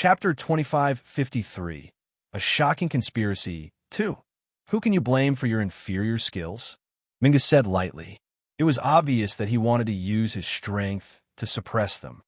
Chapter 2553. A Shocking Conspiracy 2. Who can you blame for your inferior skills? Minga said lightly. It was obvious that he wanted to use his strength to suppress them.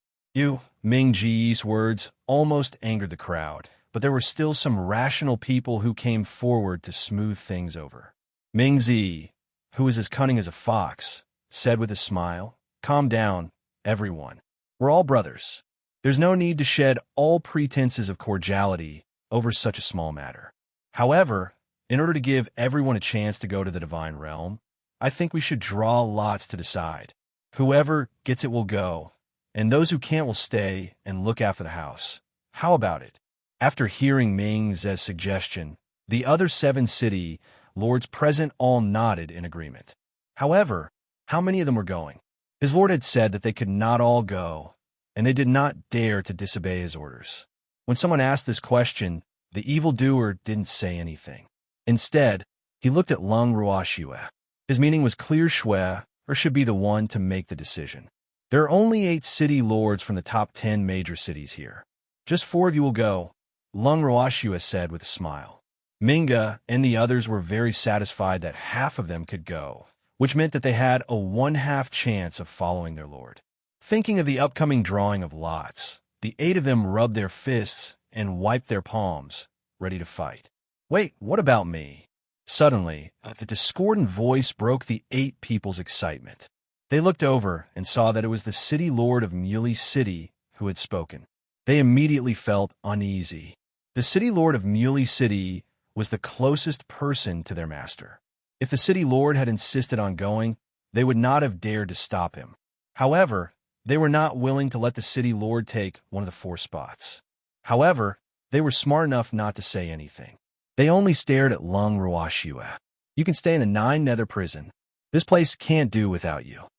Ming Ji's words almost angered the crowd, but there were still some rational people who came forward to smooth things over. Ming Zi, who was as cunning as a fox, said with a smile, "Calm down, everyone. We're all brothers. There's no need to shed all pretenses of cordiality over such a small matter. However, in order to give everyone a chance to go to the divine realm, I think we should draw lots to decide. Whoever gets it will go, and those who can't will stay and look after the house. How about it?" After hearing Ming Zi's suggestion, the other 7 city lords present all nodded in agreement. However, how many of them were going? His lord had said that they could not all go, and they did not dare to disobey his orders. When someone asked this question, the evildoer didn't say anything. Instead, he looked at Lung Ruoxue. His meaning was clear Shui, or should be the one to make the decision. There are only 8 city lords from the top 10 major cities here. Just 4 of you will go, Lung Ruoxue said with a smile. Minga and the others were very satisfied that half of them could go, which meant that they had a 1/2 chance of following their lord. Thinking of the upcoming drawing of lots, the 8 of them rubbed their fists and wiped their palms, ready to fight. "Wait, what about me?" Suddenly, the discordant voice broke the 8 people's excitement. They looked over and saw that it was the city lord of Muley City who had spoken. They immediately felt uneasy. The city lord of Muley City was the closest person to their master. If the city lord had insisted on going, they would not have dared to stop him. However, they were not willing to let the city lord take one of the 4 spots. However, they were smart enough not to say anything. They only stared at Lung Ruoxue. "You can stay in the 9 nether prison. This place can't do without you."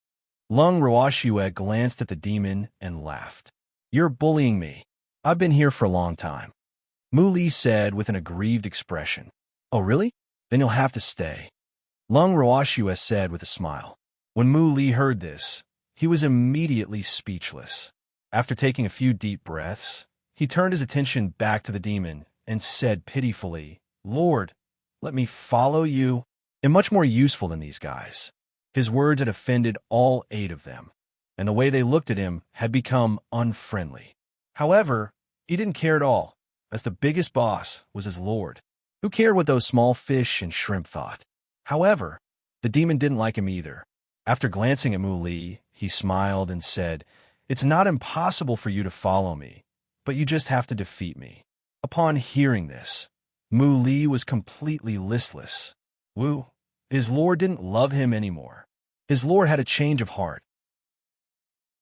Lung Ruoxue glanced at the demon and laughed. "You're bullying me. I've been here for a long time." Mu Li said with an aggrieved expression. "Oh, really? Then you'll have to stay." Lung Ruoxue said with a smile. When Mu Li heard this, he was immediately speechless. After taking a few deep breaths, he turned his attention back to the demon and said pitifully, "Lord, let me follow you." And much more useful than these guys. His words had offended all 8 of them, and the way they looked at him had become unfriendly. However, he didn't care at all, as the biggest boss was his lord. Who cared what those small fish and shrimp thought? However, the demon didn't like him either. After glancing at Mu Li, he smiled and said, "It's not impossible for you to follow me, but you just have to defeat me." Upon hearing this, Mu Li was completely listless. His lord didn't love him anymore. His lord had a change of heart.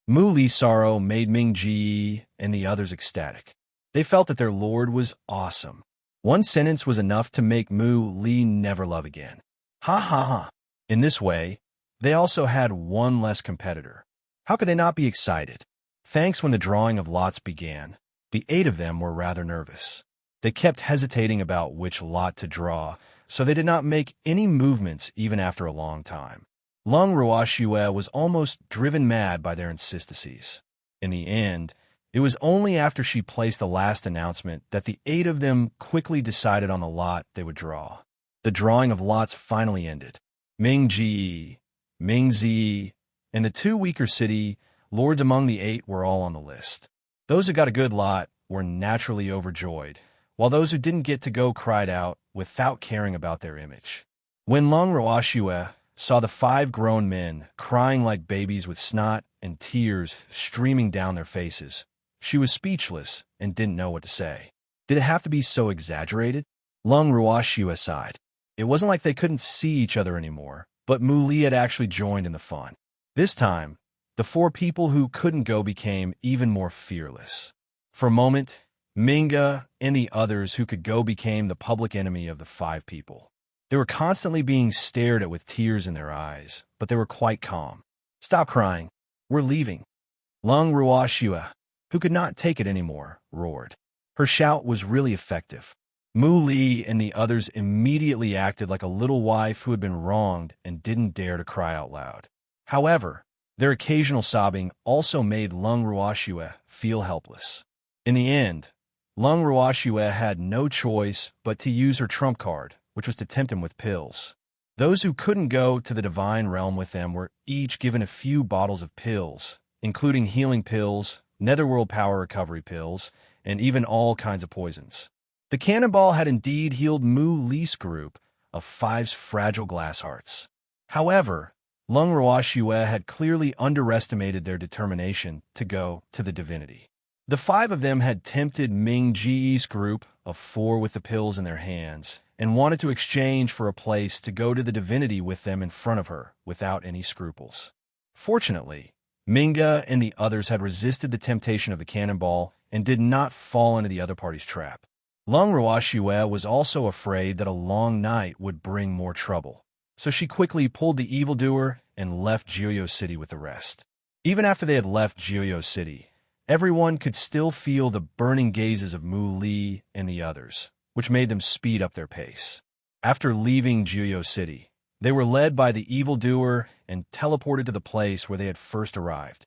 Mu Li's sorrow made Ming Ji and the others ecstatic. They felt that their lord was awesome. One sentence was enough to make Mu Li never love again. Ha ha ha. In this way, they also had one less competitor. How could they not be excited? Thanks when the drawing of lots began, the 8 of them were rather nervous. They kept hesitating about which lot to draw, so they did not make any movements even after a long time. Lung Ruoxue was almost driven mad by their insistencies. In the end, it was only after she placed the last announcement that the 8 of them quickly decided on the lot they would draw. The drawing of lots finally ended. Ming Ji, Ming Zi, and the 2 weaker city lords among the 8 were all on the list. Those who got a good lot were naturally overjoyed, while those who didn't get to go cried out without caring about their image. When Lung Ruoxue saw the 5 grown men crying like babies with snot and tears streaming down their faces, she was speechless and didn't know what to say. Did it have to be so exaggerated? Lung Ruoxue sighed. It wasn't like they couldn't see each other anymore, but Mu Li had actually joined in the fun. This time, the 4 people who couldn't go became even more fearless. For a moment, Minga and the others who could go became the public enemy of the 5 people. They were constantly being stared at with tears in their eyes, but they were quite calm. "Stop crying. We're leaving." Lung Ruoxue, who could not take it anymore, roared. Her shout was really effective. Mu Li and the others immediately acted like a little wife who had been wronged and didn't dare to cry out loud. However, their occasional sobbing also made Lung Ruoxue feel helpless. In the end, Lung Ruoxue had no choice but to use her trump card, which was to tempt him with pills. Those who couldn't go to the divine realm with them were each given a few bottles of pills, including healing pills, netherworld power recovery pills, and even all kinds of poisons. The cannonball had indeed healed Mu Li's group of 5's fragile glass hearts. However, Lung Ruoxue had clearly underestimated their determination to go to the divinity. The 5 of them had tempted Ming Ji's group of 4 with the pills in their hands and wanted to exchange for a place to go to the divinity with them in front of her without any scruples. Fortunately, Minga and the others had resisted the temptation of the cannonball and did not fall into the other party's trap. Lung Ruoxue was also afraid that a long night would bring more trouble, so she quickly pulled the evildoer and left Jiuyo City with the rest. Even after they had left Jiuyo City, everyone could still feel the burning gazes of Mu Li and the others, which made them speed up their pace. After leaving Jiuyo City, they were led by the evildoer and teleported to the place where they had first arrived.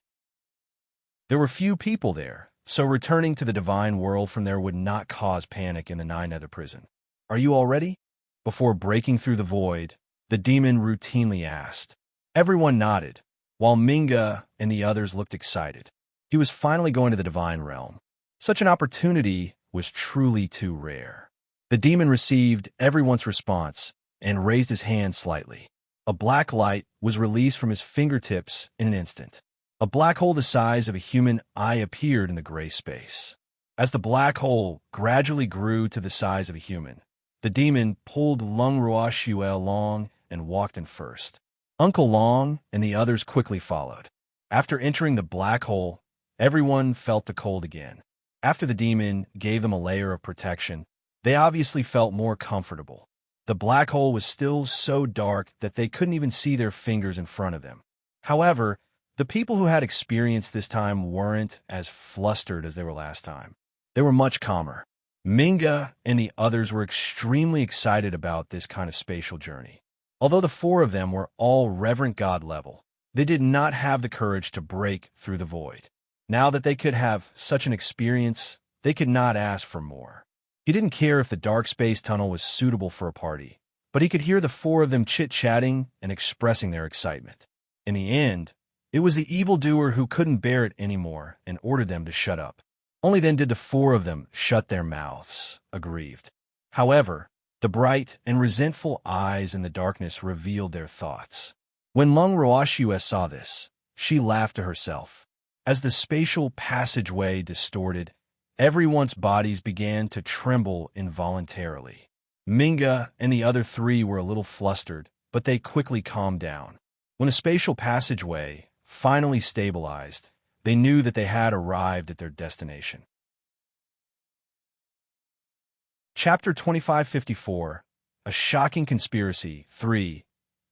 There were few people there, so returning to the divine world from there would not cause panic in the Nine Nether prison. "Are you all ready?" Before breaking through the void, the demon routinely asked. Everyone nodded, while Minga and the others looked excited. He was finally going to the divine realm. Such an opportunity was truly too rare. The demon received everyone's response and raised his hand slightly. A black light was released from his fingertips in an instant. A black hole the size of a human eye appeared in the gray space. As the black hole gradually grew to the size of a human, the demon pulled Lung Ruoxue along and walked in first. Uncle Long and the others quickly followed. After entering the black hole, everyone felt the cold again. After the demon gave them a layer of protection, they obviously felt more comfortable. The black hole was still so dark that they couldn't even see their fingers in front of them. However, the people who had experienced this time weren't as flustered as they were last time. They were much calmer. Minga and the others were extremely excited about this kind of spatial journey. Although the 4 of them were all reverent god level, they did not have the courage to break through the void. Now that they could have such an experience, they could not ask for more. He didn't care if the dark space tunnel was suitable for a party, but he could hear the 4 of them chit-chatting and expressing their excitement. In the end, it was the evildoer who couldn't bear it anymore and ordered them to shut up. Only then did the 4 of them shut their mouths, aggrieved. However, the bright and resentful eyes in the darkness revealed their thoughts. When Lung Ruoxue saw this, she laughed to herself. As the spatial passageway distorted, everyone's bodies began to tremble involuntarily. Minga and the other 3 were a little flustered, but they quickly calmed down. When the spatial passageway finally stabilized, they knew that they had arrived at their destination. Chapter 2554, A Shocking Conspiracy, 3.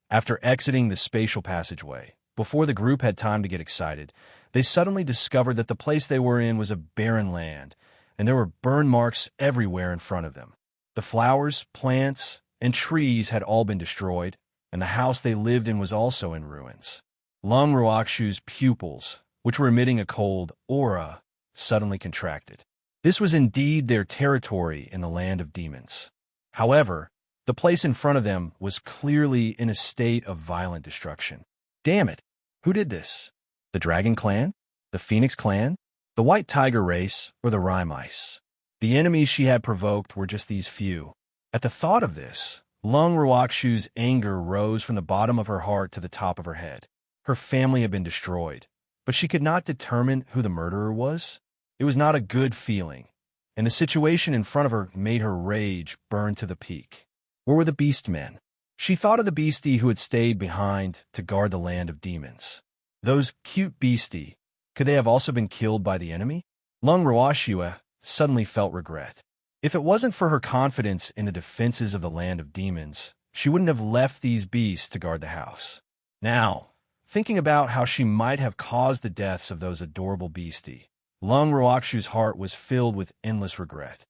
After exiting the spatial passageway, before the group had time to get excited, they suddenly discovered that the place they were in was a barren land, and there were burn marks everywhere in front of them. The flowers, plants, and trees had all been destroyed, and the house they lived in was also in ruins. Lung Ruoxue's pupils, which were emitting a cold aura, suddenly contracted. This was indeed their territory in the land of demons. However, the place in front of them was clearly in a state of violent destruction. Damn it! Who did this? The Dragon Clan? The Phoenix Clan? The White Tiger Race? Or the Rime Ice? The enemies she had provoked were just these few. At the thought of this, Lung Ruoxue's anger rose from the bottom of her heart to the top of her head. Her family had been destroyed, but she could not determine who the murderer was. It was not a good feeling, and the situation in front of her made her rage burn to the peak. Where were the beast men? She thought of the beastie who had stayed behind to guard the land of demons. Those cute beastie, could they have also been killed by the enemy? Lung Ruoxue suddenly felt regret. If it wasn't for her confidence in the defenses of the land of demons, she wouldn't have left these beasts to guard the house. Now, thinking about how she might have caused the deaths of those adorable beastie, Lung Ruoxue's heart was filled with endless regret.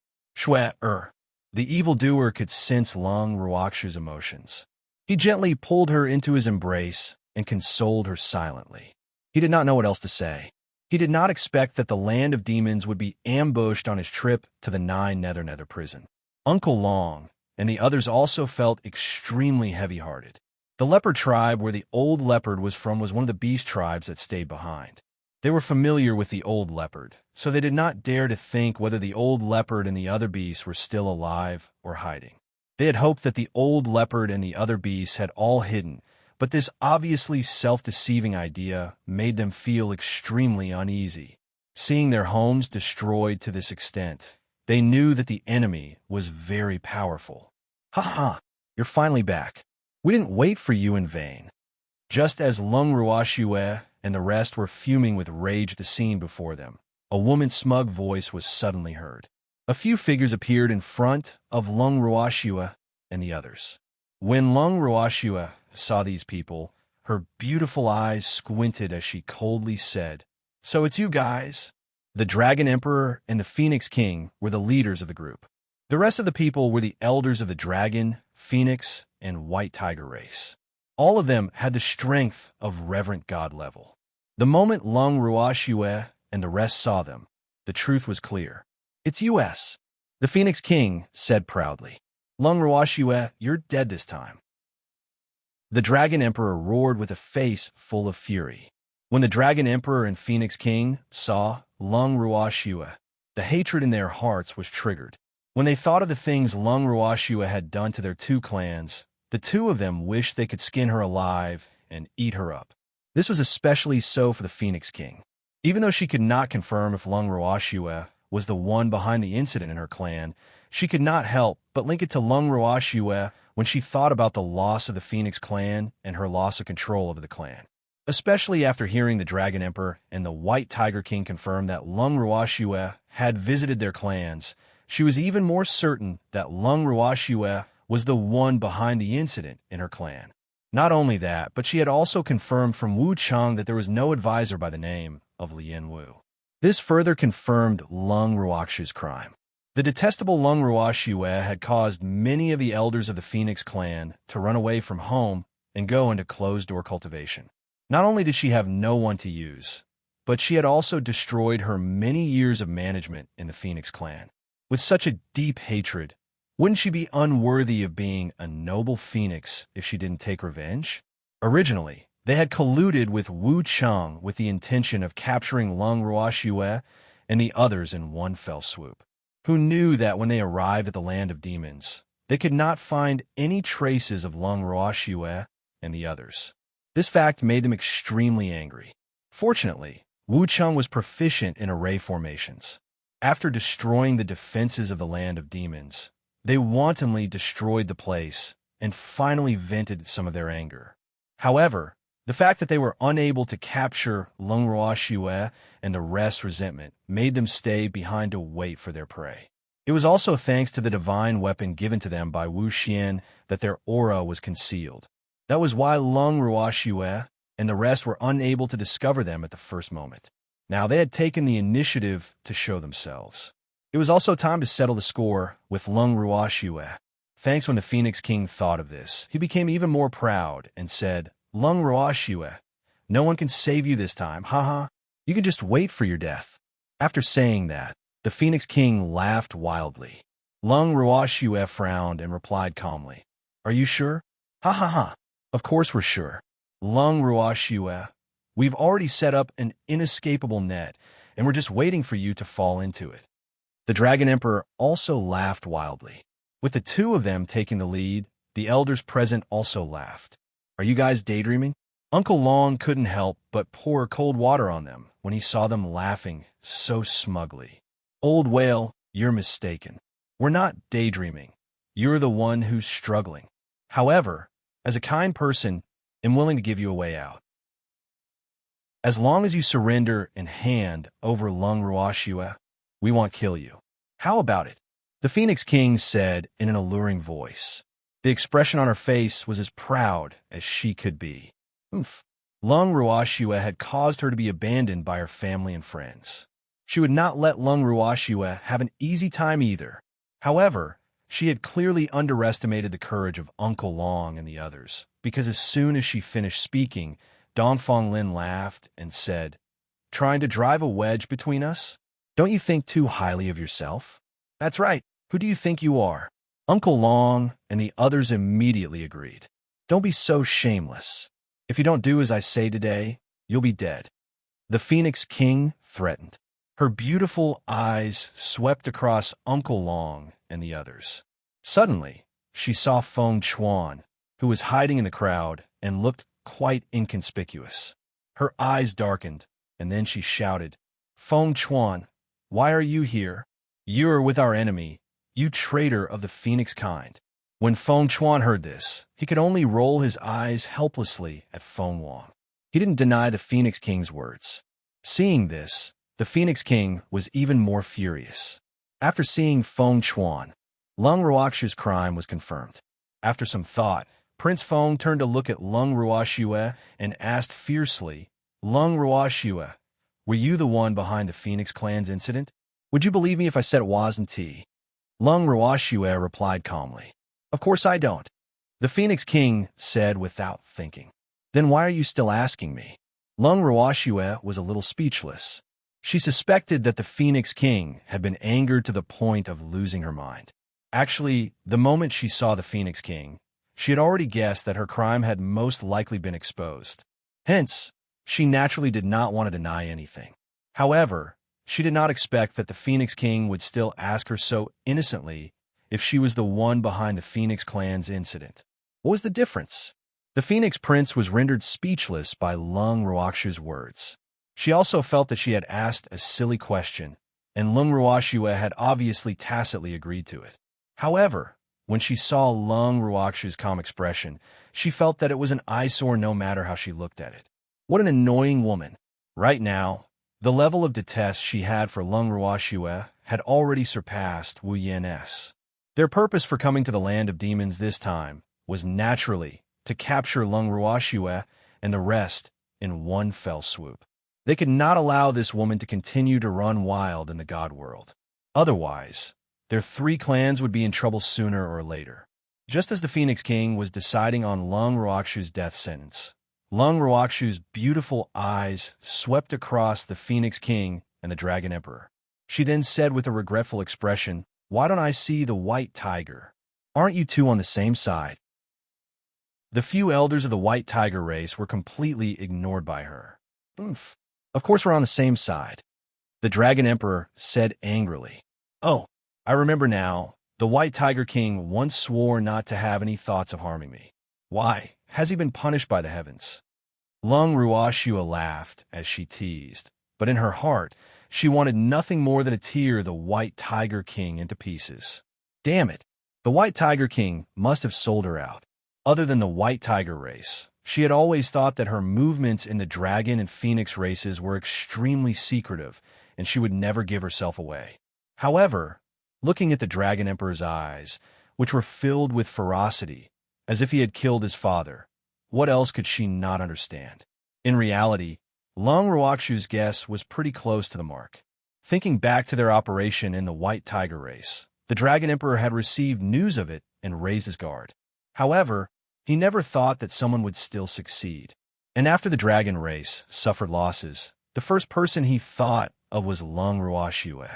The evildoer could sense Lung Ruoxue's emotions. He gently pulled her into his embrace and consoled her silently. He did not know what else to say. He did not expect that the land of demons would be ambushed on his trip to the Nine Nether prison. Uncle Long and the others also felt extremely heavy-hearted. The leopard tribe where the old leopard was from was one of the beast tribes that stayed behind. They were familiar with the old leopard, so they did not dare to think whether the old leopard and the other beasts were still alive or hiding. They had hoped that the old leopard and the other beasts had all hidden, but this obviously self-deceiving idea made them feel extremely uneasy. Seeing their homes destroyed to this extent, they knew that the enemy was very powerful. "Ha ha, you're finally back. We didn't wait for you in vain." Just as Lung Ruoxue and the rest were fuming with rage at the scene before them, a woman's smug voice was suddenly heard. A few figures appeared in front of Lung Ruoxue and the others. When Lung Ruoxue saw these people, her beautiful eyes squinted as she coldly said, "So it's you guys?" The Dragon Emperor and the Phoenix King were the leaders of the group. The rest of the people were the elders of the Dragon, Phoenix, and White Tiger race. All of them had the strength of reverent god level. The moment Lung Ruoxue and the rest saw them, the truth was clear. "It's US," the Phoenix King said proudly. "Lung Ruoxue, you're dead this time." The Dragon Emperor roared with a face full of fury. When the Dragon Emperor and Phoenix King saw Lung Ruoxue, the hatred in their hearts was triggered. When they thought of the things Lung Ruoxue had done to their two clans, the two of them wished they could skin her alive and eat her up. This was especially so for the Phoenix King. Even though she could not confirm if Lung Ruoxue was the one behind the incident in her clan, she could not help but link it to Lung Ruoxue when she thought about the loss of the Phoenix clan and her loss of control over the clan. Especially after hearing the Dragon Emperor and the White Tiger King confirm that Lung Ruoxue had visited their clans, she was even more certain that Lung Ruoxue was the one behind the incident in her clan. Not only that, but she had also confirmed from Wu Chang that there was no advisor by the name of Lien Wu. This further confirmed Lung Ruoxue's crime. The detestable Lung Ruoxue had caused many of the elders of the Phoenix clan to run away from home and go into closed-door cultivation. Not only did she have no one to use, but she had also destroyed her many years of management in the Phoenix clan. With such a deep hatred, wouldn't she be unworthy of being a noble phoenix if she didn't take revenge? Originally, they had colluded with Wu Chang with the intention of capturing Lung Ruoxue and the others in one fell swoop. Who knew that when they arrived at the land of demons, they could not find any traces of Lung Ruoxue and the others. This fact made them extremely angry. Fortunately, Wu Chang was proficient in array formations. After destroying the defenses of the land of demons, they wantonly destroyed the place and finally vented some of their anger. However, the fact that they were unable to capture Lung Ruoxue and the rest's resentment made them stay behind to wait for their prey. It was also thanks to the divine weapon given to them by Wu Xian that their aura was concealed. That was why Lung Ruoxue and the rest were unable to discover them at the first moment. Now they had taken the initiative to show themselves. It was also time to settle the score with Lung Ruoxue. Thanks when the Phoenix King thought of this, he became even more proud and said, "Lung Ruoxue, no one can save you this time, haha. You can just wait for your death." After saying that, the Phoenix King laughed wildly. Lung Ruoxue frowned and replied calmly, "Are you sure?" "Ha ha ha. Of course we're sure. Lung Ruoxue, we've already set up an inescapable net, and we're just waiting for you to fall into it." The Dragon Emperor also laughed wildly. With the two of them taking the lead, the elders present also laughed. "Are you guys daydreaming?" Uncle Long couldn't help but pour cold water on them when he saw them laughing so smugly. "Old whale, you're mistaken. We're not daydreaming. You're the one who's struggling. However, as a kind person, I'm willing to give you a way out. As long as you surrender and hand over Lung Ruoxue, we won't kill you. How about it?" The Phoenix King said in an alluring voice. The expression on her face was as proud as she could be. Lung Ruoxue had caused her to be abandoned by her family and friends. She would not let Lung Ruoxue have an easy time either. However, she had clearly underestimated the courage of Uncle Long and the others, because as soon as she finished speaking, Dongfang Lin laughed and said, Trying to drive a wedge between us? Don't you think too highly of yourself? That's right. Who do you think you are? Uncle Long and the others immediately agreed. Don't be so shameless. If you don't do as I say today, you'll be dead. The Phoenix King threatened. Her beautiful eyes swept across Uncle Long and the others. Suddenly, she saw Feng Chuan, who was hiding in the crowd and looked quite inconspicuous. Her eyes darkened, and then she shouted, Feng Chuan, why are you here? You are with our enemy, you traitor of the Phoenix kind. When Feng Chuan heard this, he could only roll his eyes helplessly at Feng Wang. He didn't deny the Phoenix King's words. Seeing this, the Phoenix King was even more furious. After seeing Feng Chuan, Lung Ruoxu's crime was confirmed. After some thought, Prince Feng turned to look at Lung Ruoxue and asked fiercely, Lung Ruoxue, were you the one behind the Phoenix clan's incident? Would you believe me if I said it wasn't he? Lung Ruoxue replied calmly, Of course I don't. The Phoenix King said without thinking. Then why are you still asking me? Lung Ruoxue was a little speechless. She suspected that the Phoenix King had been angered to the point of losing her mind. Actually, the moment she saw the Phoenix King, she had already guessed that her crime had most likely been exposed. Hence, she naturally did not want to deny anything. However, she did not expect that the Phoenix King would still ask her so innocently if she was the one behind the Phoenix clan's incident. What was the difference? The Phoenix Prince was rendered speechless by Lung Ruoxu's words. She also felt that she had asked a silly question, and Lung Ruoxue had obviously tacitly agreed to it. However, when she saw Lung Ruoxu's calm expression, she felt that it was an eyesore no matter how she looked at it. What an annoying woman. Right now, the level of detest she had for Lung Ruoxue had already surpassed Wu Yan's. Their purpose for coming to the land of demons this time was naturally to capture Lung Ruoxue and the rest in one fell swoop. They could not allow this woman to continue to run wild in the God world. Otherwise, their three clans would be in trouble sooner or later. Just as the Phoenix King was deciding on Lung Ruoxu's death sentence, Lung Ruoxu's beautiful eyes swept across the Phoenix King and the Dragon Emperor. She then said with a regretful expression, Why don't I see the white tiger? Aren't you two on the same side? The few elders of the white tiger race were completely ignored by her. Oomph. Of course we're on the same side. The Dragon Emperor said angrily. Oh, I remember now. The White Tiger King once swore not to have any thoughts of harming me. Why? Has he been punished by the heavens? Lung Ruoxue laughed as she teased, but in her heart, she wanted nothing more than to tear the White Tiger King into pieces. Damn it! The White Tiger King must have sold her out. Other than the White Tiger race, she had always thought that her movements in the Dragon and Phoenix races were extremely secretive, and she would never give herself away. However, looking at the Dragon Emperor's eyes, which were filled with ferocity, as if he had killed his father, what else could she not understand? In reality, Lung Ruoxu's guess was pretty close to the mark. Thinking back to their operation in the White Tiger race, the Dragon Emperor had received news of it and raised his guard. However, he never thought that someone would still succeed. And after the Dragon race suffered losses, the first person he thought of was Lung Ruoxue.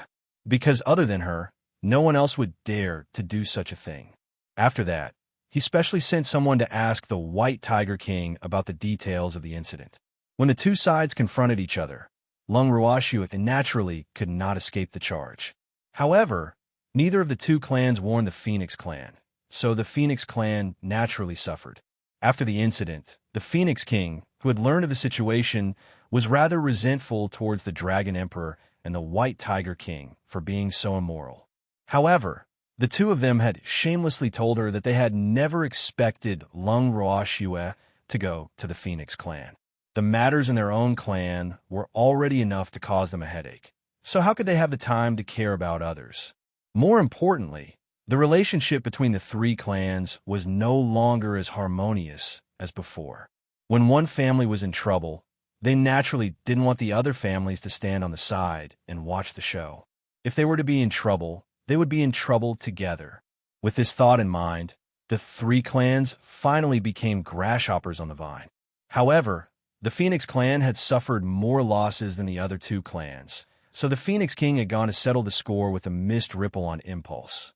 Because other than her, no one else would dare to do such a thing. After that, he specially sent someone to ask the White Tiger King about the details of the incident. When the two sides confronted each other, Lung Ruoxue naturally could not escape the charge. However, neither of the two clans warned the Phoenix clan, so the Phoenix clan naturally suffered. After the incident, the Phoenix King, who had learned of the situation, was rather resentful towards the Dragon Emperor and the White Tiger King for being so immoral. However, the two of them had shamelessly told her that they had never expected Lung Ruoxue to go to the Phoenix clan. The matters in their own clan were already enough to cause them a headache, so how could they have the time to care about others? More importantly, the relationship between the three clans was no longer as harmonious as before. When one family was in trouble, they naturally didn't want the other families to stand on the side and watch the show. If they were to be in trouble, they would be in trouble together. With this thought in mind, the three clans finally became grasshoppers on the vine. However, The Phoenix clan had suffered more losses than the other two clans, so the Phoenix King had gone to settle the score with a mist ripple on impulse.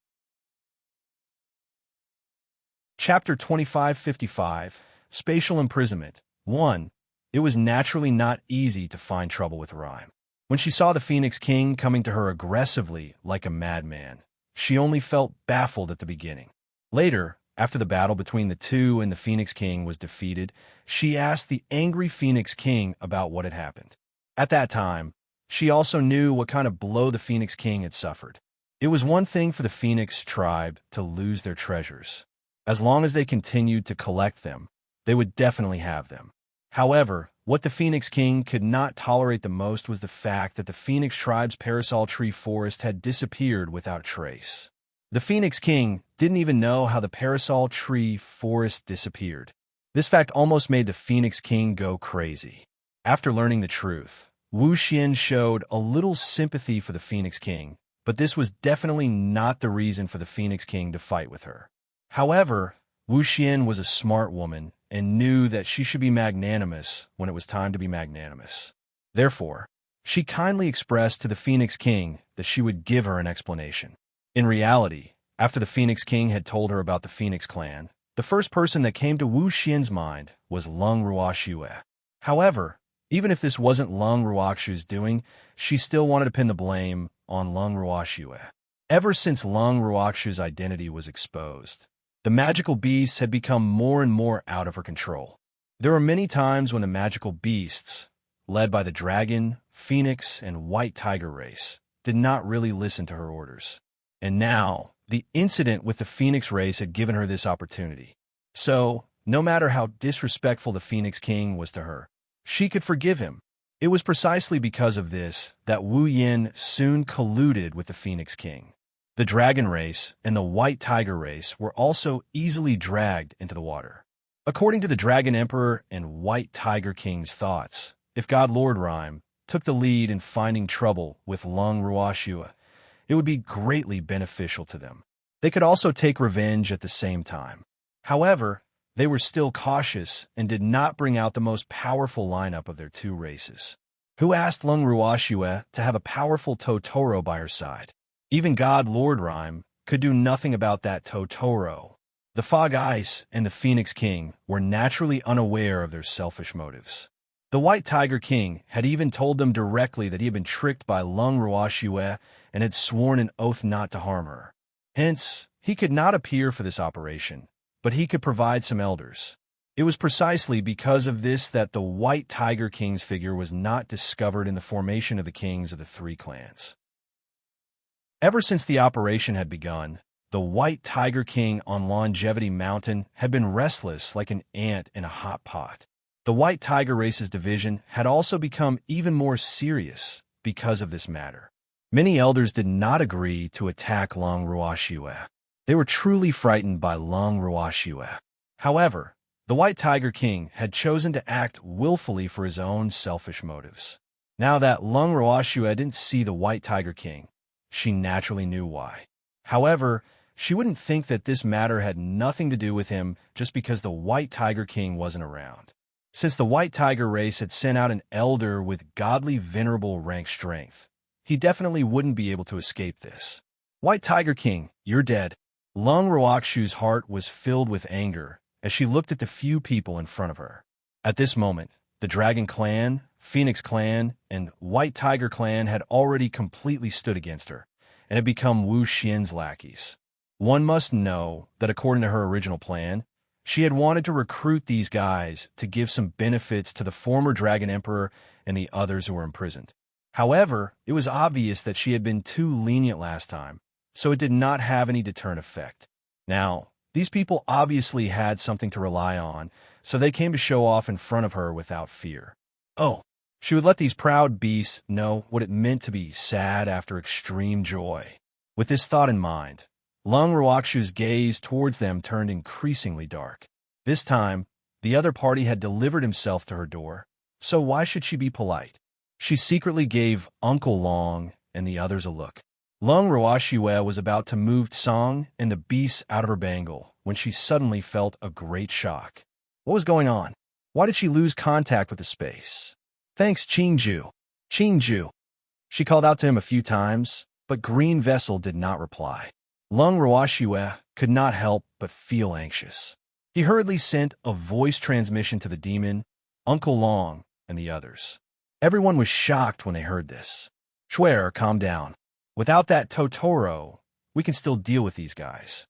Chapter 2555, Spatial Imprisonment. 1. It was naturally not easy to find trouble with Rhyme. When she saw the Phoenix King coming to her aggressively like a madman, she only felt baffled at the beginning. Later, after the battle between the two and the Phoenix King was defeated, she asked the angry Phoenix King about what had happened. At that time, she also knew what kind of blow the Phoenix King had suffered. It was one thing for the Phoenix tribe to lose their treasures. As long as they continued to collect them, they would definitely have them. However, what the Phoenix King could not tolerate the most was the fact that the Phoenix tribe's parasol tree forest had disappeared without a trace. The Phoenix King didn't even know how the parasol tree forest disappeared. This fact almost made the Phoenix King go crazy. After learning the truth, Wu Xian showed a little sympathy for the Phoenix King, but this was definitely not the reason for the Phoenix King to fight with her. However, Wu Xian was a smart woman and knew that she should be magnanimous when it was time to be magnanimous. Therefore, she kindly expressed to the Phoenix King that she would give her an explanation. In reality, after the Phoenix King had told her about the Phoenix clan, the first person that came to Wu Xian's mind was Lung Ruoxue. However, even if this wasn't Lung Ruoxue's doing, she still wanted to pin the blame on Lung Ruoxue. Ever since Lung Ruoxue's identity was exposed, the magical beasts had become more and more out of her control. There were many times when the magical beasts, led by the dragon, phoenix, and white tiger race, did not really listen to her orders. And now, the incident with the phoenix race had given her this opportunity. So, no matter how disrespectful the Phoenix King was to her, she could forgive him. It was precisely because of this that Wu Yin soon colluded with the Phoenix King. The dragon race and the white tiger race were also easily dragged into the water. According to the Dragon Emperor and White Tiger King's thoughts, if God Lord Rhyme took the lead in finding trouble with Lung Ruoxue, it would be greatly beneficial to them. They could also take revenge at the same time. However, they were still cautious and did not bring out the most powerful lineup of their two races. Who asked Lung Ruoxue to have a powerful Totoro by her side? Even God Lord Rhyme could do nothing about that Totoro. The Fog Ice and the Phoenix King were naturally unaware of their selfish motives. The White Tiger King had even told them directly that he had been tricked by Lung Ruoxue and had sworn an oath not to harm her. Hence, he could not appear for this operation, but he could provide some elders. It was precisely because of this that the White Tiger King's figure was not discovered in the formation of the kings of the three clans. Ever since the operation had begun, the White Tiger King on Longevity Mountain had been restless like an ant in a hot pot. The White Tiger race's division had also become even more serious because of this matter. Many elders did not agree to attack Lung Ruoxue. They were truly frightened by Lung Ruoxue. However, the White Tiger King had chosen to act willfully for his own selfish motives. Now that Lung Ruoxue didn't see the White Tiger King, she naturally knew why. However, she wouldn't think that this matter had nothing to do with him just because the White Tiger King wasn't around. Since the White Tiger race had sent out an elder with godly venerable rank strength, he definitely wouldn't be able to escape this. White Tiger King, you're dead. Lung Ruoxue's heart was filled with anger as she looked at the few people in front of her. At this moment, the Dragon Clan, Phoenix Clan, and White Tiger Clan had already completely stood against her and had become Wu Xian's lackeys. One must know that according to her original plan, she had wanted to recruit these guys to give some benefits to the former Dragon Emperor and the others who were imprisoned. However, it was obvious that she had been too lenient last time, so it did not have any deterrent effect. Now, these people obviously had something to rely on, so they came to show off in front of her without fear. Oh, she would let these proud beasts know what it meant to be sad after extreme joy. With this thought in mind, Lung Ruoxue's gaze towards them turned increasingly dark. This time, the other party had delivered himself to her door, so why should she be polite? She secretly gave Uncle Long and the others a look. Lung Ruoxue was about to move Tsang and the beasts out of her bangle when she suddenly felt a great shock. What was going on? Why did she lose contact with the space? Thanks, Qingju. Qingju. She called out to him a few times, but Green Vessel did not reply. Lung Ruoxue could not help but feel anxious. He hurriedly sent a voice transmission to the demon, Uncle Long, and the others. Everyone was shocked when they heard this. Shuer, calm down. Without that Totoro, we can still deal with these guys.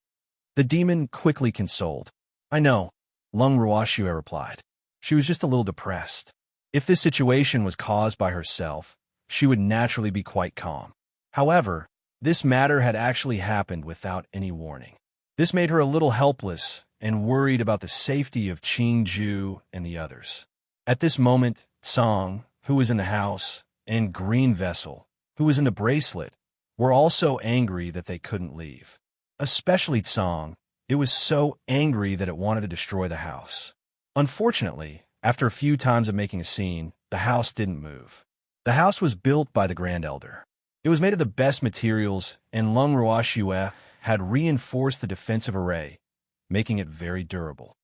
The demon quickly consoled. I know, Lung Ruoxue replied. She was just a little depressed. If this situation was caused by herself, she would naturally be quite calm. However, this matter had actually happened without any warning. This made her a little helpless and worried about the safety of Qingju and the others. At this moment, Song, who was in the house, and Green Vessel, who was in the bracelet, were also angry that they couldn't leave. Especially Song, it was so angry that it wanted to destroy the house. Unfortunately, after a few times of making a scene, the house didn't move. The house was built by the Grand Elder. It was made of the best materials, and Lung Ruoxue had reinforced the defensive array, making it very durable.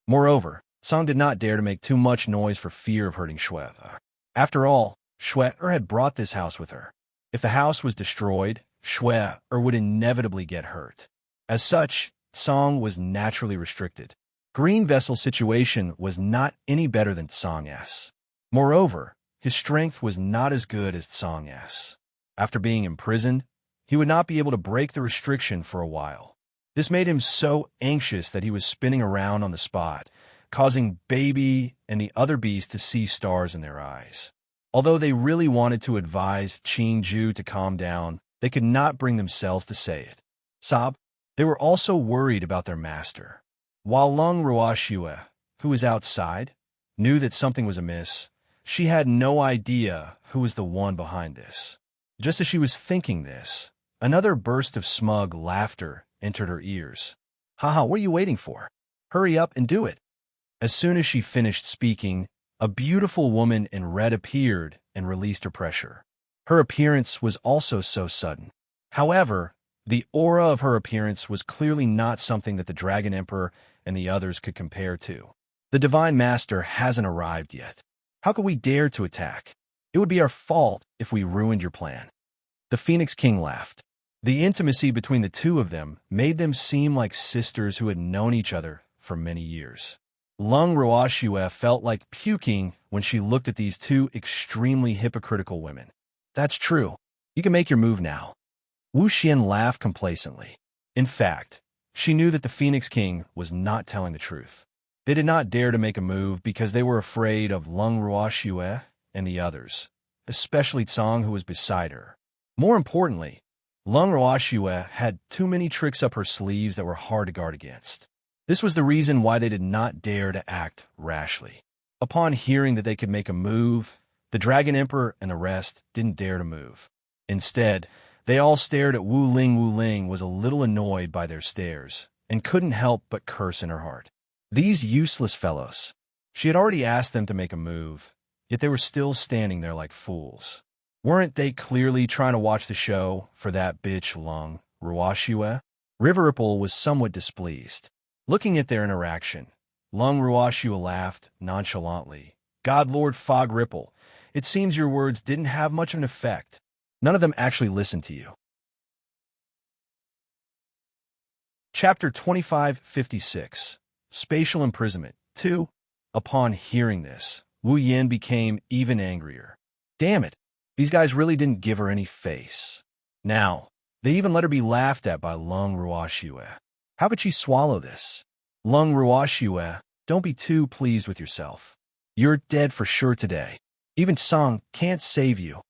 Moreover, Song did not dare to make too much noise for fear of hurting Shuer. After all, Shuer had brought this house with her. If the house was destroyed, Shuer would inevitably get hurt. As such, Song was naturally restricted. Green Vessel's situation was not any better than Song's. Moreover, his strength was not as good as Song's. After being imprisoned, he would not be able to break the restriction for a while. This made him so anxious that he was spinning around on the spot, causing Baby and the other beasts to see stars in their eyes. Although they really wanted to advise Qingju to calm down, they could not bring themselves to say it. Sob, they were also worried about their master. While Lung Ruoxue, who was outside, knew that something was amiss, she had no idea who was the one behind this. Just as she was thinking this, another burst of smug laughter entered her ears. Haha, what are you waiting for? Hurry up and do it. As soon as she finished speaking, a beautiful woman in red appeared and released her pressure. Her appearance was also so sudden. However, the aura of her appearance was clearly not something that the Dragon Emperor and the others could compare to. The Divine Master hasn't arrived yet. How could we dare to attack? It would be our fault if we ruined your plan. The Phoenix King laughed. The intimacy between the two of them made them seem like sisters who had known each other for many years. Lung Ruoxue felt like puking when she looked at these two extremely hypocritical women. That's true. You can make your move now. Wu Xian laughed complacently. In fact, she knew that the Phoenix King was not telling the truth. They did not dare to make a move because they were afraid of Lung Ruoxue and the others, especially Tsong, who was beside her. More importantly, Lung Ruoxue had too many tricks up her sleeves that were hard to guard against. This was the reason why they did not dare to act rashly. Upon hearing that they could make a move, the Dragon Emperor and the rest didn't dare to move. Instead, they all stared at Wu Ling. Wu Ling was a little annoyed by their stares and couldn't help but curse in her heart. These useless fellows. She had already asked them to make a move, yet they were still standing there like fools. Weren't they clearly trying to watch the show for that bitch Lung Ruoxue? River Ripple was somewhat displeased. Looking at their interaction, Lung Ruoxue laughed nonchalantly. God Lord Fog Ripple, it seems your words didn't have much of an effect. None of them actually listened to you. Chapter 2556 Spatial Imprisonment 2. Upon hearing this, Wu Yin became even angrier. Damn it, these guys really didn't give her any face. Now, they even let her be laughed at by Lung Ruoxue. How could she swallow this? Lung Ruoxue, don't be too pleased with yourself. You're dead for sure today. Even Song can't save you.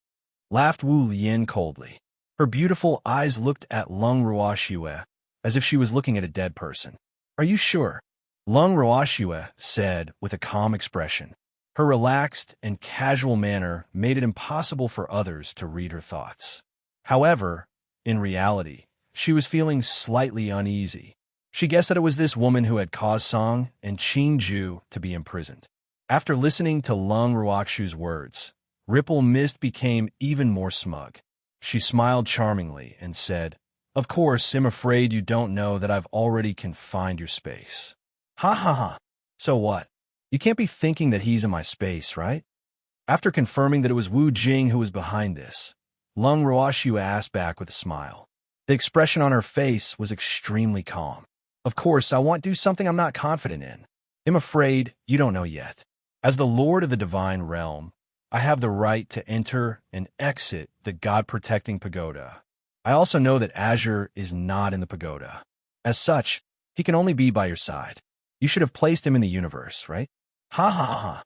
Laughed Wu Yin coldly. Her beautiful eyes looked at Lung Ruoxue as if she was looking at a dead person. Are you sure? Lung Ruoxue said with a calm expression. Her relaxed and casual manner made it impossible for others to read her thoughts. However, in reality, she was feeling slightly uneasy. She guessed that it was this woman who had caused Song and Qingju to be imprisoned. After listening to Lung Ruoxue's words, Ripple Mist became even more smug. She smiled charmingly and said, Of course, I'm afraid you don't know that I've already confined your space. Ha ha ha. So what? You can't be thinking that he's in my space, right? After confirming that it was Wu Jing who was behind this, Lung Ruoxue asked back with a smile. The expression on her face was extremely calm. Of course, I won't do something I'm not confident in. I'm afraid you don't know yet. As the Lord of the Divine Realm, I have the right to enter and exit the God-protecting pagoda. I also know that Azure is not in the pagoda. As such, he can only be by your side. You should have placed him in the universe, right? Ha ha ha.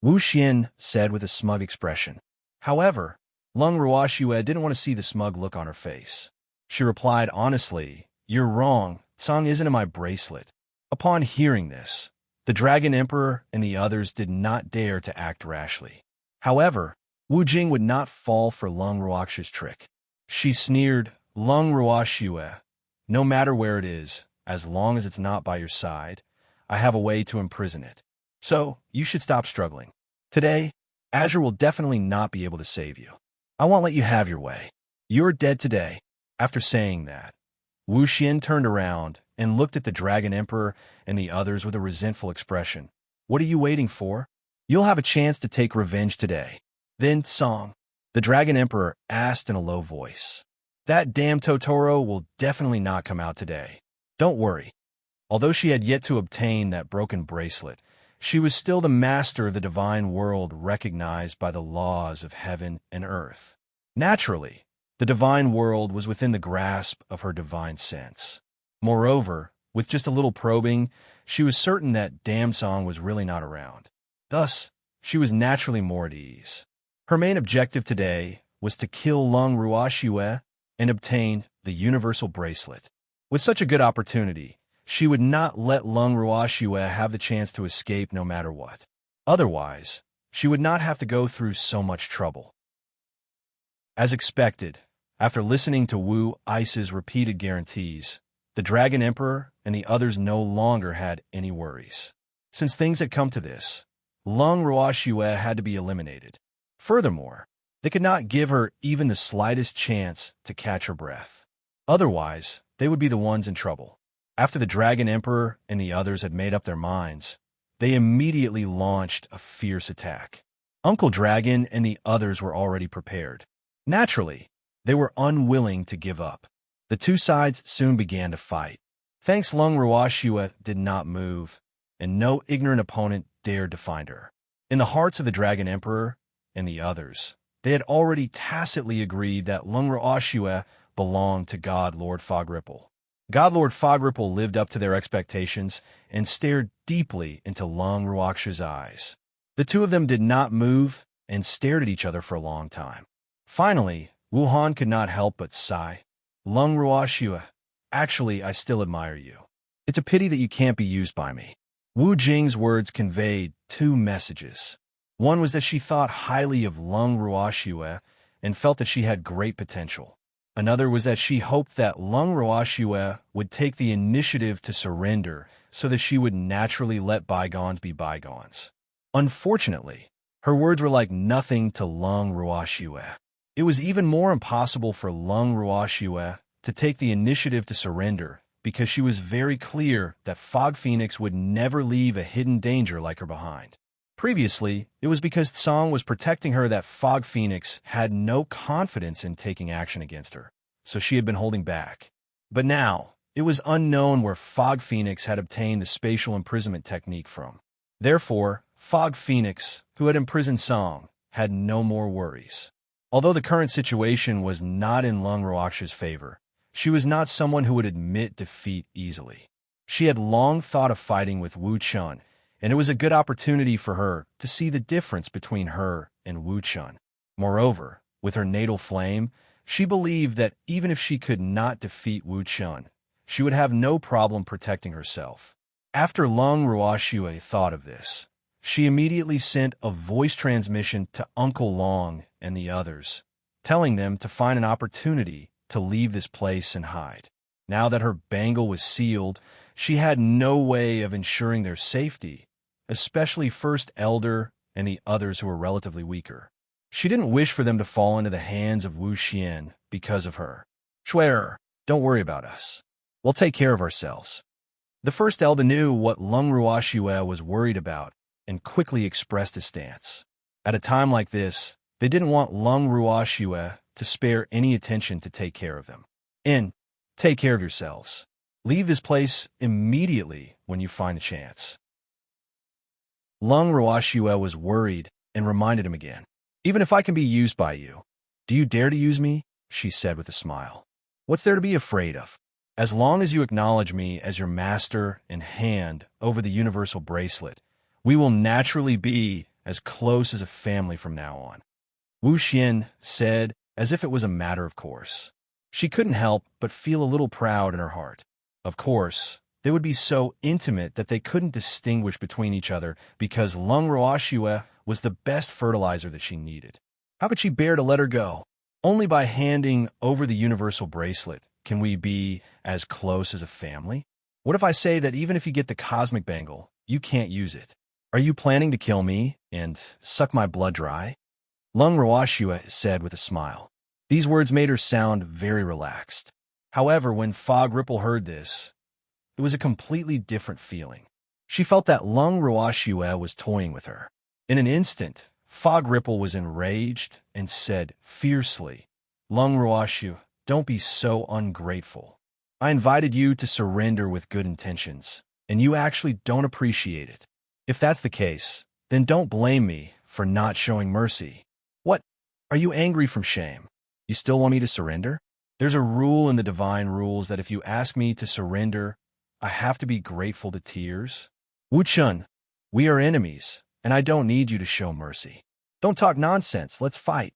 Wu Xian said with a smug expression. However, Lung Ruoxue didn't want to see the smug look on her face. She replied honestly, "You're wrong. Song isn't in my bracelet." Upon hearing this, the Dragon Emperor and the others did not dare to act rashly. However, Wu Jing would not fall for Lung Ruoxue's trick. She sneered, "Lung Ruoxue, no matter where it is, as long as it's not by your side, I have a way to imprison it. So, you should stop struggling. Today, Azure will definitely not be able to save you. I won't let you have your way. You're dead today." After saying that, Wu Xian turned around and looked at the Dragon Emperor and the others with a resentful expression. "What are you waiting for? You'll have a chance to take revenge today." "Then, Song," the Dragon Emperor asked in a low voice, "that damn Totoro will definitely not come out today. Don't worry." Although she had yet to obtain that broken bracelet, she was still the master of the divine world recognized by the laws of heaven and earth. Naturally, the divine world was within the grasp of her divine sense. Moreover, with just a little probing, she was certain that Damsong was really not around. Thus, she was naturally more at ease. Her main objective today was to kill Lung Ruoxue and obtain the universal bracelet. With such a good opportunity, she would not let Lung Ruoxue have the chance to escape no matter what. Otherwise, she would not have to go through so much trouble. As expected, after listening to Wu Ice's repeated guarantees, the Dragon Emperor and the others no longer had any worries. Since things had come to this, Lung Ruoxue had to be eliminated. Furthermore, they could not give her even the slightest chance to catch her breath. Otherwise, they would be the ones in trouble. After the Dragon Emperor and the others had made up their minds, they immediately launched a fierce attack. Uncle Dragon and the others were already prepared. Naturally, they were unwilling to give up. The two sides soon began to fight. Thanks, Lung Ruoxue did not move, and no ignorant opponent dared to find her. In the hearts of the Dragon Emperor and the others, they had already tacitly agreed that Lung Ruoxue belonged to God Lord Fogripple. God Lord Fogripple lived up to their expectations and stared deeply into Lung Ruoxue's eyes. The two of them did not move and stared at each other for a long time. Finally, Wuhan could not help but sigh. "Lung Ruoxue, actually, I still admire you. It's a pity that you can't be used by me." Wu Jing's words conveyed two messages. One was that she thought highly of Lung Ruoxue and felt that she had great potential. Another was that she hoped that Lung Ruoxue would take the initiative to surrender so that she would naturally let bygones be bygones. Unfortunately, her words were like nothing to Lung Ruoxue. It was even more impossible for Lung Ruoxue to take the initiative to surrender because she was very clear that Fog Phoenix would never leave a hidden danger like her behind. Previously, it was because Tsong was protecting her that Fog Phoenix had no confidence in taking action against her, so she had been holding back. But now, it was unknown where Fog Phoenix had obtained the spatial imprisonment technique from. Therefore, Fog Phoenix, who had imprisoned Tsong, had no more worries. Although the current situation was not in Lung Ruoxue's favor, she was not someone who would admit defeat easily. She had long thought of fighting with Wu Chun, and it was a good opportunity for her to see the difference between her and Wu Chun. Moreover, with her natal flame, she believed that even if she could not defeat Wu Chun, she would have no problem protecting herself. After Lung Ruoxue thought of this, she immediately sent a voice transmission to Uncle Long and the others, telling them to find an opportunity to leave this place and hide. Now that her bangle was sealed, she had no way of ensuring their safety, especially First Elder and the others who were relatively weaker. She didn't wish for them to fall into the hands of Wu Xian because of her. "Swear, don't worry about us. We'll take care of ourselves." The First Elder knew what Lung Ruoxue was worried about, and quickly expressed his stance. At a time like this, they didn't want Lung Ruoxue to spare any attention to take care of them. And take care of yourselves. Leave this place immediately when you find a chance. Lung Ruoxue was worried and reminded him again. Even if I can be used by you, do you dare to use me? She said with a smile. What's there to be afraid of? As long as you acknowledge me as your master and hand over the universal bracelet, we will naturally be as close as a family from now on. Wu Xian said, as if it was a matter of course. She couldn't help but feel a little proud in her heart. Of course, they would be so intimate that they couldn't distinguish between each other because Lung Ruoxue was the best fertilizer that she needed. How could she bear to let her go? Only by handing over the universal bracelet can we be as close as a family. What if I say that even if you get the cosmic bangle, you can't use it? Are you planning to kill me and suck my blood dry? Lung Ruoxue said with a smile. These words made her sound very relaxed. However, when Fog Ripple heard this, it was a completely different feeling. She felt that Lung Ruoxue was toying with her. In an instant, Fog Ripple was enraged and said fiercely, Lung Ruoxue, don't be so ungrateful. I invited you to surrender with good intentions, and you actually don't appreciate it. If that's the case, then don't blame me for not showing mercy. What? Are you angry from shame? You still want me to surrender? There's a rule in the divine rules that if you ask me to surrender, I have to be grateful to tears. Wu Chun, we are enemies, and I don't need you to show mercy. Don't talk nonsense, let's fight.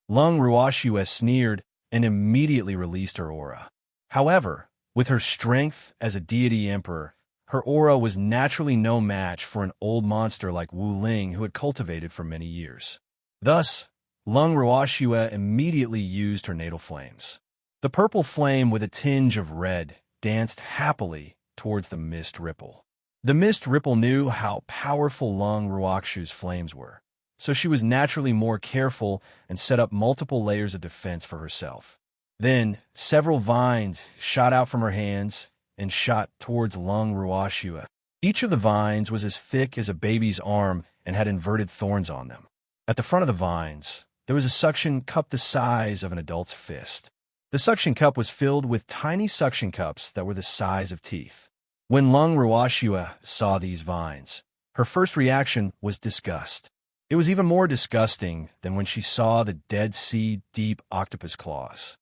Lung Ruoxue sneered and immediately released her aura. However, with her strength as a deity emperor, her aura was naturally no match for an old monster like Wu Ling who had cultivated for many years. Thus, Lung Ruoxue immediately used her natal flames. The purple flame with a tinge of red danced happily towards the mist ripple. The mist ripple knew how powerful Lung Ruoxue's flames were, so she was naturally more careful and set up multiple layers of defense for herself. Then, several vines shot out from her hands and shot towards Lung Ruoxue. Each of the vines was as thick as a baby's arm and had inverted thorns on them. At the front of the vines, there was a suction cup the size of an adult's fist. The suction cup was filled with tiny suction cups that were the size of teeth. When Lung Ruoxue saw these vines, her first reaction was disgust. It was even more disgusting than when she saw the Dead Sea deep octopus claws.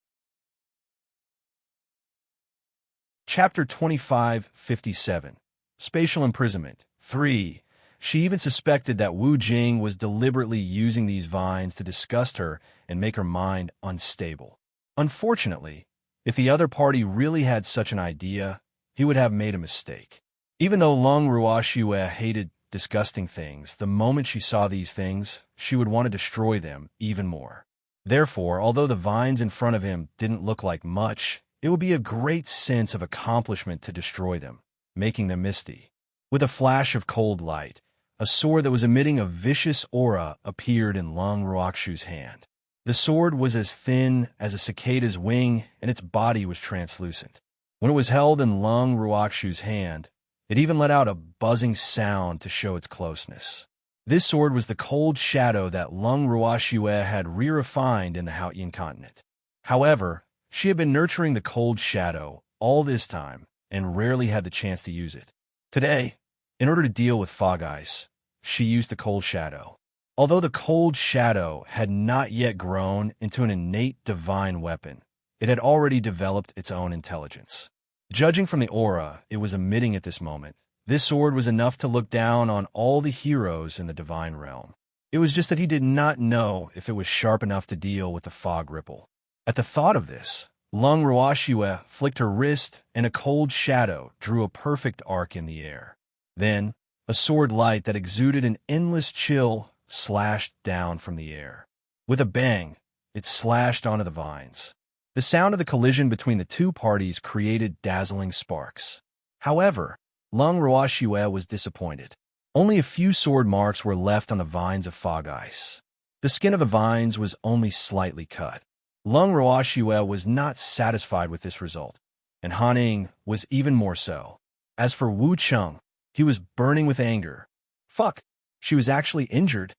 Chapter 2557, Spatial Imprisonment 3. She even suspected that Wu Jing was deliberately using these vines to disgust her and make her mind unstable. Unfortunately, if the other party really had such an idea, he would have made a mistake. Even though Lung Ruoxue hated disgusting things, the moment she saw these things, she would want to destroy them even more. Therefore, although the vines in front of him didn't look like much, it would be a great sense of accomplishment to destroy them, making them misty. With a flash of cold light, a sword that was emitting a vicious aura appeared in Lung Ruoxue's hand. The sword was as thin as a cicada's wing, and its body was translucent. When it was held in Lung Ruoxue's hand, it even let out a buzzing sound to show its closeness. This sword was the cold shadow that Lung Ruoxue had re-refined in the Haotian continent. However, she had been nurturing the cold shadow all this time and rarely had the chance to use it. Today, in order to deal with fog ice, she used the cold shadow. Although the cold shadow had not yet grown into an innate divine weapon, it had already developed its own intelligence. Judging from the aura it was emitting at this moment, this sword was enough to look down on all the heroes in the divine realm. It was just that he did not know if it was sharp enough to deal with the fog ripple. At the thought of this, Lung Ruoxue flicked her wrist and a cold shadow drew a perfect arc in the air. Then, a sword light that exuded an endless chill slashed down from the air. With a bang, it slashed onto the vines. The sound of the collision between the two parties created dazzling sparks. However, Lung Ruoxue was disappointed. Only a few sword marks were left on the vines of fog ice. The skin of the vines was only slightly cut. Lung Ruoxue was not satisfied with this result, and Han Ing was even more so. As for Wu Cheng, he was burning with anger. Fuck! She was actually injured.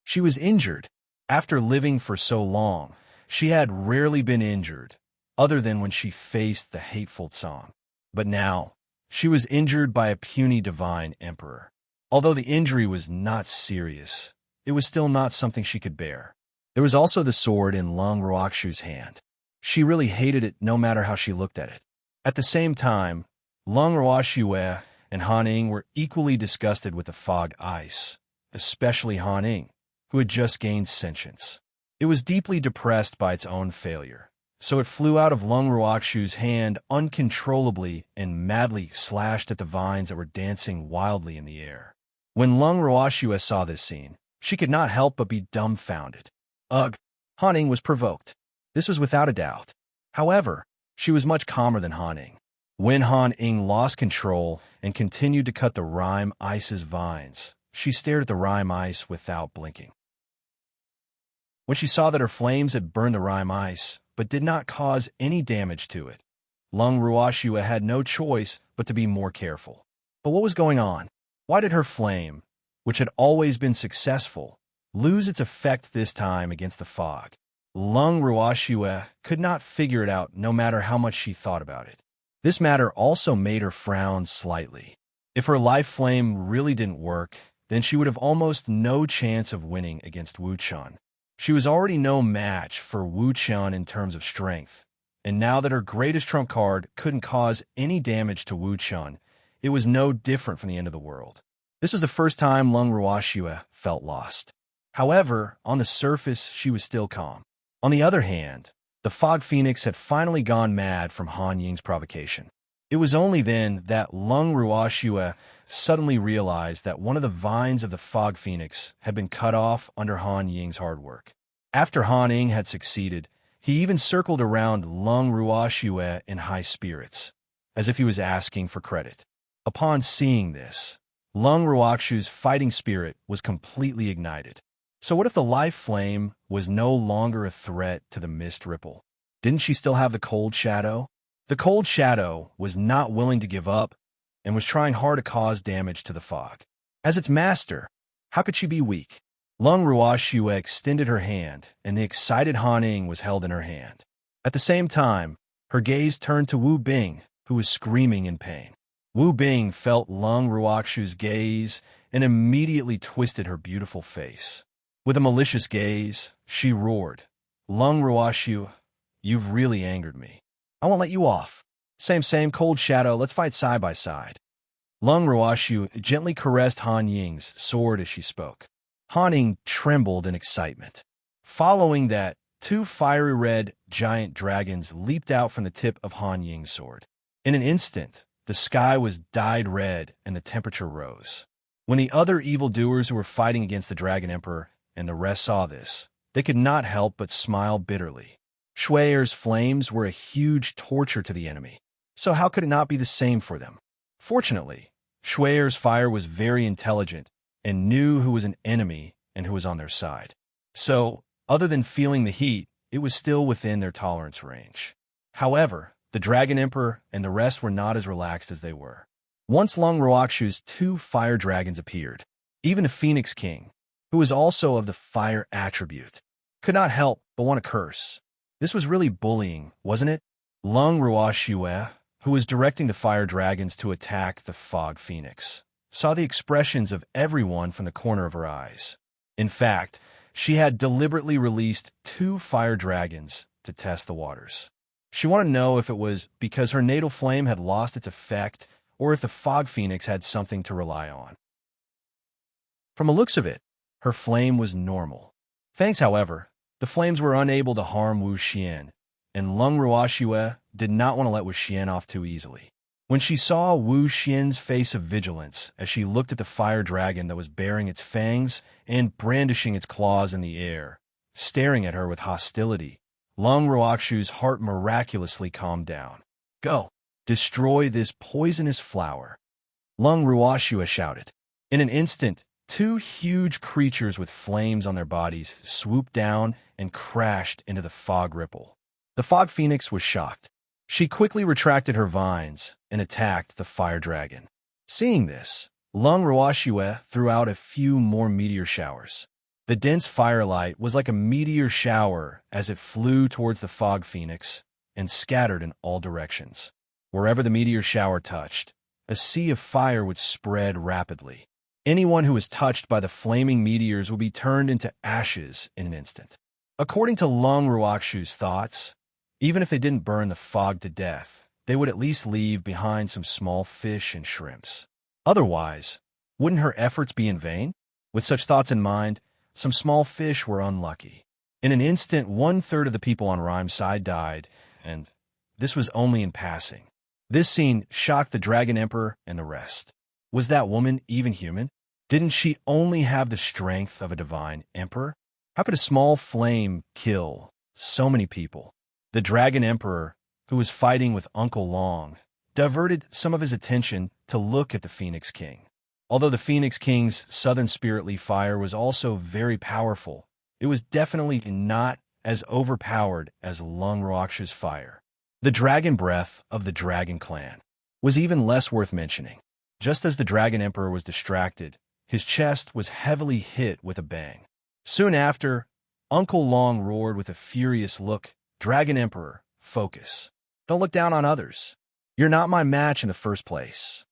She was injured. After living for so long, she had rarely been injured, other than when she faced the hateful Tsang. But now, she was injured by a puny divine emperor. Although the injury was not serious, it was still not something she could bear. There was also the sword in Lung Ruoxu's hand. She really hated it no matter how she looked at it. At the same time, Lung Ruoxue and Han Ing were equally disgusted with the fog ice, especially Han Ing, who had just gained sentience. It was deeply depressed by its own failure, so it flew out of Lung Ruoxu's hand uncontrollably and madly slashed at the vines that were dancing wildly in the air. When Lung Ruoxue saw this scene, she could not help but be dumbfounded. Ugh! Han Ing was provoked. This was without a doubt. However, she was much calmer than Han Ing. When Han Ing lost control and continued to cut the rime ice's vines, she stared at the rime ice without blinking. When she saw that her flames had burned the rime ice, but did not cause any damage to it, Lung Ruoxue had no choice but to be more careful. But what was going on? Why did her flame, which had always been successful, lose its effect this time against the fog? Lung Ruoxue could not figure it out no matter how much she thought about it. This matter also made her frown slightly. If her life flame really didn't work, then she would have almost no chance of winning against Wu Chun. She was already no match for Wu Chun in terms of strength, and now that her greatest trump card couldn't cause any damage to Wu Chun, it was no different from the end of the world. This was the first time Lung Ruoxue felt lost. However, on the surface, she was still calm. On the other hand, the Fog Phoenix had finally gone mad from Han Ying's provocation. It was only then that Lung Ruoxue suddenly realized that one of the vines of the Fog Phoenix had been cut off under Han Ying's hard work. After Han Ying had succeeded, he even circled around Lung Ruoxue in high spirits, as if he was asking for credit. Upon seeing this, Lung Ruoxu's fighting spirit was completely ignited. So what if the life flame was no longer a threat to the mist ripple? Didn't she still have the cold shadow? The cold shadow was not willing to give up and was trying hard to cause damage to the fog. As its master, how could she be weak? Lung Ruoxue extended her hand, and the excited Han Ing was held in her hand. At the same time, her gaze turned to Wu Bing, who was screaming in pain. Wu Bing felt Lung Ruoxu's gaze and immediately twisted her beautiful face. With a malicious gaze, she roared, "Lung Ruoxu, you've really angered me. I won't let you off. Same, cold shadow, let's fight side by side." Lung Ruoxu gently caressed Han Ying's sword as she spoke. Han Ying trembled in excitement. Following that, two fiery red giant dragons leaped out from the tip of Han Ying's sword. In an instant, the sky was dyed red and the temperature rose. When the other evildoers who were fighting against the Dragon Emperor and the rest saw this, they could not help but smile bitterly. Shui'er's flames were a huge torture to the enemy, so how could it not be the same for them? Fortunately, Shui'er's fire was very intelligent and knew who was an enemy and who was on their side. So, other than feeling the heat, it was still within their tolerance range. However, the Dragon Emperor and the rest were not as relaxed as they were. Once Lung Ruoxu's two fire dragons appeared, even the Phoenix King, who was also of the fire attribute, could not help but want to curse. This was really bullying, wasn't it? Lung Ruoxue, who was directing the fire dragons to attack the Fog Phoenix, saw the expressions of everyone from the corner of her eyes. In fact, she had deliberately released two fire dragons to test the waters. She wanted to know if it was because her natal flame had lost its effect or if the Fog Phoenix had something to rely on. From the looks of it, her flame was normal. Thanks, however, the flames were unable to harm Wu Xian, and Lung Ruoxue did not want to let Wu Xian off too easily. When she saw Wu Xian's face of vigilance as she looked at the fire dragon that was baring its fangs and brandishing its claws in the air, staring at her with hostility, Lung Ruoxu's heart miraculously calmed down. "Go! Destroy this poisonous flower!" Lung Ruoxue shouted. In an instant, two huge creatures with flames on their bodies swooped down and crashed into the fog ripple. The Fog Phoenix was shocked. She quickly retracted her vines and attacked the fire dragon. Seeing this, Lung Ruoxue threw out a few more meteor showers. The dense firelight was like a meteor shower as it flew towards the fog phoenix and scattered in all directions. Wherever the meteor shower touched, a sea of fire would spread rapidly. Anyone who was touched by the flaming meteors would be turned into ashes in an instant. According to Lung Ruoxue's thoughts, even if they didn't burn the fog to death, they would at least leave behind some small fish and shrimps. Otherwise, wouldn't her efforts be in vain? With such thoughts in mind, some small fish were unlucky. In an instant, 1/3 of the people on Rhyme's side died, and this was only in passing. This scene shocked the Dragon Emperor and the rest. Was that woman even human? Didn't she only have the strength of a divine emperor? How could a small flame kill so many people? The Dragon Emperor, who was fighting with Uncle Long, diverted some of his attention to look at the Phoenix King. Although the Phoenix King's southern spiritly fire was also very powerful, it was definitely not as overpowered as Lung Ruoxue's fire. The dragon breath of the Dragon Clan was even less worth mentioning. Just as the Dragon Emperor was distracted, his chest was heavily hit with a bang. Soon after, Uncle Long roared with a furious look, "Dragon Emperor, focus. Don't look down on others. You're not my match in the first place."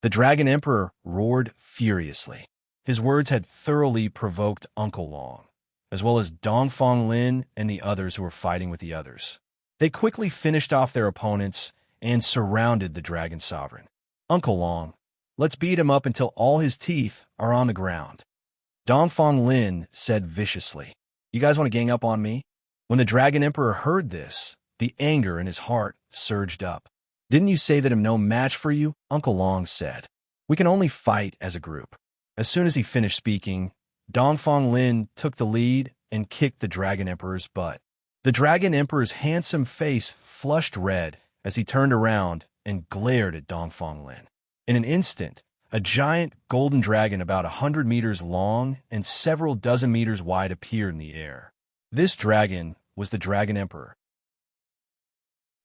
The Dragon Emperor roared furiously. His words had thoroughly provoked Uncle Long, as well as Dongfang Lin and the others who were fighting with the others. They quickly finished off their opponents and surrounded the Dragon Sovereign. "Uncle Long, let's beat him up until all his teeth are on the ground," Dongfang Lin said viciously. "You guys want to gang up on me?" When the Dragon Emperor heard this, the anger in his heart surged up. "Didn't you say that I'm no match for you?" Uncle Long said. "We can only fight as a group." As soon as he finished speaking, Dongfang Lin took the lead and kicked the Dragon Emperor's butt. The Dragon Emperor's handsome face flushed red as he turned around and glared at Dongfang Lin. In an instant, a giant golden dragon about 100 meters long and several dozen meters wide appeared in the air. This dragon was the Dragon Emperor.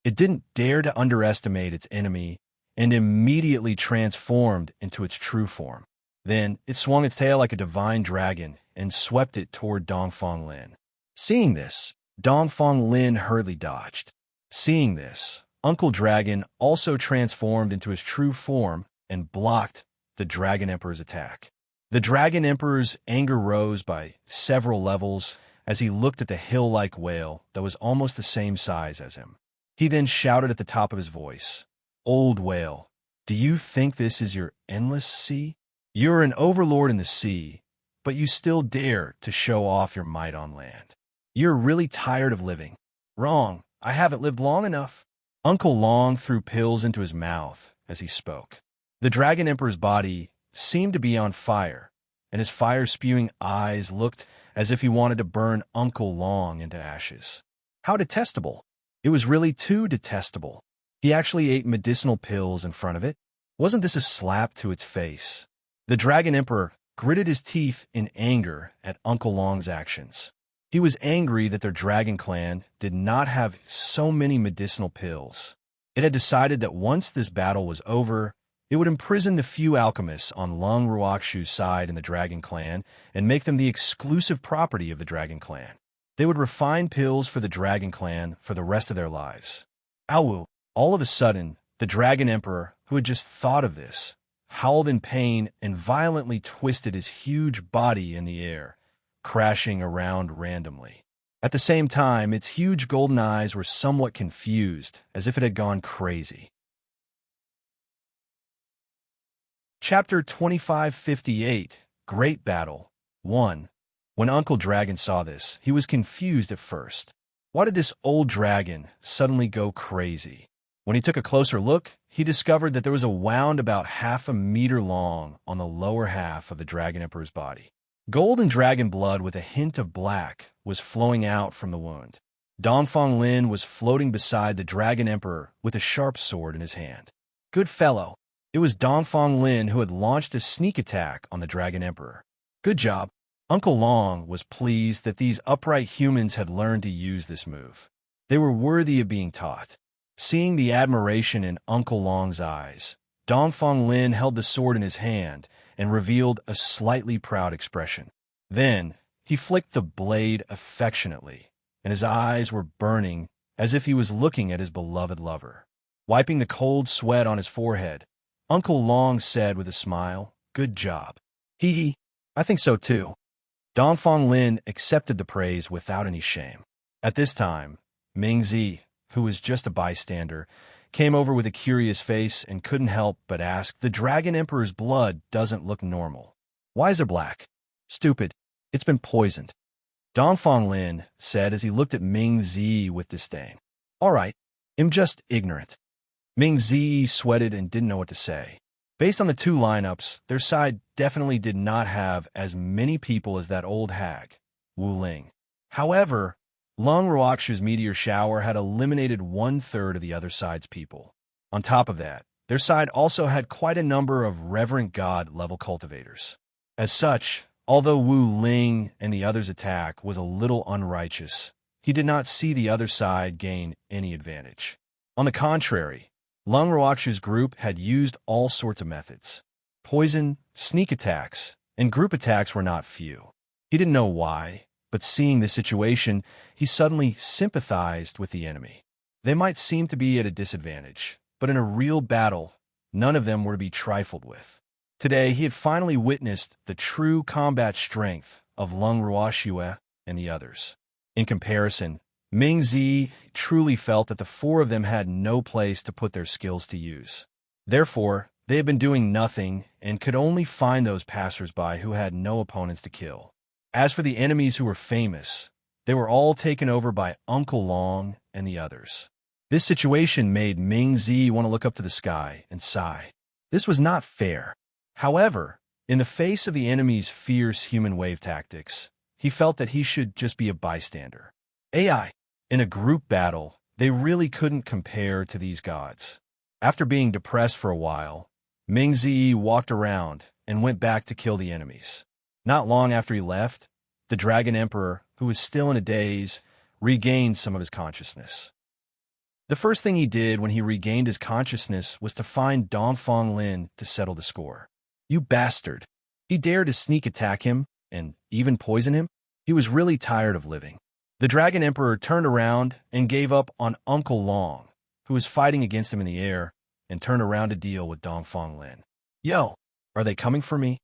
It didn't dare to underestimate its enemy and immediately transformed into its true form. Then it swung its tail like a divine dragon and swept it toward Dongfang Lin. Seeing this, Dongfang Lin hurriedly dodged. Seeing this, Uncle Dragon also transformed into his true form and blocked the Dragon Emperor's attack. The Dragon Emperor's anger rose by several levels as he looked at the hill-like whale that was almost the same size as him. He then shouted at the top of his voice, "Old whale, do you think this is your endless sea? You're an overlord in the sea, but you still dare to show off your might on land. You're really tired of living." "Wrong, I haven't lived long enough." Uncle Long threw pills into his mouth as he spoke. The Dragon Emperor's body seemed to be on fire, and his fire-spewing eyes looked as if he wanted to burn Uncle Long into ashes. How detestable! It was really too detestable. He actually ate medicinal pills in front of it. Wasn't this a slap to its face? The Dragon Emperor gritted his teeth in anger at Uncle Long's actions. He was angry that their dragon clan did not have so many medicinal pills. It had decided that once this battle was over, it would imprison the few alchemists on Lung Ruoxue's side in the Dragon Clan and make them the exclusive property of the Dragon Clan. They would refine pills for the Dragon Clan for the rest of their lives. Awu! All of a sudden, the Dragon Emperor, who had just thought of this, howled in pain and violently twisted his huge body in the air, crashing around randomly. At the same time, its huge golden eyes were somewhat confused, as if it had gone crazy. Chapter 2558, Great Battle 1. When Uncle Dragon saw this, he was confused at first. Why did this old dragon suddenly go crazy? When he took a closer look, he discovered that there was a wound about 1/2 meter long on the lower half of the Dragon Emperor's body. Golden dragon blood with a hint of black was flowing out from the wound. Dongfang Lin was floating beside the Dragon Emperor with a sharp sword in his hand. Good fellow. It was Dongfang Lin who had launched a sneak attack on the Dragon Emperor. Good job. Uncle Long was pleased that these upright humans had learned to use this move. They were worthy of being taught. Seeing the admiration in Uncle Long's eyes, Dongfang Lin held the sword in his hand and revealed a slightly proud expression. Then, he flicked the blade affectionately, and his eyes were burning as if he was looking at his beloved lover. Wiping the cold sweat on his forehead, Uncle Long said with a smile, "Good job." "Hee, I think so too." Dongfang Lin accepted the praise without any shame. At this time, Ming Zi, who was just a bystander, came over with a curious face and couldn't help but ask, "The Dragon Emperor's blood doesn't look normal. Why is it black?" "Stupid. It's been poisoned," Dongfang Lin said as he looked at Ming Zi with disdain. "All right, I'm just ignorant." Ming Zi sweated and didn't know what to say. Based on the two lineups, their side definitely did not have as many people as that old hag, Wu Ling. However, Lung Ruoxu's meteor shower had eliminated 1/3 of the other side's people. On top of that, their side also had quite a number of reverent god-level cultivators. As such, although Wu Ling and the others' attack was a little unrighteous, he did not see the other side gain any advantage. On the contrary, Lung Ruoxu's group had used all sorts of methods. Poison, sneak attacks, and group attacks were not few. He didn't know why, but seeing the situation, he suddenly sympathized with the enemy. They might seem to be at a disadvantage, but in a real battle, none of them were to be trifled with. Today, he had finally witnessed the true combat strength of Lung Ruoxu and the others. In comparison, Ming Zi truly felt that the four of them had no place to put their skills to use. Therefore, they had been doing nothing and could only find those passers-by who had no opponents to kill. As for the enemies who were famous, they were all taken over by Uncle Long and the others. This situation made Ming Zi want to look up to the sky and sigh. This was not fair. However, in the face of the enemy's fierce human wave tactics, he felt that he should just be a bystander. AI. In a group battle, they really couldn't compare to these gods. After being depressed for a while, Ming Zi walked around and went back to kill the enemies. Not long after he left, the Dragon Emperor, who was still in a daze, regained some of his consciousness. The first thing he did when he regained his consciousness was to find Dongfang Lin to settle the score. "You bastard." He dared to sneak attack him and even poison him? He was really tired of living. The Dragon Emperor turned around and gave up on Uncle Long, who was fighting against him in the air, and turned around to deal with Dongfang Lin. "Yo, are they coming for me?"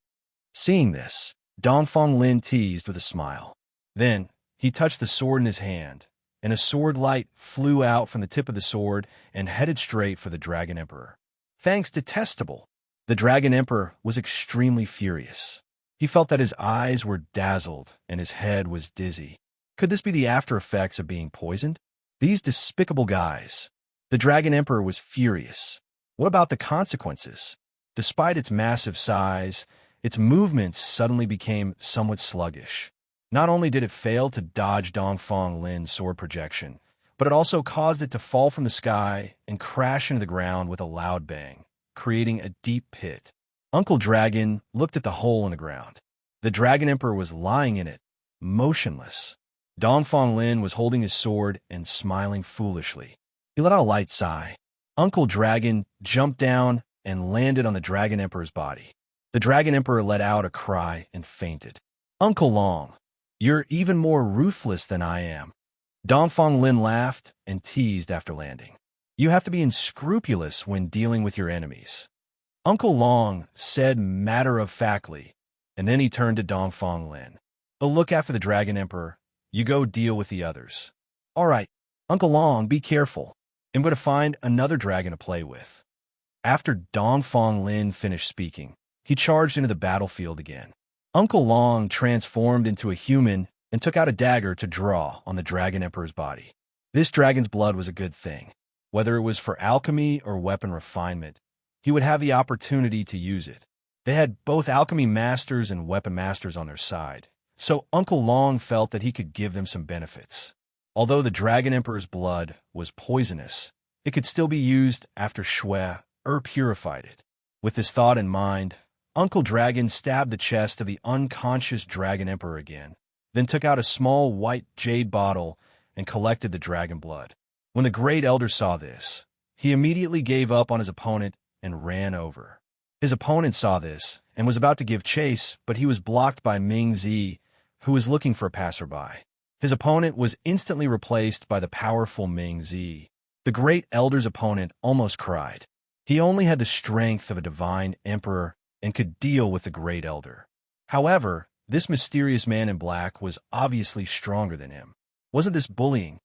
Seeing this, Dongfang Lin teased with a smile. Then, he touched the sword in his hand, and a sword light flew out from the tip of the sword and headed straight for the Dragon Emperor. Thanks, detestable. The Dragon Emperor was extremely furious. He felt that his eyes were dazzled and his head was dizzy. Could this be the after effects of being poisoned? These despicable guys. The Dragon Emperor was furious. What about the consequences? Despite its massive size, its movements suddenly became somewhat sluggish. Not only did it fail to dodge Dongfang Lin's sword projection, but it also caused it to fall from the sky and crash into the ground with a loud bang, creating a deep pit. Uncle Dragon looked at the hole in the ground. The Dragon Emperor was lying in it, motionless. Dongfang Lin was holding his sword and smiling foolishly. He let out a light sigh. Uncle Dragon jumped down and landed on the Dragon Emperor's body. The Dragon Emperor let out a cry and fainted. "Uncle Long, you're even more ruthless than I am." Dongfang Lin laughed and teased after landing. "You have to be unscrupulous when dealing with your enemies," Uncle Long said matter-of-factly, and then he turned to Dongfang Lin. "I'll look after the Dragon Emperor. You go deal with the others." "All right, Uncle Long, be careful. I'm going to find another dragon to play with." After Dongfang Lin finished speaking, he charged into the battlefield again. Uncle Long transformed into a human and took out a dagger to draw on the Dragon Emperor's body. This dragon's blood was a good thing. Whether it was for alchemy or weapon refinement, he would have the opportunity to use it. They had both alchemy masters and weapon masters on their side, so Uncle Long felt that he could give them some benefits. Although the Dragon Emperor's blood was poisonous, it could still be used after Shui purified it. With this thought in mind, Uncle Dragon stabbed the chest of the unconscious Dragon Emperor again, then took out a small white jade bottle and collected the dragon blood. When the Great Elder saw this, he immediately gave up on his opponent and ran over. His opponent saw this and was about to give chase, but he was blocked by Ming Zi, who was looking for a passerby. His opponent was instantly replaced by the powerful Ming Zi. The great elder's opponent almost cried. He only had the strength of a divine emperor and could deal with the great elder. However, this mysterious man in black was obviously stronger than him. Wasn't this bullying?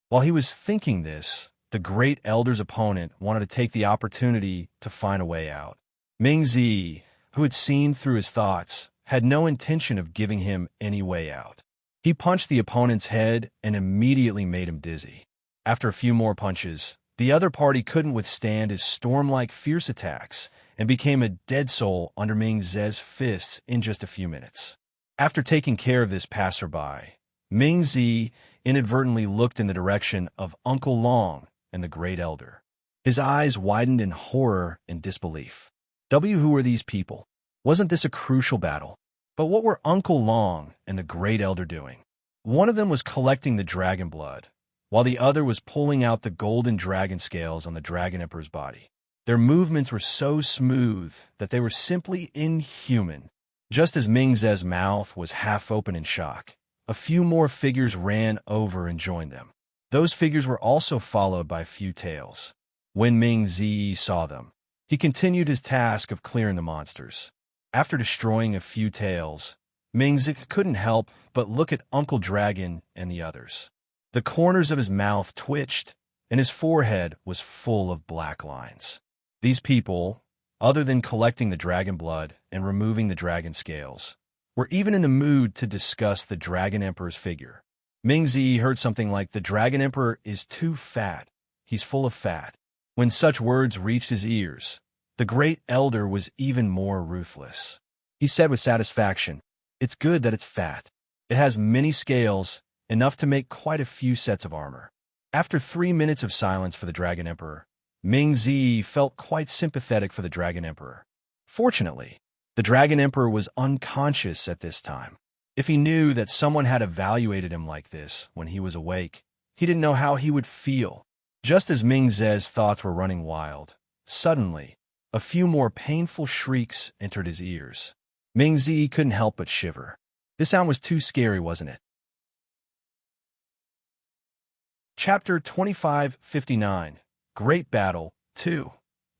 While he was thinking this, the great elder's opponent wanted to take the opportunity to find a way out. Ming Zi, who had seen through his thoughts, had no intention of giving him any way out. He punched the opponent's head and immediately made him dizzy. After a few more punches, the other party couldn't withstand his storm-like fierce attacks and became a dead soul under Ming Zi's fists in just a few minutes. After taking care of this passerby, Ming Zi inadvertently looked in the direction of Uncle Long and the great elder. His eyes widened in horror and disbelief. Who were these people? Wasn't this a crucial battle? But what were Uncle Long and the great elder doing? One of them was collecting the dragon blood, while the other was pulling out the golden dragon scales on the Dragon Emperor's body. Their movements were so smooth that they were simply inhuman. Just as Ming Zi's mouth was half open in shock, a few more figures ran over and joined them. Those figures were also followed by a few tails. When Ming Zi saw them, he continued his task of clearing the monsters. After destroying a few tails, Ming Zi couldn't help but look at Uncle Dragon and the others. The corners of his mouth twitched, and his forehead was full of black lines. These people, other than collecting the dragon blood and removing the dragon scales, were even in the mood to discuss the Dragon Emperor's figure. Ming Zi heard something like, "The Dragon Emperor is too fat. He's full of fat." When such words reached his ears, the great elder was even more ruthless. He said with satisfaction, "It's good that it's fat. It has many scales, enough to make quite a few sets of armor." After 3 minutes of silence for the Dragon Emperor, Ming Zi felt quite sympathetic for the Dragon Emperor. Fortunately, the Dragon Emperor was unconscious at this time. If he knew that someone had evaluated him like this when he was awake, he didn't know how he would feel. Just as Ming Zi's thoughts were running wild, suddenly, a few more painful shrieks entered his ears. Ming Zi couldn't help but shiver. This sound was too scary, wasn't it? Chapter 2559, Great Battle 2.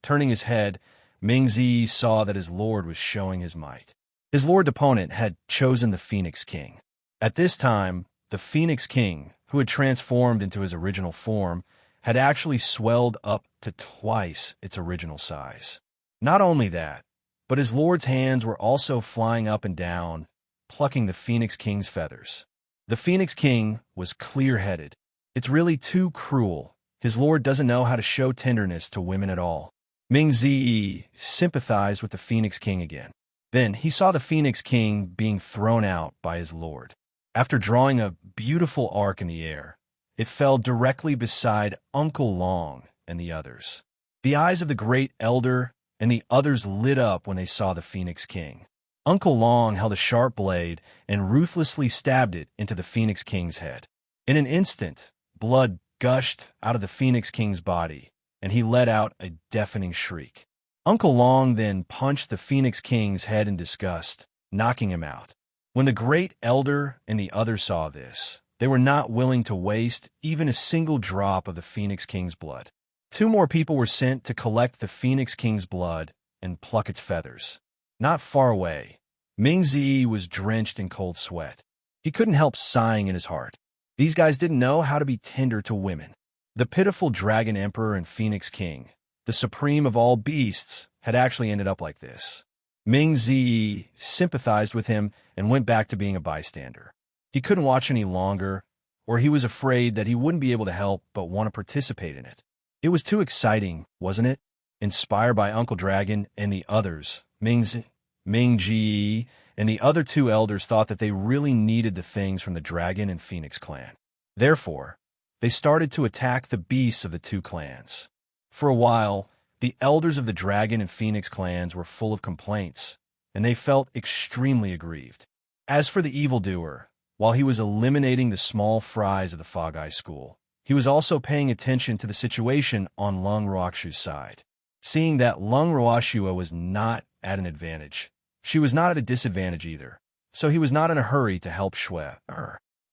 Turning his head, Ming Zi saw that his lord was showing his might. His lord's opponent had chosen the Phoenix King. At this time, the Phoenix King, who had transformed into his original form, had actually swelled up to twice its original size. Not only that, but his lord's hands were also flying up and down, plucking the Phoenix King's feathers. The Phoenix King was clear-headed. It's really too cruel. His lord doesn't know how to show tenderness to women at all. Ming Zi sympathized with the Phoenix King again. Then he saw the Phoenix King being thrown out by his lord. After drawing a beautiful arc in the air, it fell directly beside Uncle Long and the others. The eyes of the great elder and the others lit up when they saw the Phoenix King. Uncle Long held a sharp blade and ruthlessly stabbed it into the Phoenix King's head. In an instant, blood gushed out of the Phoenix King's body, and he let out a deafening shriek. Uncle Long then punched the Phoenix King's head in disgust, knocking him out. When the great elder and the others saw this, they were not willing to waste even a single drop of the Phoenix King's blood. 2 more people were sent to collect the Phoenix King's blood and pluck its feathers. Not far away, Ming Zi was drenched in cold sweat. He couldn't help sighing in his heart. These guys didn't know how to be tender to women. The pitiful Dragon Emperor and Phoenix King, the supreme of all beasts, had actually ended up like this. Ming Zi sympathized with him and went back to being a bystander. He couldn't watch any longer, or he was afraid that he wouldn't be able to help but want to participate in it. It was too exciting, wasn't it? Inspired by Uncle Dragon and the others, Ming Zi and the other 2 elders thought that they really needed the things from the Dragon and Phoenix clan. Therefore, they started to attack the beasts of the 2 clans. For a while, the elders of the Dragon and Phoenix clans were full of complaints, and they felt extremely aggrieved. As for the evildoer, while he was eliminating the small fries of the Fog Eye School, he was also paying attention to the situation on Lung Ruakshu's side. Seeing that Lung Ruashua was not at an advantage, she was not at a disadvantage either, so he was not in a hurry to help Shui.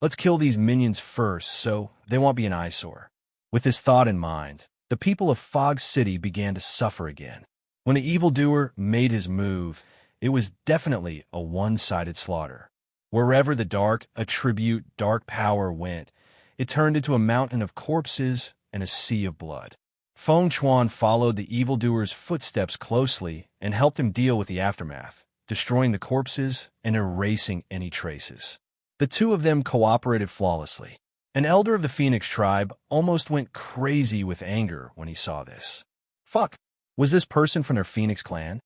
Let's kill these minions first so they won't be an eyesore. With this thought in mind, the people of Fog City began to suffer again. When the evildoer made his move, it was definitely a one-sided slaughter. Wherever the dark attribute dark power went, it turned into a mountain of corpses and a sea of blood. Feng Chuan followed the evildoer's footsteps closely and helped him deal with the aftermath, destroying the corpses and erasing any traces. The two of them cooperated flawlessly. An elder of the Phoenix tribe almost went crazy with anger when he saw this. Fuck! Was this person from their Phoenix clan?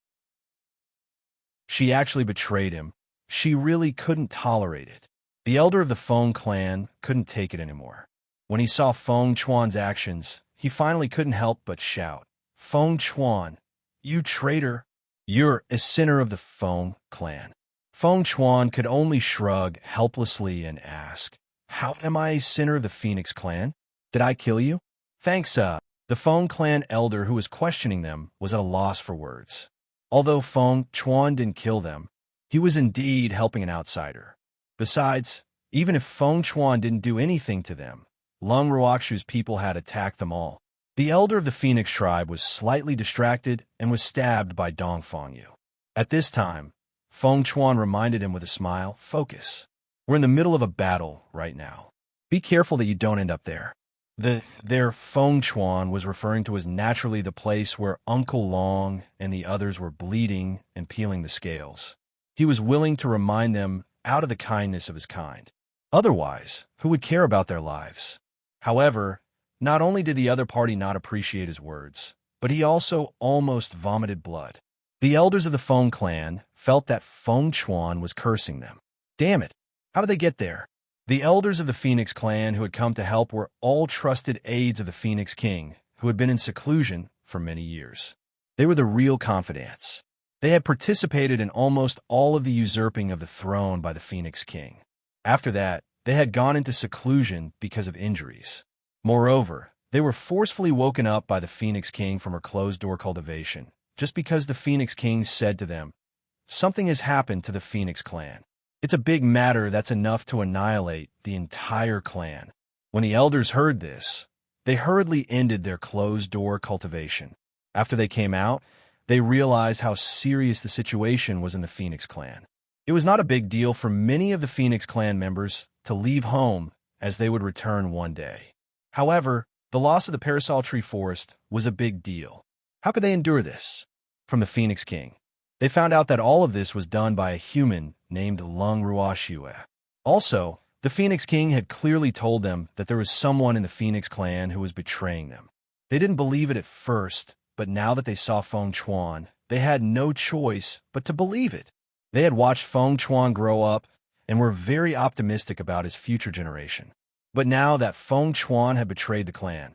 She actually betrayed him. She really couldn't tolerate it. The elder of the Feng clan couldn't take it anymore. When he saw Feng Chuan's actions, he finally couldn't help but shout, Feng Chuan, you traitor! You're a sinner of the Feng clan. Feng Chuan could only shrug helplessly and ask, how am I a sinner of the Phoenix clan? Did I kill you? Thanks, The Feng clan elder who was questioning them was at a loss for words. Although Feng Chuan didn't kill them, he was indeed helping an outsider. Besides, even if Feng Chuan didn't do anything to them, Lung Ruakshu's people had attacked them all. The elder of the Phoenix tribe was slightly distracted and was stabbed by Dong Fengyu. At this time, Feng Chuan reminded him with a smile, focus. We're in the middle of a battle right now. Be careful that you don't end up there. There Feng Chuan was referring to as naturally the place where Uncle Long and the others were bleeding and peeling the scales. He was willing to remind them out of the kindness of his kind. Otherwise, who would care about their lives? However, not only did the other party not appreciate his words, but he also almost vomited blood. The elders of the Feng clan felt that Feng Chuan was cursing them. Damn it! How did they get there? The elders of the Phoenix clan who had come to help were all trusted aides of the Phoenix King, who had been in seclusion for many years. They were the real confidants. They had participated in almost all of the usurping of the throne by the Phoenix King. After that, they had gone into seclusion because of injuries. Moreover, they were forcefully woken up by the Phoenix King from her closed-door cultivation, just because the Phoenix King said to them, something has happened to the Phoenix clan. It's a big matter that's enough to annihilate the entire clan. When the elders heard this, they hurriedly ended their closed-door cultivation. After they came out, they realized how serious the situation was in the Phoenix clan. It was not a big deal for many of the Phoenix clan members to leave home as they would return one day. However, the loss of the Parasol Tree Forest was a big deal. How could they endure this? From the Phoenix King, they found out that all of this was done by a human named Lung Ruashua. Also, the Phoenix King had clearly told them that there was someone in the Phoenix clan who was betraying them. They didn't believe it at first, but now that they saw Feng Chuan, they had no choice but to believe it. They had watched Feng Chuan grow up and were very optimistic about his future generation. But now that Feng Chuan had betrayed the clan,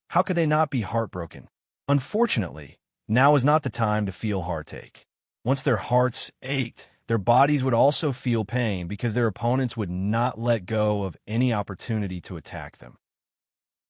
how could they not be heartbroken? Unfortunately, now was not the time to feel heartache. Once their hearts ached, their bodies would also feel pain because their opponents would not let go of any opportunity to attack them.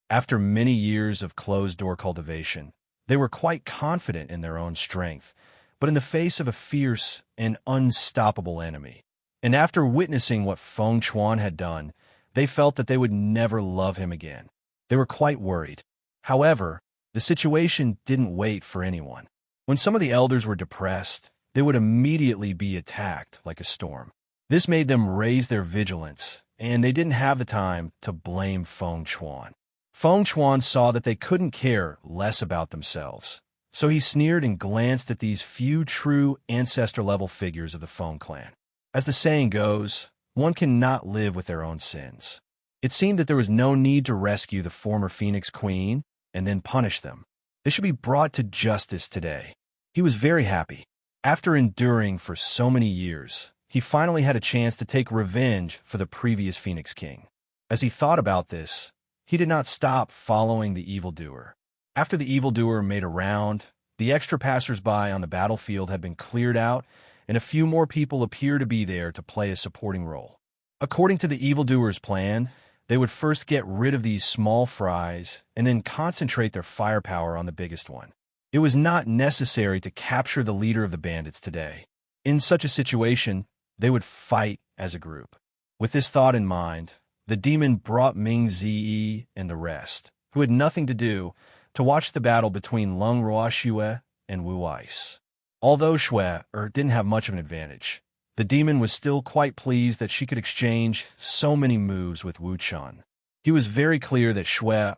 After many years of closed-door cultivation, they were quite confident in their own strength, but in the face of a fierce and unstoppable enemy. And after witnessing what Feng Chuan had done, they felt that they would never love him again. They were quite worried. However, the situation didn't wait for anyone. When some of the elders were depressed, they would immediately be attacked like a storm. This made them raise their vigilance, and they didn't have the time to blame Feng Chuan. Feng Chuan saw that they couldn't care less about themselves, so he sneered and glanced at these few true ancestor-level figures of the Feng clan. As the saying goes, one cannot live with their own sins. It seemed that there was no need to rescue the former Phoenix Queen and then punish them. They should be brought to justice today. He was very happy. After enduring for so many years, he finally had a chance to take revenge for the previous Phoenix King. As he thought about this, he did not stop following the evildoer. After the evildoer made a round, the extra passers-by on the battlefield had been cleared out, and a few more people appear to be there to play a supporting role. According to the evildoer's plan, They would first get rid of these small fries and then concentrate their firepower on the biggest one. It was not necessary to capture the leader of the bandits today. In such a situation, they would fight as a group. With this thought in mind, the demon brought Ming Ziyi and the rest, who had nothing to do, to watch the battle between Lung Ruoxue and Wu Ice. Although Xue didn't have much of an advantage, the demon was still quite pleased that she could exchange so many moves with Wu Chun. He was very clear that Xue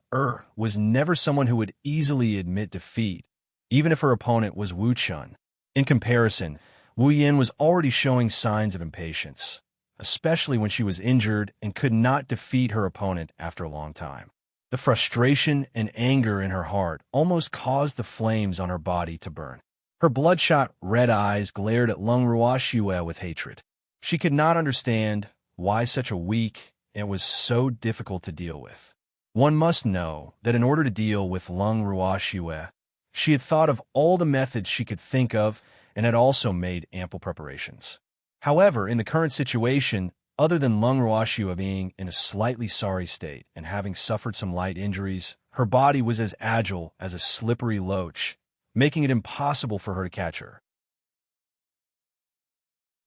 was never someone who would easily admit defeat, even if her opponent was Wu Chun. In comparison, Wu Yin was already showing signs of impatience, especially when she was injured and could not defeat her opponent after a long time. The frustration and anger in her heart almost caused the flames on her body to burn. Her bloodshot red eyes glared at Lung Ruoxue with hatred. She could not understand why such a weak and was so difficult to deal with. One must know that in order to deal with Lung Ruoxue, she had thought of all the methods she could think of and had also made ample preparations. However, in the current situation, other than Lung Ruoxue being in a slightly sorry state and having suffered some light injuries, her body was as agile as a slippery loach, making it impossible for her to catch her.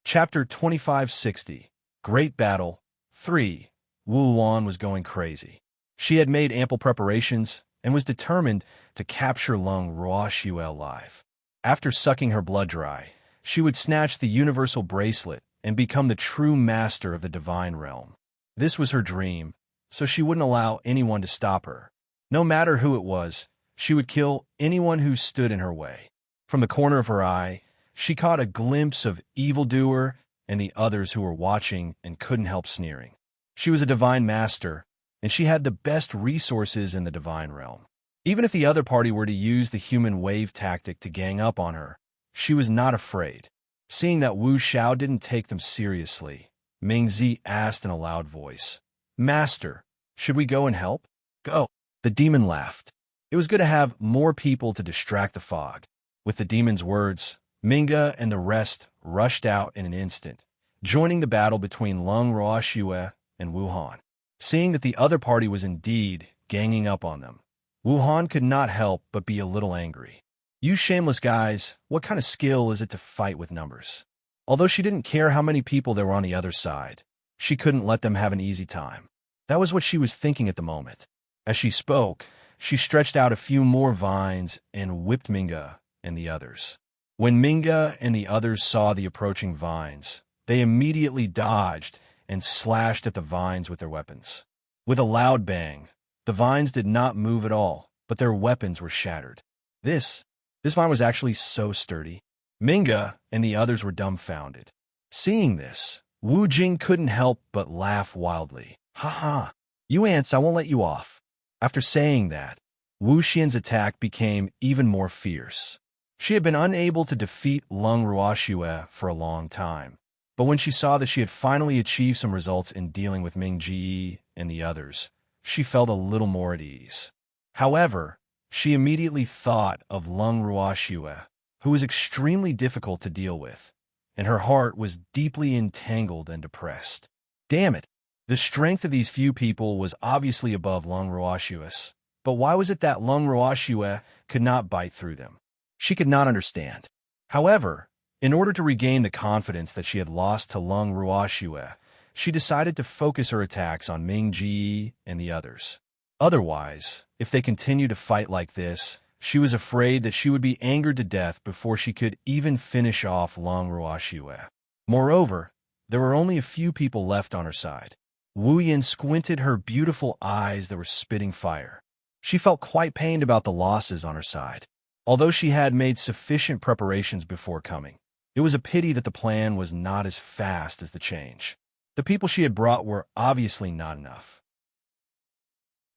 Chapter 2560 Great Battle 3 Wu Wan was going crazy. She had made ample preparations and was determined to capture Lung Ruoxue alive. After sucking her blood dry, she would snatch the universal bracelet and become the true master of the divine realm. This was her dream, so she wouldn't allow anyone to stop her. No matter who it was, she would kill anyone who stood in her way. From the corner of her eye, she caught a glimpse of evildoer and the others who were watching and couldn't help sneering. She was a divine master, and she had the best resources in the divine realm. Even if the other party were to use the human wave tactic to gang up on her, she was not afraid. Seeing that Wu Xiao didn't take them seriously, Ming Zi asked in a loud voice, "Master, should we go and help?" "Go." The demon laughed. It was good to have more people to distract the fog. With the demon's words, Minga and the rest rushed out in an instant, joining the battle between Lung Ruoxue and Wu Han. Seeing that the other party was indeed ganging up on them, Wu Han could not help but be a little angry. "You shameless guys, what kind of skill is it to fight with numbers?" Although she didn't care how many people there were on the other side, she couldn't let them have an easy time. That was what she was thinking at the moment. As she spoke, she stretched out a few more vines and whipped Minga and the others. When Minga and the others saw the approaching vines, they immediately dodged and slashed at the vines with their weapons. With a loud bang, the vines did not move at all, but their weapons were shattered. This vine was actually so sturdy. Minga and the others were dumbfounded. Seeing this, Wu Jing couldn't help but laugh wildly. "Ha ha! You ants, I won't let you off." After saying that, Wu Xian's attack became even more fierce. She had been unable to defeat Lung Ruoxue for a long time, but when she saw that she had finally achieved some results in dealing with Ming Ji and the others, she felt a little more at ease. However, she immediately thought of Lung Ruoxue, who was extremely difficult to deal with, and her heart was deeply entangled and depressed. Damn it! The strength of these few people was obviously above Lung Ruoxue's, but why was it that Lung Ruoxue could not bite through them? She could not understand. However, in order to regain the confidence that she had lost to Lung Ruoxue, she decided to focus her attacks on Ming Ji and the others. Otherwise, if they continued to fight like this, she was afraid that she would be angered to death before she could even finish off Lung Ruoxue. Moreover, there were only a few people left on her side. Wu Yin squinted her beautiful eyes that were spitting fire. She felt quite pained about the losses on her side. Although she had made sufficient preparations before coming, it was a pity that the plan was not as fast as the change. The people she had brought were obviously not enough.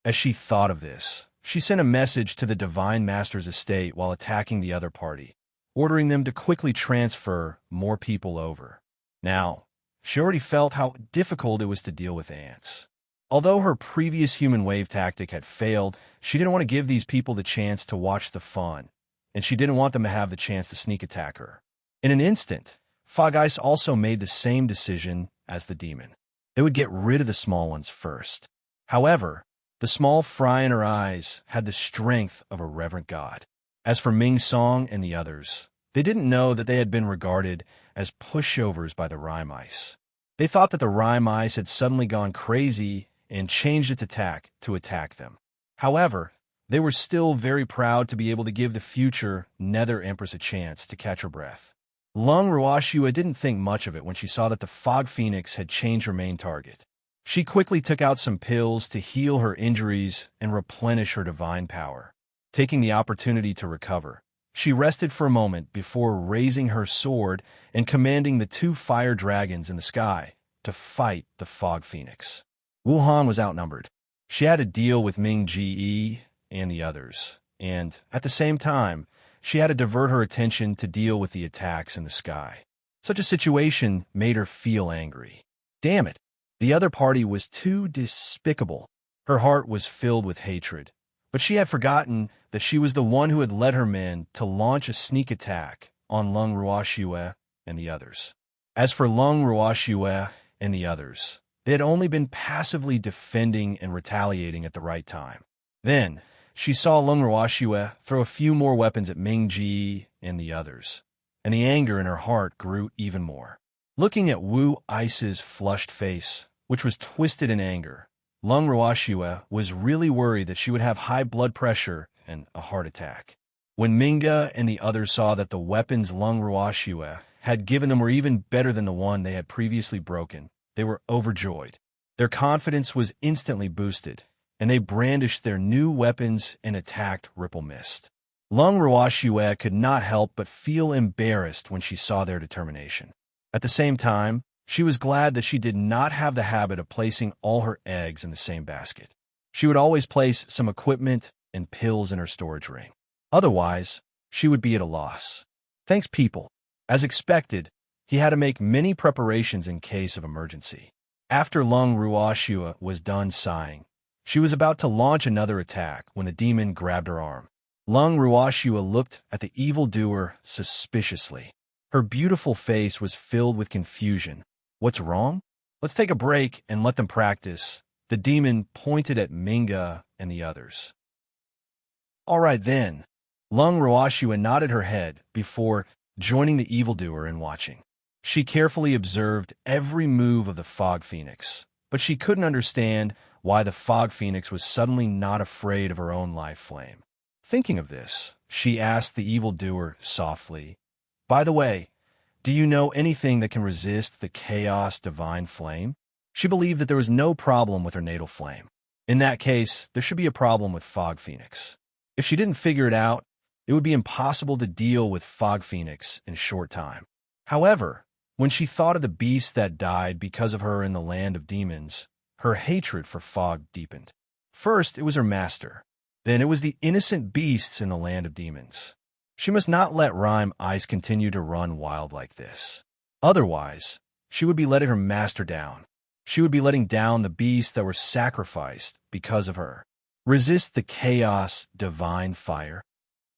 As she thought of this, she sent a message to the Divine Master's estate while attacking the other party, ordering them to quickly transfer more people over. Now, she already felt how difficult it was to deal with ants. Although her previous human wave tactic had failed, she didn't want to give these people the chance to watch the fun, and she didn't want them to have the chance to sneak attack her. In an instant, Fog Ice also made the same decision as the demon. They would get rid of the small ones first. However, the small fry in her eyes had the strength of a reverent god. As for Ming Song and the others, they didn't know that they had been regarded as pushovers by the rime ice. They thought that the rime ice had suddenly gone crazy and changed its attack to attack them. However, they were still very proud to be able to give the future Nether Empress a chance to catch her breath. Lung Ruoxua didn't think much of it when she saw that the Fog Phoenix had changed her main target. She quickly took out some pills to heal her injuries and replenish her divine power. Taking the opportunity to recover, she rested for a moment before raising her sword and commanding the 2 fire dragons in the sky to fight the Fog Phoenix. Wuhan was outnumbered. She had to deal with Ming Ge and the others, and at the same time, she had to divert her attention to deal with the attacks in the sky. Such a situation made her feel angry. Damn it! The other party was too despicable. Her heart was filled with hatred, but she had forgotten that she was the one who had led her men to launch a sneak attack on Lung Ruoxua and the others. As for Lung Ruoxua and the others, they had only been passively defending and retaliating at the right time. Then, she saw Lung Ruoxua throw a few more weapons at Ming Ji and the others, and the anger in her heart grew even more. Looking at Wu Ice's flushed face, which was twisted in anger, Lung Ruoxua was really worried that she would have high blood pressure and a heart attack. When Minga and the others saw that the weapons Lung Ruoxua had given them were even better than the one they had previously broken, they were overjoyed. Their confidence was instantly boosted, and they brandished their new weapons and attacked Ripple Mist. Lung Ruoxua could not help but feel embarrassed when she saw their determination. At the same time, she was glad that she did not have the habit of placing all her eggs in the same basket. She would always place some equipment and pills in her storage ring. Otherwise, she would be at a loss. Thanks, people. As expected, he had to make many preparations in case of emergency. After Lung Ruoxua was done sighing, she was about to launch another attack when the demon grabbed her arm. Lung Ruoxua looked at the evildoer suspiciously. Her beautiful face was filled with confusion. What's wrong? Let's take a break and let them practice. The demon pointed at Minga and the others. All right then. Lung Ruoxua nodded her head before joining the evildoer and watching. She carefully observed every move of the Fog Phoenix, but she couldn't understand why the Fog Phoenix was suddenly not afraid of her own life flame. Thinking of this, she asked the evildoer softly, "By the way, do you know anything that can resist the Chaos Divine Flame?" She believed that there was no problem with her natal flame. In that case, there should be a problem with Fog Phoenix. If she didn't figure it out, it would be impossible to deal with Fog Phoenix in a short time. However, when she thought of the beast that died because of her in the land of demons, her hatred for Fog deepened. First, it was her master. Then it was the innocent beasts in the land of demons. She must not let Rime Ice continue to run wild like this. Otherwise, she would be letting her master down. She would be letting down the beasts that were sacrificed because of her. Resist the chaos divine fire.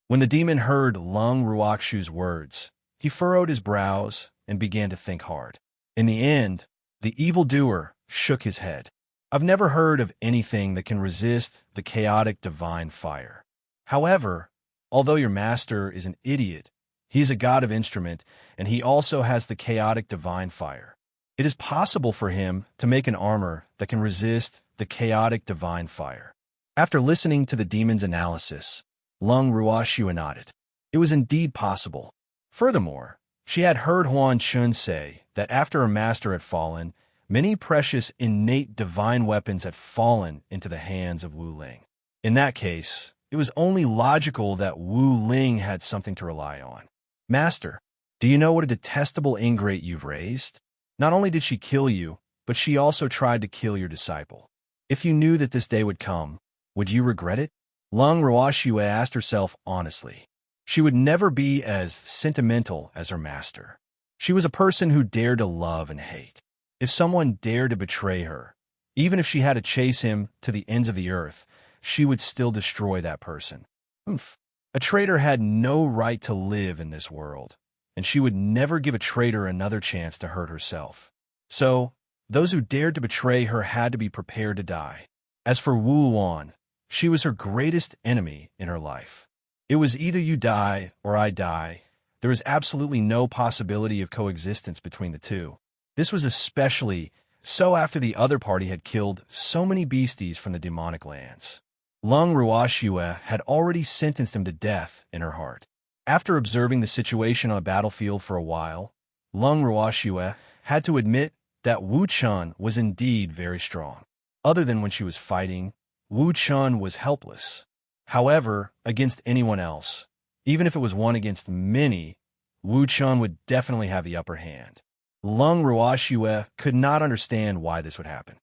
When the demon heard Lung Ruoxua's words, he furrowed his brows and began to think hard. In the end, the evildoer shook his head. I've never heard of anything that can resist the chaotic divine fire. However, although your master is an idiot, he is a god of instrument, and he also has the chaotic divine fire. It is possible for him to make an armor that can resist the chaotic divine fire. After listening to the demon's analysis, Lung Ruoxua nodded. It was indeed possible. Furthermore, she had heard Huan Chun say that after her master had fallen, many precious innate divine weapons had fallen into the hands of Wu Ling. In that case, it was only logical that Wu Ling had something to rely on. Master, do you know what a detestable ingrate you've raised? Not only did she kill you, but she also tried to kill your disciple. If you knew that this day would come, would you regret it? Lung Ruoxua asked herself honestly. She would never be as sentimental as her master. She was a person who dared to love and hate. If someone dared to betray her, even if she had to chase him to the ends of the earth, she would still destroy that person. A traitor had no right to live in this world, and she would never give a traitor another chance to hurt herself. So, those who dared to betray her had to be prepared to die. As for Wu Wan, she was her greatest enemy in her life. It was either you die or I die. There was absolutely no possibility of coexistence between the two. This was especially so after the other party had killed so many beasties from the demonic lands. Lung Ruoxue had already sentenced him to death in her heart. After observing the situation on the battlefield for a while, Lung Ruoxue had to admit that Wu Chun was indeed very strong. Other than when she was fighting, Wu Chun was helpless. However, against anyone else, even if it was one against many, Wu Chun would definitely have the upper hand. Lung Ruoxue could not understand why this would happen.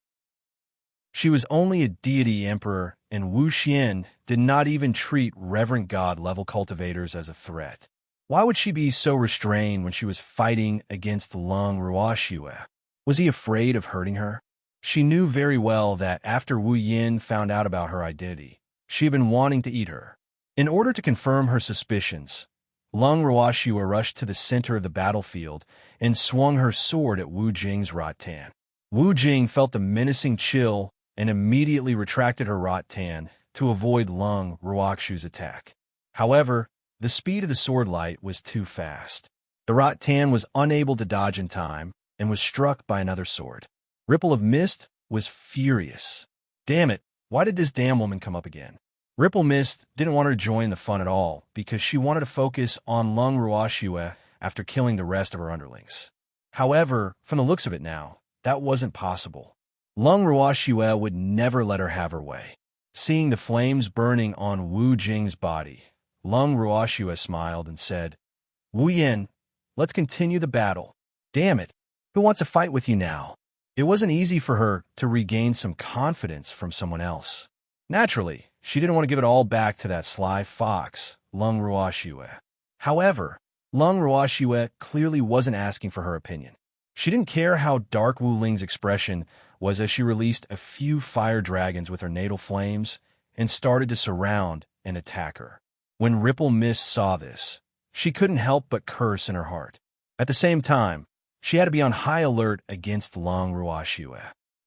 She was only a deity emperor, and Wu Xian did not even treat reverent god-level cultivators as a threat. Why would she be so restrained when she was fighting against Lung Ruoxue? Was he afraid of hurting her? She knew very well that after Wu Yin found out about her identity, she had been wanting to eat her. In order to confirm her suspicions, Lung Ruoxue rushed to the center of the battlefield and swung her sword at Wu Jing's rattan. Wu Jing felt the menacing chill and immediately retracted her rattan to avoid Lung Ruoxue's attack. However, the speed of the sword light was too fast. The rattan was unable to dodge in time and was struck by another sword. Ripple of Mist was furious. Damn it, why did this damn woman come up again? Ripple Mist didn't want her to join the fun at all because she wanted to focus on Lung Ruoxue after killing the rest of her underlings. However, from the looks of it now, that wasn't possible. Lung Ruoxue would never let her have her way. Seeing the flames burning on Wu Jing's body, Lung Ruoxue smiled and said, "Wu Yin, let's continue the battle. Damn it, who wants to fight with you now?" It wasn't easy for her to regain some confidence from someone else. Naturally, she didn't want to give it all back to that sly fox, Lung Ruoxue. However, Lung Ruoxue clearly wasn't asking for her opinion. She didn't care how dark Wu Ling's expression was as she released a few fire dragons with her natal flames and started to surround and attack her. When Ripple Mist saw this, she couldn't help but curse in her heart. At the same time, she had to be on high alert against Lung Ruoxue.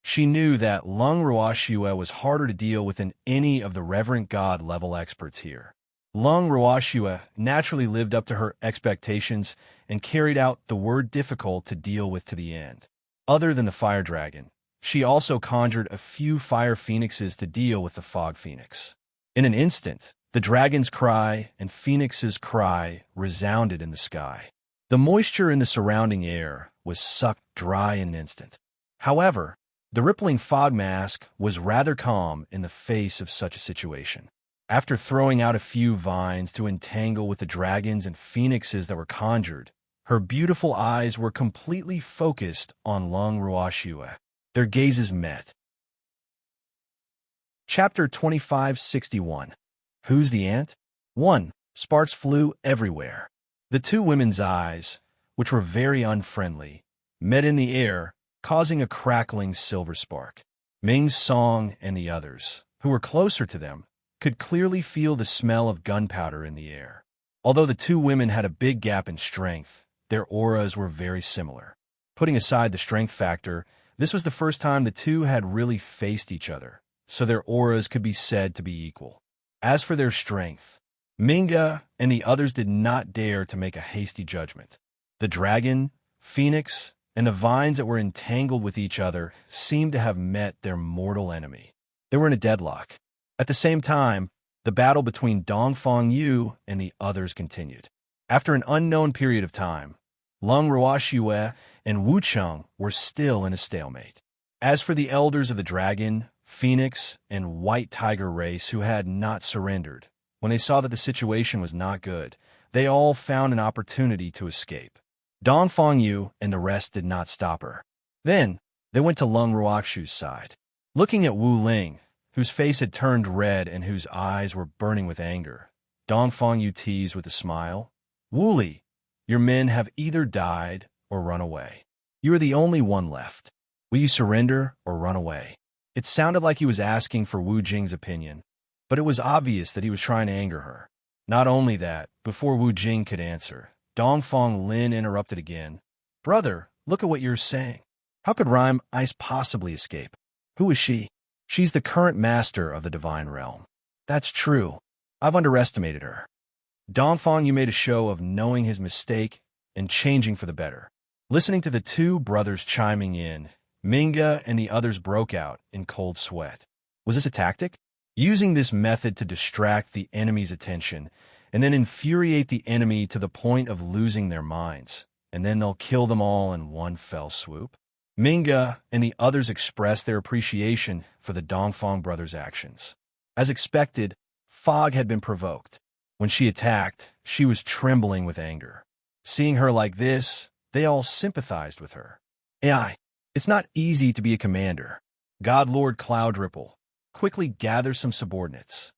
She knew that Lung Ruoxue was harder to deal with than any of the reverent god level experts here. Lung Ruoxue naturally lived up to her expectations and carried out the word difficult to deal with to the end. Other than the fire dragon, she also conjured a few fire phoenixes to deal with the fog phoenix. In an instant, the dragon's cry and phoenix's cry resounded in the sky. The moisture in the surrounding air was sucked dry in an instant. However, the rippling fog mask was rather calm in the face of such a situation. After throwing out a few vines to entangle with the dragons and phoenixes that were conjured, her beautiful eyes were completely focused on Lung Ruoxue. Their gazes met. Chapter 2561. Who's the Ant? 1. Sparks flew everywhere. The two women's eyes, which were very unfriendly, met in the air, causing a crackling silver spark. Ming's Song and the others, who were closer to them, could clearly feel the smell of gunpowder in the air. Although the two women had a big gap in strength, their auras were very similar. Putting aside the strength factor, this was the first time the two had really faced each other, so their auras could be said to be equal. As for their strength, Minga and the others did not dare to make a hasty judgment. The dragon, phoenix, and the vines that were entangled with each other seemed to have met their mortal enemy. They were in a deadlock. At the same time, the battle between Dongfang Yu and the others continued. After an unknown period of time, Lung Ruoxue and Wu Cheng were still in a stalemate. As for the elders of the dragon, phoenix, and white tiger race who had not surrendered, when they saw that the situation was not good, they all found an opportunity to escape. Dongfang Yu and the rest did not stop her. Then, they went to Lung Ruoxue's side. Looking at Wu Ling, whose face had turned red and whose eyes were burning with anger, Dongfang Yu teased with a smile, "Wu Li, your men have either died or run away. You are the only one left. Will you surrender or run away?" It sounded like he was asking for Wu Jing's opinion, but it was obvious that he was trying to anger her. Not only that, before Wu Jing could answer, Dongfang Lin interrupted again. "Brother, look at what you're saying. How could Rime Ice possibly escape? Who is she?" She's the current master of the divine realm. That's true. I've underestimated her. Dongfang Yu made a show of knowing his mistake and changing for the better. Listening to the two brothers chiming in, Minga and the others broke out in cold sweat. Was this a tactic? Using this method to distract the enemy's attention and then infuriate the enemy to the point of losing their minds, and then they'll kill them all in one fell swoop? Minga and the others expressed their appreciation for the Dongfang brothers' actions. As expected, Fog had been provoked. When she attacked, she was trembling with anger. Seeing her like this, they all sympathized with her. AI, it's not easy to be a commander. God Lord Cloudripple, quickly gather some subordinates.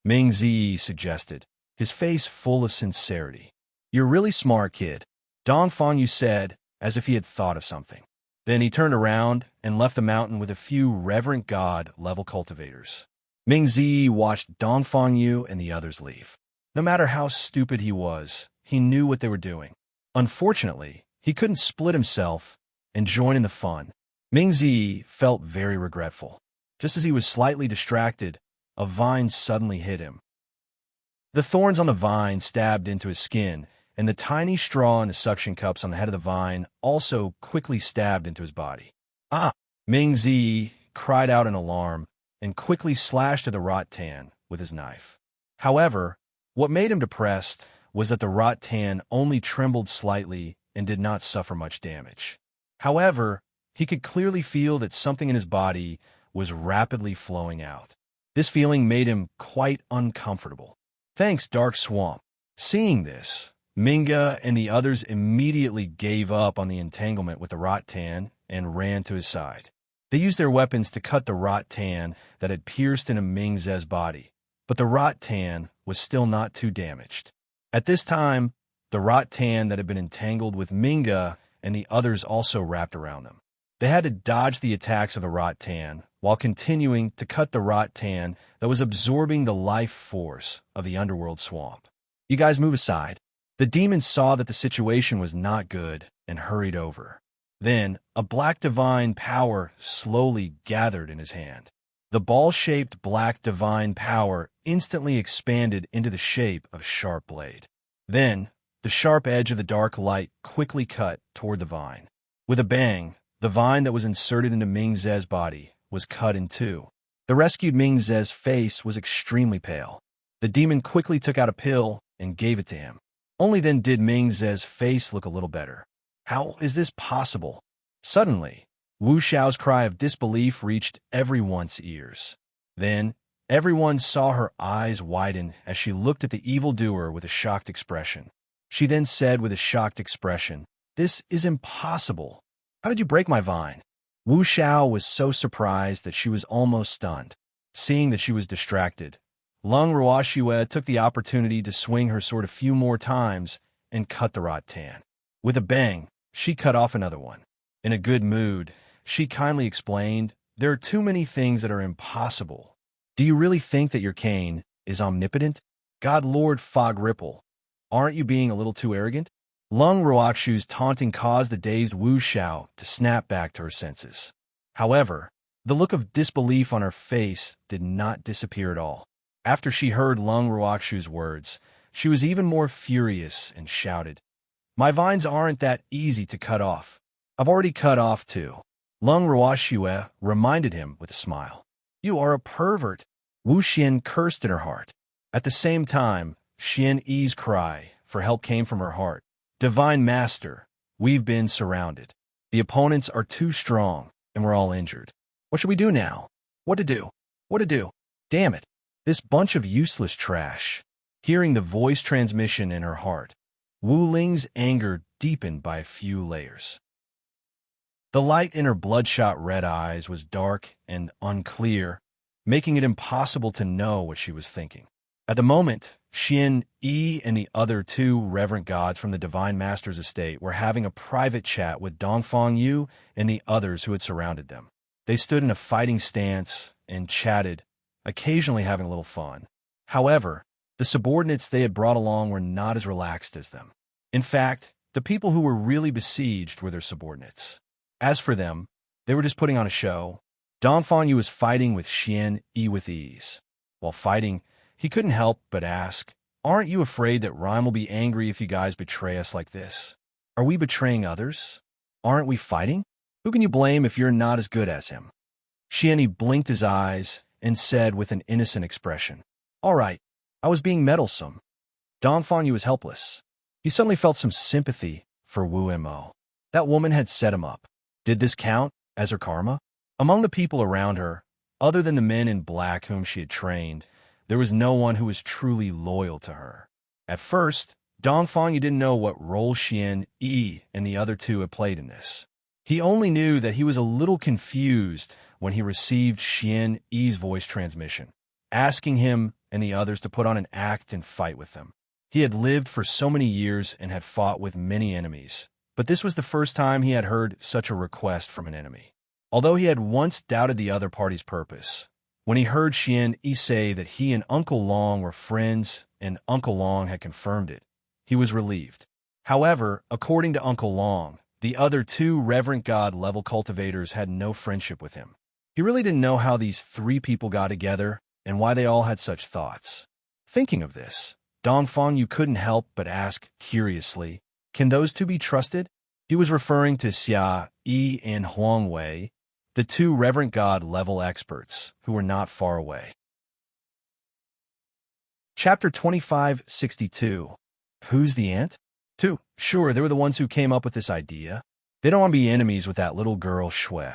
Ming Zi suggested, his face full of sincerity. You're really smart, kid, Dongfang Yu said, as if he had thought of something. Then he turned around and left the mountain with a few reverent god-level cultivators. Ming Zi watched Dongfang Yu and the others leave. No matter how stupid he was, he knew what they were doing. Unfortunately, he couldn't split himself and join in the fun. Ming Zi felt very regretful. Just as he was slightly distracted, a vine suddenly hit him. The thorns on the vine stabbed into his skin, and the tiny straw in the suction cups on the head of the vine also quickly stabbed into his body. Ah! Ming Zi cried out in alarm and quickly slashed at the rattan with his knife. However, what made him depressed was that the rattan only trembled slightly and did not suffer much damage. However, he could clearly feel that something in his body was rapidly flowing out. This feeling made him quite uncomfortable. Thanks, Dark Swamp. Seeing this, Minga and the others immediately gave up on the entanglement with the rattan and ran to his side. They used their weapons to cut the rattan that had pierced into Ming Ze's body, but the rattan was still not too damaged. At this time, the rattan that had been entangled with Minga and the others also wrapped around them. They had to dodge the attacks of the rattan while continuing to cut the rattan that was absorbing the life force of the underworld swamp. You guys move aside. The demon saw that the situation was not good and hurried over. Then, a black divine power slowly gathered in his hand. The ball-shaped black divine power instantly expanded into the shape of a sharp blade. Then, the sharp edge of the dark light quickly cut toward the vine. With a bang, the vine that was inserted into Ming Ze's body was cut in two. The rescued Ming Ze's face was extremely pale. The demon quickly took out a pill and gave it to him. Only then did Ming Ze's face look a little better. How is this possible? Suddenly, Wu Xiao's cry of disbelief reached everyone's ears. Then, everyone saw her eyes widen as she looked at the evildoer with a shocked expression. She then said with a shocked expression, "This is impossible. How did you break my vine?" Wu Xiao was so surprised that she was almost stunned. Seeing that she was distracted, Lung Ruoxue took the opportunity to swing her sword a few more times and cut the rattan. With a bang, she cut off another one. In a good mood, she kindly explained, "There are too many things that are impossible. Do you really think that your cane is omnipotent? God Lord Fog Ripple, aren't you being a little too arrogant?" Lung Ruoxue's taunting caused the dazed Wu Xiao to snap back to her senses. However, the look of disbelief on her face did not disappear at all. After she heard Lung Ruoxue's words, she was even more furious and shouted, "My vines aren't that easy to cut off. I've already cut off two." Lung Ruoxue reminded him with a smile. "You are a pervert." Wu Xian cursed in her heart. At the same time, Xian Yi's cry for help came from her heart. "Divine Master, we've been surrounded. The opponents are too strong, and we're all injured. What should we do now? What to do? What to do? Damn it. This bunch of useless trash." Hearing the voice transmission in her heart, Wu Ling's anger deepened by a few layers. The light in her bloodshot red eyes was dark and unclear, making it impossible to know what she was thinking. At the moment, Xian Yi and the other two reverent gods from the Divine Master's estate were having a private chat with Dongfang Yu and the others who had surrounded them. They stood in a fighting stance and chatted, occasionally having a little fun. However, the subordinates they had brought along were not as relaxed as them. In fact, the people who were really besieged were their subordinates. As for them, they were just putting on a show. Dongfang Yu was fighting with Xian Yi with ease. While fighting, he couldn't help but ask, "Aren't you afraid that Rhyme will be angry if you guys betray us like this? Are we betraying others? Aren't we fighting? Who can you blame if you're not as good as him?" Xian Yi blinked his eyes and said with an innocent expression, "All right, I was being meddlesome." Dongfang Yu was helpless. He suddenly felt some sympathy for Wu Mo. That woman had set him up. Did this count as her karma? Among the people around her, other than the men in black whom she had trained, there was no one who was truly loyal to her. At first, Dongfang Yu didn't know what role Xian Yi and the other two had played in this. He only knew that he was a little confused when he received Xian Yi's voice transmission, asking him and the others to put on an act and fight with them. He had lived for so many years and had fought with many enemies, but this was the first time he had heard such a request from an enemy. Although he had once doubted the other party's purpose, when he heard Xian Yi say that he and Uncle Long were friends and Uncle Long had confirmed it, he was relieved. However, according to Uncle Long, the other two Reverend God level cultivators had no friendship with him. He really didn't know how these three people got together and why they all had such thoughts. Thinking of this, Dongfang Yu couldn't help but ask curiously, "Can those two be trusted?" He was referring to Xia Yi and Huang Wei, the two Reverend God level experts who were not far away. Chapter 2562. Who's the ant? 2. Sure, they were the ones who came up with this idea. They don't want to be enemies with that little girl Shui.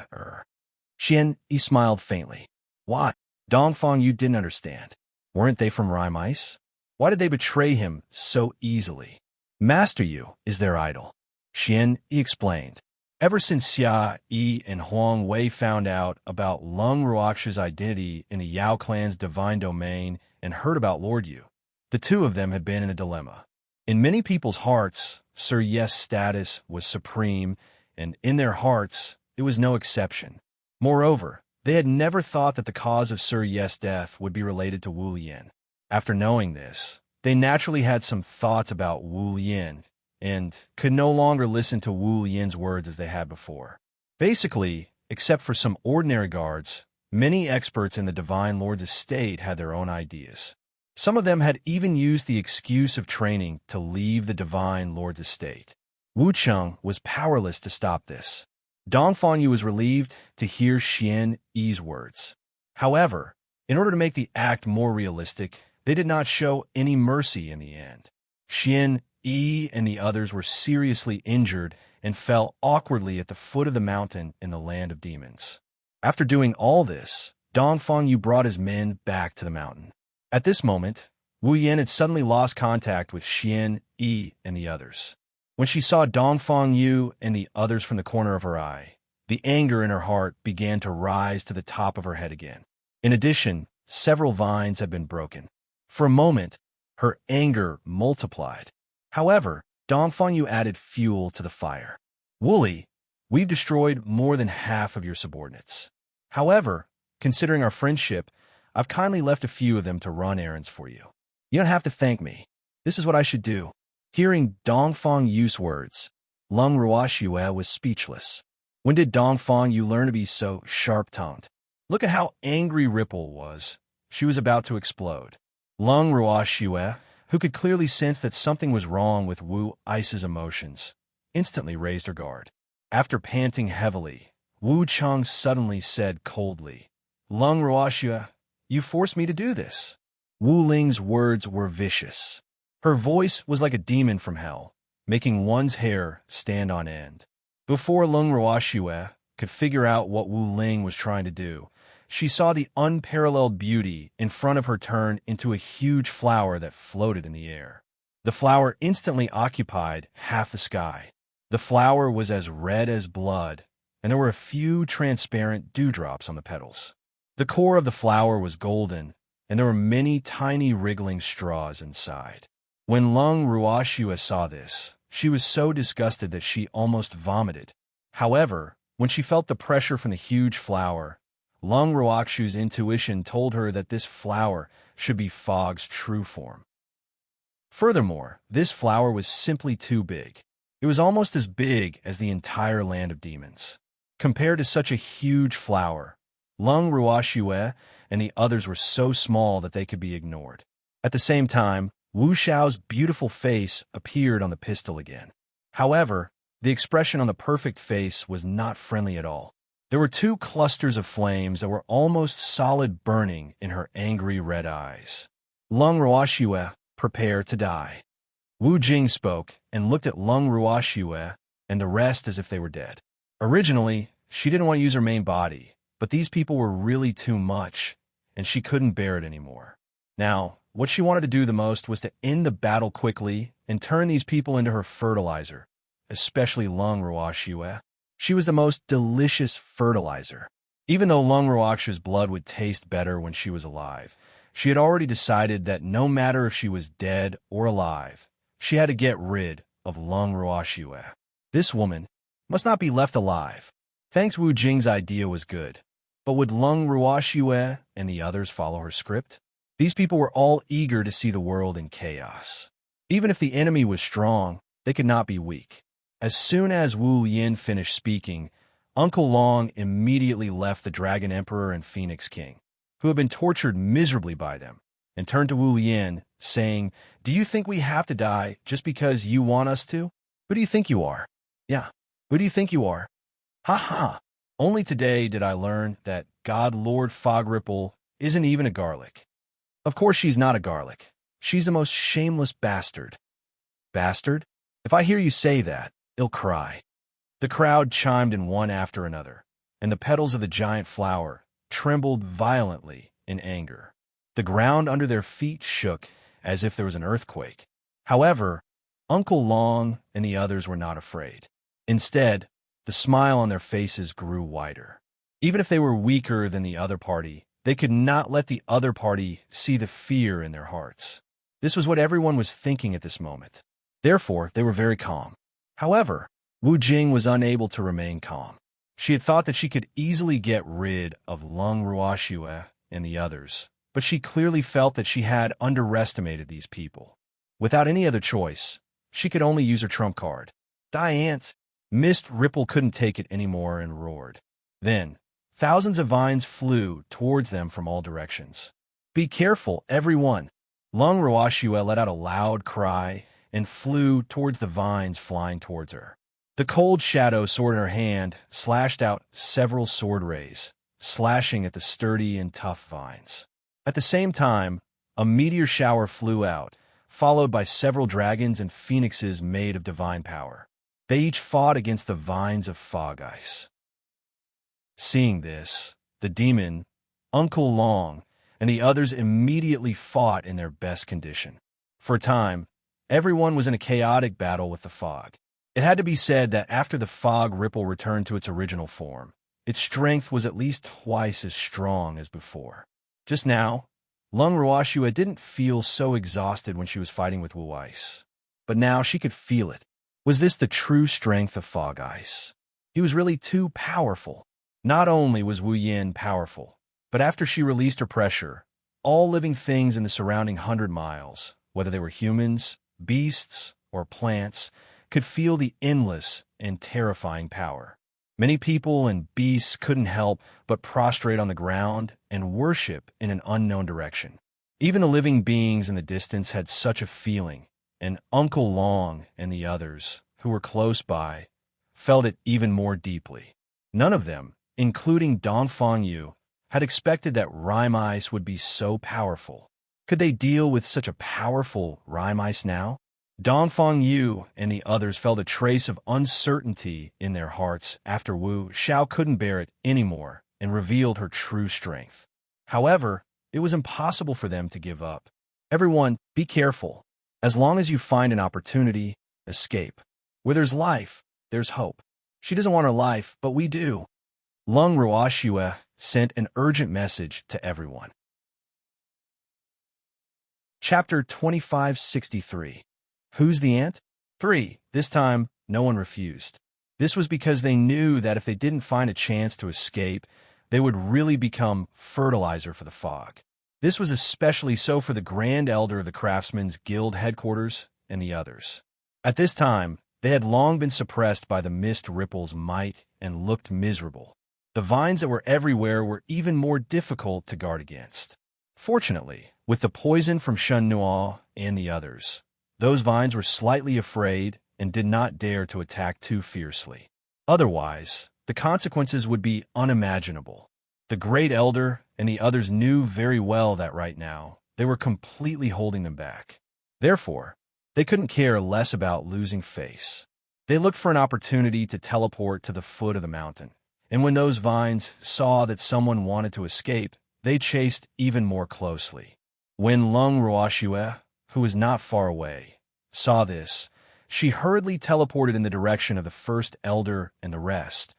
Xian Yi smiled faintly. Why? Dongfang Yu didn't understand. Weren't they from Rime Ice? Why did they betray him so easily? Master Yu is their idol. Xian Yi explained. Ever since Xia Yi and Huang Wei found out about Lung Ruox's identity in the Yao clan's divine domain and heard about Lord Yu, the two of them had been in a dilemma. In many people's hearts, Sir Yes' status was supreme, and in their hearts, it was no exception. Moreover, they had never thought that the cause of Sir Yes' death would be related to Wu Lian. After knowing this, they naturally had some thoughts about Wu Lian and could no longer listen to Wu Lian's words as they had before. Basically, except for some ordinary guards, many experts in the Divine Lord's estate had their own ideas. Some of them had even used the excuse of training to leave the Divine Lord's estate. Wu Cheng was powerless to stop this. Dongfang Yu was relieved to hear Xian Yi's words. However, in order to make the act more realistic, they did not show any mercy in the end. Xian Yi and the others were seriously injured and fell awkwardly at the foot of the mountain in the land of demons. After doing all this, Dongfang Yu brought his men back to the mountain. At this moment, Wu Yan had suddenly lost contact with Xian Yi and the others. When she saw Dongfang Yu and the others from the corner of her eye, the anger in her heart began to rise to the top of her head again. In addition, several vines had been broken. For a moment, her anger multiplied. However, Dongfang Yu added fuel to the fire. Wooly, we've destroyed more than half of your subordinates. However, considering our friendship, I've kindly left a few of them to run errands for you. You don't have to thank me. This is what I should do. Hearing Dongfang Yu's words, Lung Ruoxue was speechless. When did Dongfang Yu learn to be so sharp-tongued? Look at how angry Ripple was. She was about to explode. Lung Ruoxue, who could clearly sense that something was wrong with Wu Ice's emotions, instantly raised her guard. After panting heavily, Wu Cheng suddenly said coldly, Lung Ruoxue, you forced me to do this. Wu Ling's words were vicious. Her voice was like a demon from hell, making one's hair stand on end. Before Lung Ruoxue could figure out what Wu Ling was trying to do, she saw the unparalleled beauty in front of her turn into a huge flower that floated in the air. The flower instantly occupied half the sky. The flower was as red as blood, and there were a few transparent dewdrops on the petals. The core of the flower was golden, and there were many tiny wriggling straws inside. When Lung Ruoxue saw this, she was so disgusted that she almost vomited. However, when she felt the pressure from the huge flower, Lung Ruoxue's intuition told her that this flower should be Fog's true form. Furthermore, this flower was simply too big. It was almost as big as the entire land of demons. Compared to such a huge flower, Lung Ruoxue and the others were so small that they could be ignored. At the same time, Wu Xiao's beautiful face appeared on the pistol again. However, the expression on the perfect face was not friendly at all. There were two clusters of flames that were almost solid burning in her angry red eyes. Lung Ruoxue, prepare to die. Wu Jing spoke and looked at Lung Ruoxue and the rest as if they were dead. Originally, she didn't want to use her main body, but these people were really too much, and she couldn't bear it anymore. Now, what she wanted to do the most was to end the battle quickly and turn these people into her fertilizer, especially Lung Ruoxue. She was the most delicious fertilizer. Even though Lung Ruoxue's blood would taste better when she was alive, she had already decided that no matter if she was dead or alive, she had to get rid of Lung Ruoxue. This woman must not be left alive. Thanks Wu Jing's idea was good, but would Lung Ruoxue and the others follow her script? These people were all eager to see the world in chaos. Even if the enemy was strong, they could not be weak. As soon as Wu Yin finished speaking, Uncle Long immediately left the Dragon Emperor and Phoenix King, who had been tortured miserably by them, and turned to Wu Yin, saying, "Do you think we have to die just because you want us to? Who do you think you are? Yeah, who do you think you are? Ha ha! Only today did I learn that God Lord Fog Ripple isn't even a garlic. Of course she's not a garlic. She's the most shameless bastard." Bastard? If I hear you say that, I'll cry. The crowd chimed in one after another, and the petals of the giant flower trembled violently in anger. The ground under their feet shook as if there was an earthquake. However, Uncle Long and the others were not afraid. Instead, the smile on their faces grew wider. Even if they were weaker than the other party, they could not let the other party see the fear in their hearts. This was what everyone was thinking at this moment. Therefore, they were very calm. However, Wu Jing was unable to remain calm. She had thought that she could easily get rid of Lung Ruoxue and the others, but she clearly felt that she had underestimated these people. Without any other choice, she could only use her trump card. Diant! Mist Ripple couldn't take it anymore and roared. Then, thousands of vines flew towards them from all directions. "Be careful, everyone!" Lung Ruoxue let out a loud cry and flew towards the vines flying towards her. The cold shadow sword in her hand slashed out several sword rays, slashing at the sturdy and tough vines. At the same time, a meteor shower flew out, followed by several dragons and phoenixes made of divine power. They each fought against the vines of fog ice. Seeing this, the demon, Uncle Long, and the others immediately fought in their best condition. For a time, everyone was in a chaotic battle with the fog. It had to be said that after the fog ripple returned to its original form, its strength was at least twice as strong as before. Just now, Lung Ruoxue didn't feel so exhausted when she was fighting with Wu Ice, but now she could feel it. Was this the true strength of Fog Ice? He was really too powerful. Not only was Wu Yin powerful, but after she released her pressure, all living things in the surrounding 100 miles, whether they were humans, beasts, or plants, could feel the endless and terrifying power. Many people and beasts couldn't help but prostrate on the ground and worship in an unknown direction. Even the living beings in the distance had such a feeling, and Uncle Long and the others, who were close by, felt it even more deeply. None of them, including Dongfang Yu, had expected that Rime Ice would be so powerful. Could they deal with such a powerful Rime Ice now? Dongfang Yu and the others felt a trace of uncertainty in their hearts after Wu Xiao couldn't bear it anymore and revealed her true strength. However, it was impossible for them to give up. Everyone, be careful. As long as you find an opportunity, escape. Where there's life, there's hope. She doesn't want her life, but we do. Lung Ruoxue sent an urgent message to everyone. Chapter 2563. Who's the ant? 3. This time, no one refused. This was because they knew that if they didn't find a chance to escape, they would really become fertilizer for the fog. This was especially so for the Grand Elder of the Craftsmen's Guild headquarters and the others. At this time, they had long been suppressed by the Mist Ripple's might and looked miserable. The vines that were everywhere were even more difficult to guard against. Fortunately, with the poison from Shun Nuo and the others, those vines were slightly afraid and did not dare to attack too fiercely. Otherwise, the consequences would be unimaginable. The Great Elder and the others knew very well that right now, they were completely holding them back. Therefore, they couldn't care less about losing face. They looked for an opportunity to teleport to the foot of the mountain, and when those vines saw that someone wanted to escape, they chased even more closely. When Lung Ruoxue, who was not far away, saw this, she hurriedly teleported in the direction of the first elder and the rest,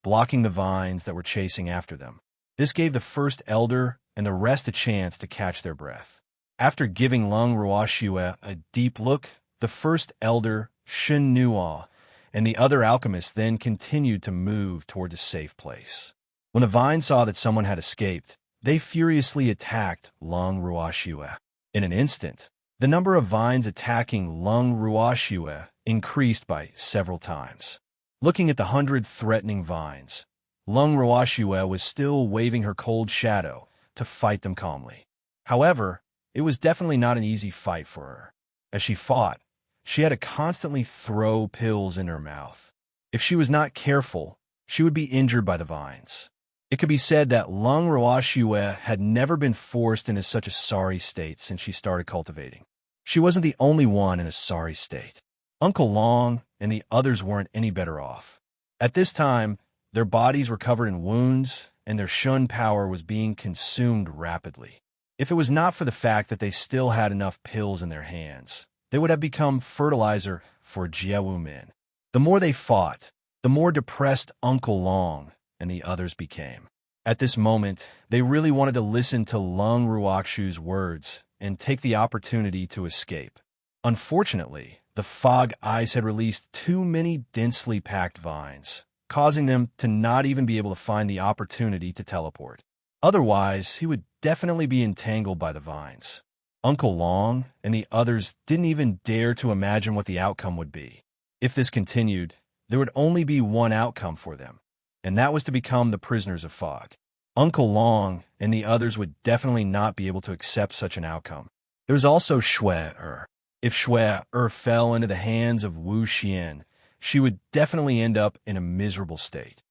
blocking the vines that were chasing after them. This gave the first elder and the rest a chance to catch their breath. After giving Lung Ruoxue a deep look, the first elder, Shun Nuo, and the other alchemists then continued to move toward a safe place. When the vine saw that someone had escaped, they furiously attacked Lung Ruoxue. In an instant, the number of vines attacking Lung Ruoxue increased by several times. Looking at the 100 threatening vines, Lung Ruoxue was still waving her cold shadow to fight them calmly. However, it was definitely not an easy fight for her. As she fought, she had to constantly throw pills in her mouth. If she was not careful, she would be injured by the vines. It could be said that Lung Ruoxue had never been forced into such a sorry state since she started cultivating. She wasn't the only one in a sorry state. Uncle Long and the others weren't any better off. At this time, their bodies were covered in wounds, and their Shun power was being consumed rapidly. If it was not for the fact that they still had enough pills in their hands, they would have become fertilizer for Jiewu men. The more they fought, the more depressed Uncle Long and the others became. At this moment, they really wanted to listen to Lung Ruoxue's words and take the opportunity to escape. Unfortunately, the fog ice had released too many densely packed vines, causing them to not even be able to find the opportunity to teleport. Otherwise, he would definitely be entangled by the vines. Uncle Long and the others didn't even dare to imagine what the outcome would be. If this continued, there would only be one outcome for them, and that was to become the prisoners of fog. Uncle Long and the others would definitely not be able to accept such an outcome. There was also Shui-Er. If Shui-Er fell into the hands of Wu Xian, she would definitely end up in a miserable state.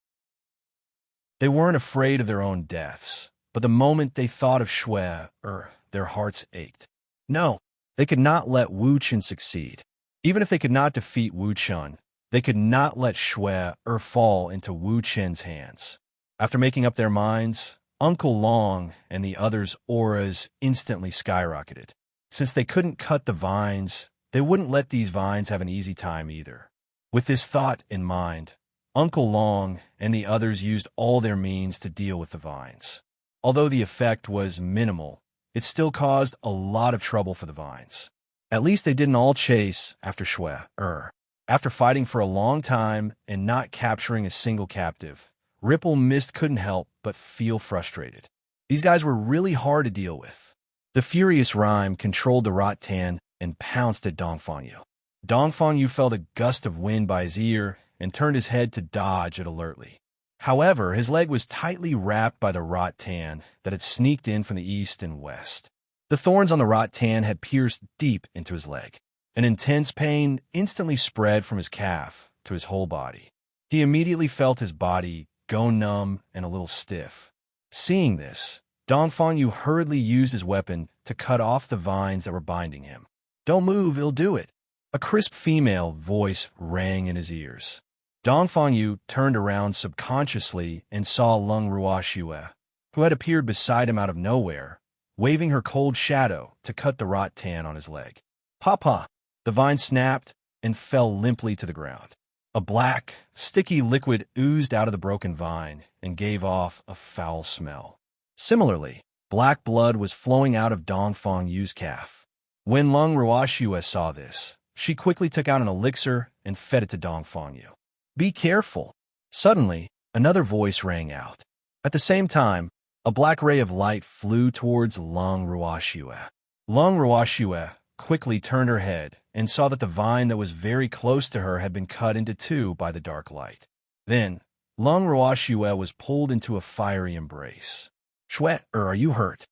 They weren't afraid of their own deaths, but the moment they thought of Shui-Er, their hearts ached. No, they could not let Wu Chen succeed. Even if they could not defeat Wu Chen, they could not let Shui-Er fall into Wu Chen's hands. After making up their minds, Uncle Long and the others' auras instantly skyrocketed. Since they couldn't cut the vines, they wouldn't let these vines have an easy time either. With this thought in mind, Uncle Long and the others used all their means to deal with the vines. Although the effect was minimal, it still caused a lot of trouble for the vines. At least they didn't all chase after Shui-Er. After fighting for a long time and not capturing a single captive, Ripple Mist couldn't help but feel frustrated. These guys were really hard to deal with. The furious Rhyme controlled the Rattan and pounced at Dongfangyu. Dongfangyu felt a gust of wind by his ear and turned his head to dodge it alertly. However, his leg was tightly wrapped by the Rattan that had sneaked in from the east and west. The thorns on the Rattan had pierced deep into his leg. An intense pain instantly spread from his calf to his whole body. He immediately felt his body go numb and a little stiff. Seeing this, Dongfangyu hurriedly used his weapon to cut off the vines that were binding him. "Don't move, it'll do it." A crisp female voice rang in his ears. Dongfangyu turned around subconsciously and saw Lung Ruoxue, who had appeared beside him out of nowhere, waving her cold shadow to cut the Rattan on his leg. "Papa!" The vine snapped and fell limply to the ground. A black, sticky liquid oozed out of the broken vine and gave off a foul smell. Similarly, black blood was flowing out of Dongfangyu's calf. When Lung Ruoxue saw this, she quickly took out an elixir and fed it to Dongfangyu. "Be careful." Suddenly, another voice rang out. At the same time, a black ray of light flew towards Lung Ruoxue. Lung Ruoxue quickly turned her head and saw that the vine that was very close to her had been cut into two by the dark light. Then, Lung Ruoxue was pulled into a fiery embrace. Shue, are you hurt?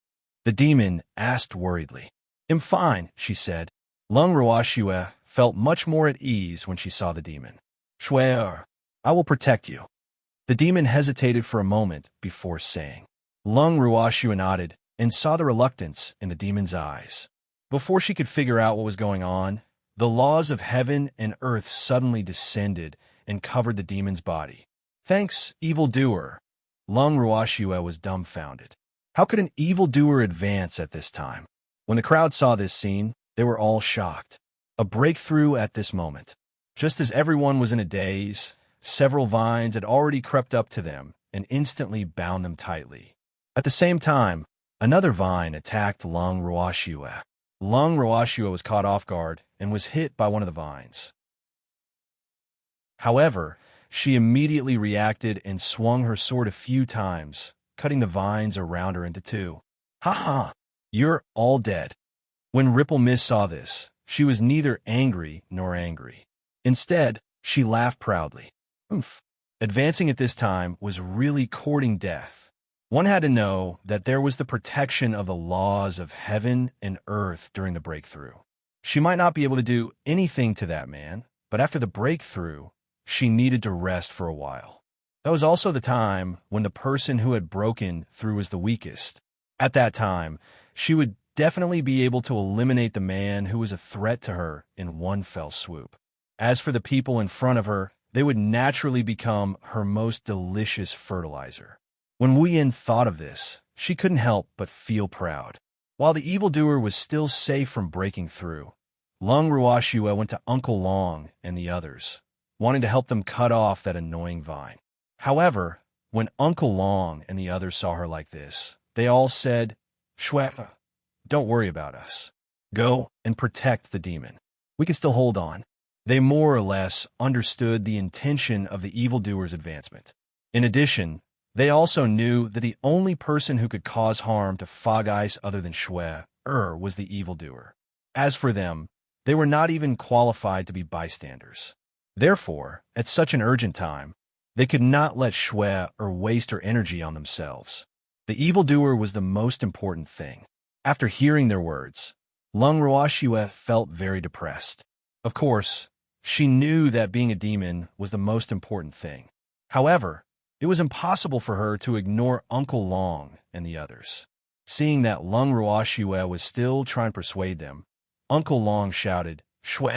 The demon asked worriedly. I'm fine, she said. Lung Ruoxue felt much more at ease when she saw the demon. Shue, I will protect you. The demon hesitated for a moment before saying. Lung Ruoxue nodded and saw the reluctance in the demon's eyes. Before she could figure out what was going on, the laws of heaven and earth suddenly descended and covered the demon's body. Thanks, evildoer. Lung Ruoxue was dumbfounded. How could an evildoer advance at this time? When the crowd saw this scene, they were all shocked. A breakthrough at this moment. Just as everyone was in a daze, several vines had already crept up to them and instantly bound them tightly. At the same time, another vine attacked Lung Ruoxue. Lung Ruoxue was caught off guard and was hit by one of the vines. However, she immediately reacted and swung her sword a few times, cutting the vines around her into two. Ha ha! You're all dead. When Ripple Miss saw this, she was neither angry nor angry. Instead, she laughed proudly. Oomph. Advancing at this time was really courting death. One had to know that there was the protection of the laws of heaven and earth during the breakthrough. She might not be able to do anything to that man, but after the breakthrough, she needed to rest for a while. That was also the time when the person who had broken through was the weakest. At that time, she would definitely be able to eliminate the man who was a threat to her in one fell swoop. As for the people in front of her, they would naturally become her most delicious fertilizer. When Wu Yin thought of this, she couldn't help but feel proud. While the evildoer was still safe from breaking through, Lung Ruoxue went to Uncle Long and the others, wanting to help them cut off that annoying vine. However, when Uncle Long and the others saw her like this, they all said, Shue, don't worry about us. Go and protect the demon. We can still hold on. They more or less understood the intention of the evildoer's advancement. In addition, they also knew that the only person who could cause harm to Fog Ice other than Shue was the evildoer. As for them, they were not even qualified to be bystanders. Therefore, at such an urgent time, they could not let Shue waste her energy on themselves. The evildoer was the most important thing. After hearing their words, Lung Ruoxue felt very depressed. Of course, she knew that being a demon was the most important thing. However, it was impossible for her to ignore Uncle Long and the others. Seeing that Lung Ruoxue was still trying to persuade them, Uncle Long shouted, Shue,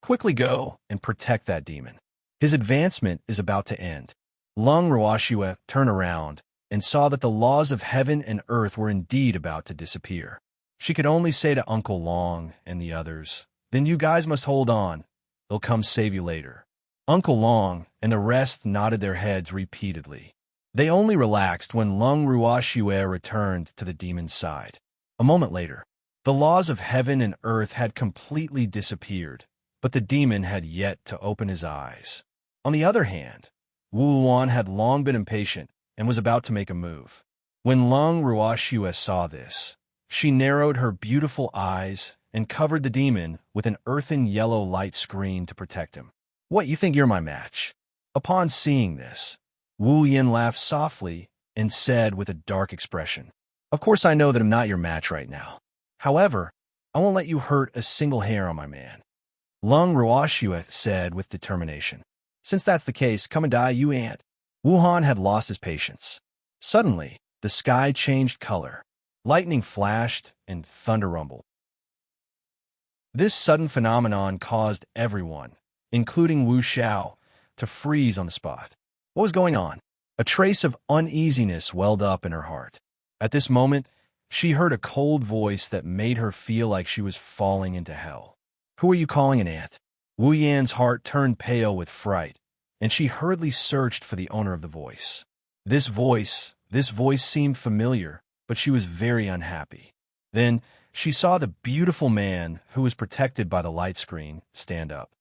quickly go and protect that demon. His advancement is about to end. Lung Ruoxue turned around and saw that the laws of heaven and earth were indeed about to disappear. She could only say to Uncle Long and the others, Then you guys must hold on. They'll come save you later. Uncle Long and the rest nodded their heads repeatedly. They only relaxed when Lung Ruoxue returned to the demon's side. A moment later, the laws of heaven and earth had completely disappeared, but the demon had yet to open his eyes. On the other hand, Wu Wan had long been impatient and was about to make a move. When Lung Ruoxue saw this, she narrowed her beautiful eyes and covered the demon with an earthen yellow light screen to protect him. What, you think you're my match? Upon seeing this, Wu Yin laughed softly and said with a dark expression, Of course I know that I'm not your match right now. However, I won't let you hurt a single hair on my man. Lung Ruoxue said with determination. Since that's the case, come and die, you ant. Wuhan had lost his patience. Suddenly, the sky changed color. Lightning flashed and thunder rumbled. This sudden phenomenon caused everyone, including Wu Xiao, to freeze on the spot. What was going on? A trace of uneasiness welled up in her heart. At this moment, she heard a cold voice that made her feel like she was falling into hell. Who are you calling an ant? Wu Yan's heart turned pale with fright, and she hurriedly searched for the owner of the voice. This voice seemed familiar, but she was very unhappy. Then she saw the beautiful man who was protected by the light screen stand up.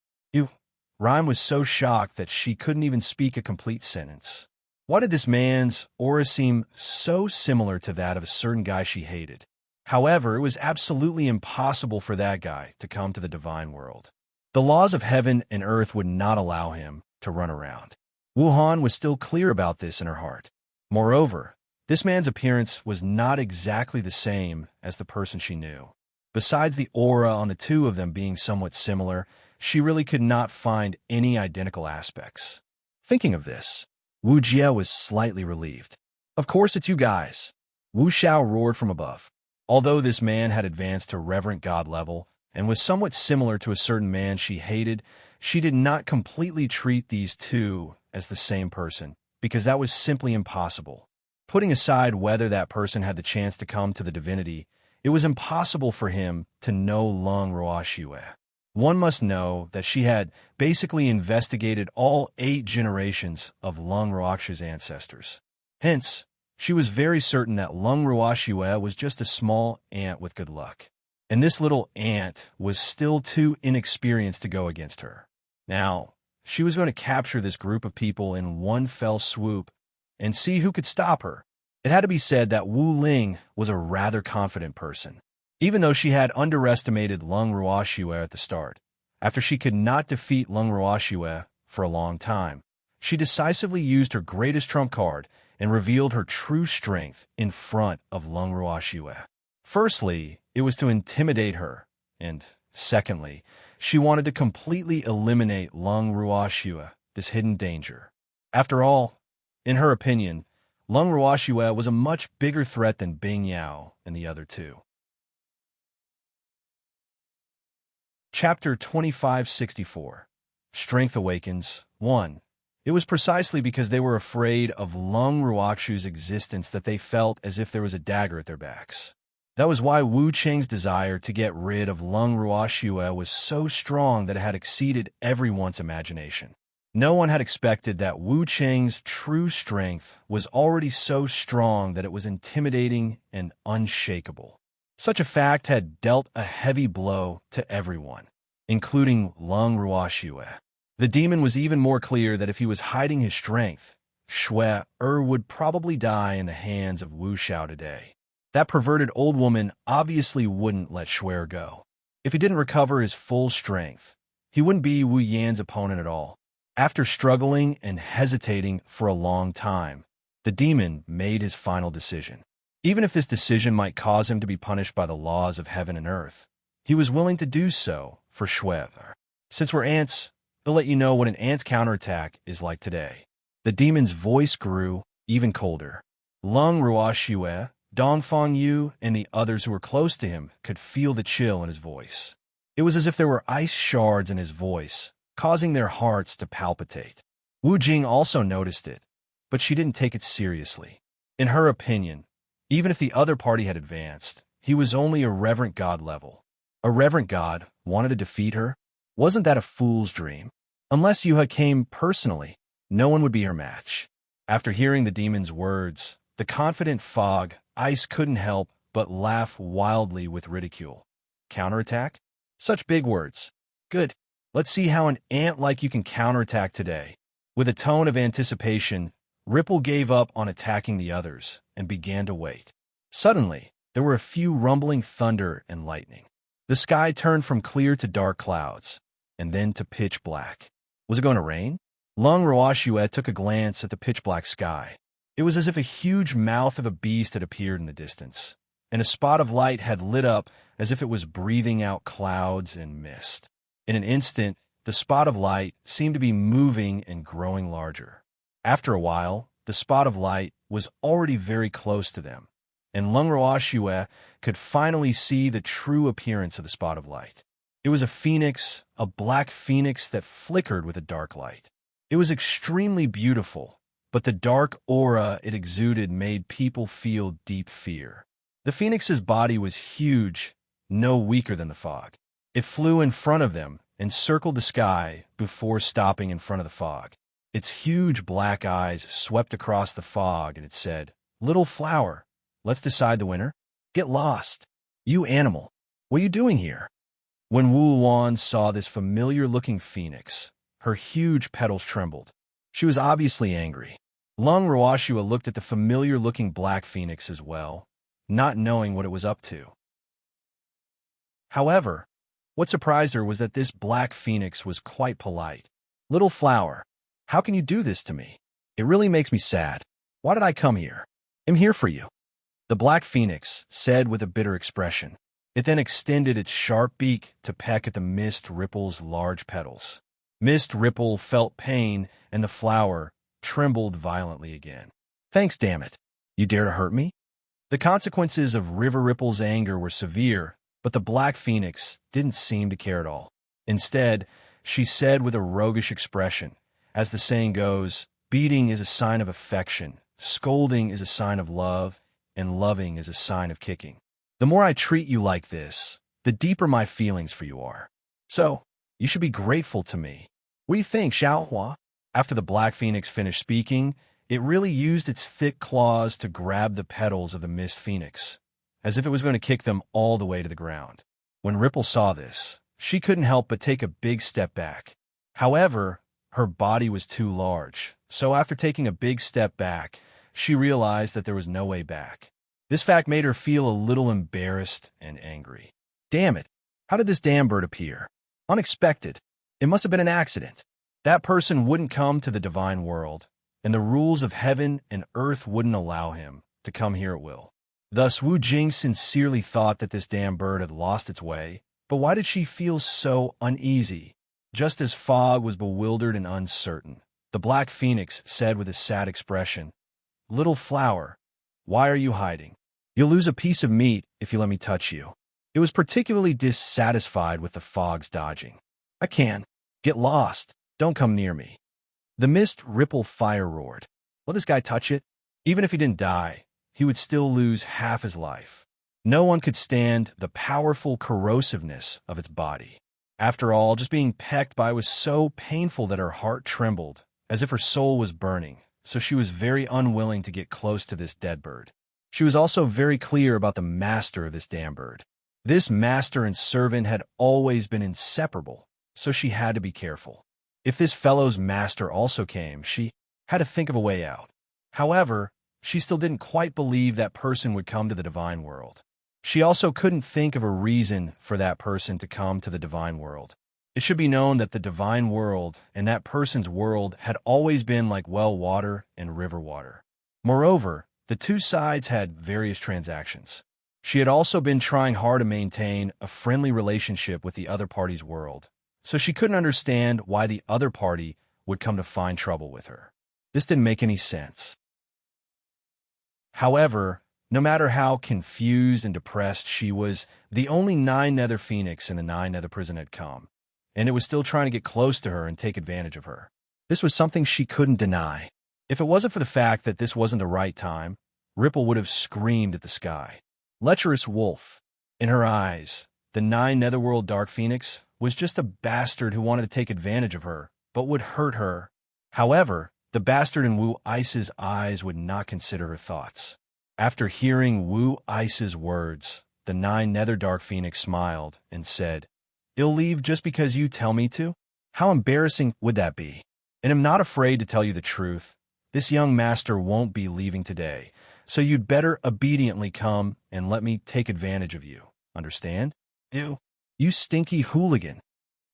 Rhyme was so shocked that she couldn't even speak a complete sentence. Why did this man's aura seem so similar to that of a certain guy she hated? However, it was absolutely impossible for that guy to come to the divine world. The laws of heaven and earth would not allow him to run around. Wu Han was still clear about this in her heart. Moreover, this man's appearance was not exactly the same as the person she knew. Besides the aura on the two of them being somewhat similar, she really could not find any identical aspects. Thinking of this, Wu Jie was slightly relieved. Of course it's you guys. Wu Xiao roared from above. Although this man had advanced to reverent god level and was somewhat similar to a certain man she hated, she did not completely treat these two as the same person, because that was simply impossible. Putting aside whether that person had the chance to come to the divinity, it was impossible for him to know Lung Ruoxue. One must know that she had basically investigated all 8 generations of Lung Ruoxue's ancestors. Hence, she was very certain that Lung Ruoxue was just a small ant with good luck. And this little ant was still too inexperienced to go against her. Now, she was going to capture this group of people in one fell swoop and see who could stop her. It had to be said that Wu Ling was a rather confident person. Even though she had underestimated Lung Ruoxue at the start, after she could not defeat Lung Ruoxue for a long time, she decisively used her greatest trump card and revealed her true strength in front of Lung Ruoxue. Firstly, it was to intimidate her, and secondly, she wanted to completely eliminate Lung Ruoxue, this hidden danger. After all, in her opinion, Lung Ruoxue was a much bigger threat than Bing Yao and the other two. Chapter 2564 Strength Awakens 1. It was precisely because they were afraid of Lung Ruoxue's existence that they felt as if there was a dagger at their backs. That was why Wu Cheng's desire to get rid of Lung Ruoxue was so strong that it had exceeded everyone's imagination. No one had expected that Wu Cheng's true strength was already so strong that it was intimidating and unshakable. Such a fact had dealt a heavy blow to everyone, including Lung Ruoxue. The demon was even more clear that if he was hiding his strength, Xue would probably die in the hands of Wu Xiao today. That perverted old woman obviously wouldn't let Xue go. If he didn't recover his full strength, he wouldn't be Wu Yan's opponent at all. After struggling and hesitating for a long time, the demon made his final decision. Even if this decision might cause him to be punished by the laws of heaven and earth, he was willing to do so for Xue. Since we're ants, they'll let you know what an ant's counterattack is like today. The demon's voice grew even colder. Lung Ruoxue, Dongfang Yu, and the others who were close to him could feel the chill in his voice. It was as if there were ice shards in his voice, causing their hearts to palpitate. Wu Jing also noticed it, but she didn't take it seriously. In her opinion, even if the other party had advanced, he was only a reverent god level. A reverent god wanted to defeat her? Wasn't that a fool's dream? Unless Yuha came personally, no one would be her match. After hearing the demon's words, the confident Fog Ice couldn't help but laugh wildly with ridicule. Counterattack? Such big words. Good. Let's see how an ant like you can counterattack today. With a tone of anticipation, Ripple gave up on attacking the others and began to wait. Suddenly, there were a few rumbling thunder and lightning. The sky turned from clear to dark clouds, and then to pitch black. Was it going to rain? Lung Ruoxue took a glance at the pitch-black sky. It was as if a huge mouth of a beast had appeared in the distance, and a spot of light had lit up as if it was breathing out clouds and mist. In an instant, the spot of light seemed to be moving and growing larger. After a while, the spot of light was already very close to them, and Lung Ruoxue could finally see the true appearance of the spot of light. It was a phoenix, a black phoenix that flickered with a dark light. It was extremely beautiful, but the dark aura it exuded made people feel deep fear. The phoenix's body was huge, no weaker than the fog. It flew in front of them and circled the sky before stopping in front of the fog. Its huge black eyes swept across the fog, and it said, "Little flower, let's decide the winner. Get lost. You animal, what are you doing here?" When Wu Wan saw this familiar-looking phoenix, her huge petals trembled. She was obviously angry. Lung Ruoxue looked at the familiar-looking black phoenix as well, not knowing what it was up to. However, what surprised her was that this black phoenix was quite polite. "Little flower, How can you do this to me? It really makes me sad. Why did I come here? I'm here for you. The black phoenix said with a bitter expression. It then extended its sharp beak to peck at the Mist Ripple's large petals. Mist Ripple felt pain, and the flower trembled violently again. Thanks, damn it. You dare to hurt me? The consequences of River Ripple's anger were severe, but the black phoenix didn't seem to care at all. Instead, she said with a roguish expression, as the saying goes, beating is a sign of affection, scolding is a sign of love, and loving is a sign of kicking. The more I treat you like this, the deeper my feelings for you are. So, you should be grateful to me. What do you think, Xiaohua? After the black phoenix finished speaking, it really used its thick claws to grab the petals of the mist phoenix, as if it was going to kick them all the way to the ground. When Ripple saw this, she couldn't help but take a big step back. However, her body was too large, so after taking a big step back, she realized that there was no way back. This fact made her feel a little embarrassed and angry. Damn it, how did this damn bird appear? Unexpected. It must have been an accident. That person wouldn't come to the divine world, and the rules of heaven and earth wouldn't allow him to come here at will. Thus, Wu Jing sincerely thought that this damn bird had lost its way, but why did she feel so uneasy? Just as Fog was bewildered and uncertain, the black phoenix said with a sad expression, Little flower, why are you hiding? You'll lose a piece of meat if you let me touch you. It was particularly dissatisfied with the fog's dodging. I can. Get lost. Don't come near me. The Mist Ripple fire roared. Let this guy touch it. Even if he didn't die, he would still lose half his life. No one could stand the powerful corrosiveness of its body. After all, just being pecked by was so painful that her heart trembled, as if her soul was burning, so she was very unwilling to get close to this dead bird. She was also very clear about the master of this damn bird. This master and servant had always been inseparable, so she had to be careful. If this fellow's master also came, she had to think of a way out. However, she still didn't quite believe that person would come to the divine world. She also couldn't think of a reason for that person to come to the divine world. It should be known that the divine world and that person's world had always been like well water and river water. Moreover, the two sides had various transactions. She had also been trying hard to maintain a friendly relationship with the other party's world, so she couldn't understand why the other party would come to find trouble with her. This didn't make any sense. However, no matter how confused and depressed she was, the only 9 Nether Phoenix in the 9 Nether prison had come, and it was still trying to get close to her and take advantage of her. This was something she couldn't deny. If it wasn't for the fact that this wasn't the right time, Ripple would have screamed at the sky. Lecherous wolf. In her eyes, the 9 Netherworld Dark Phoenix was just a bastard who wanted to take advantage of her, but would hurt her. However, the bastard in Wu Ice's eyes would not consider her thoughts. After hearing Wu Ice's words, the 9 Nether Dark Phoenix smiled and said, I'll leave just because you tell me to? How embarrassing would that be? And I'm not afraid to tell you the truth. This young master won't be leaving today, so you'd better obediently come and let me take advantage of you. Understand? Ew. You stinky hooligan.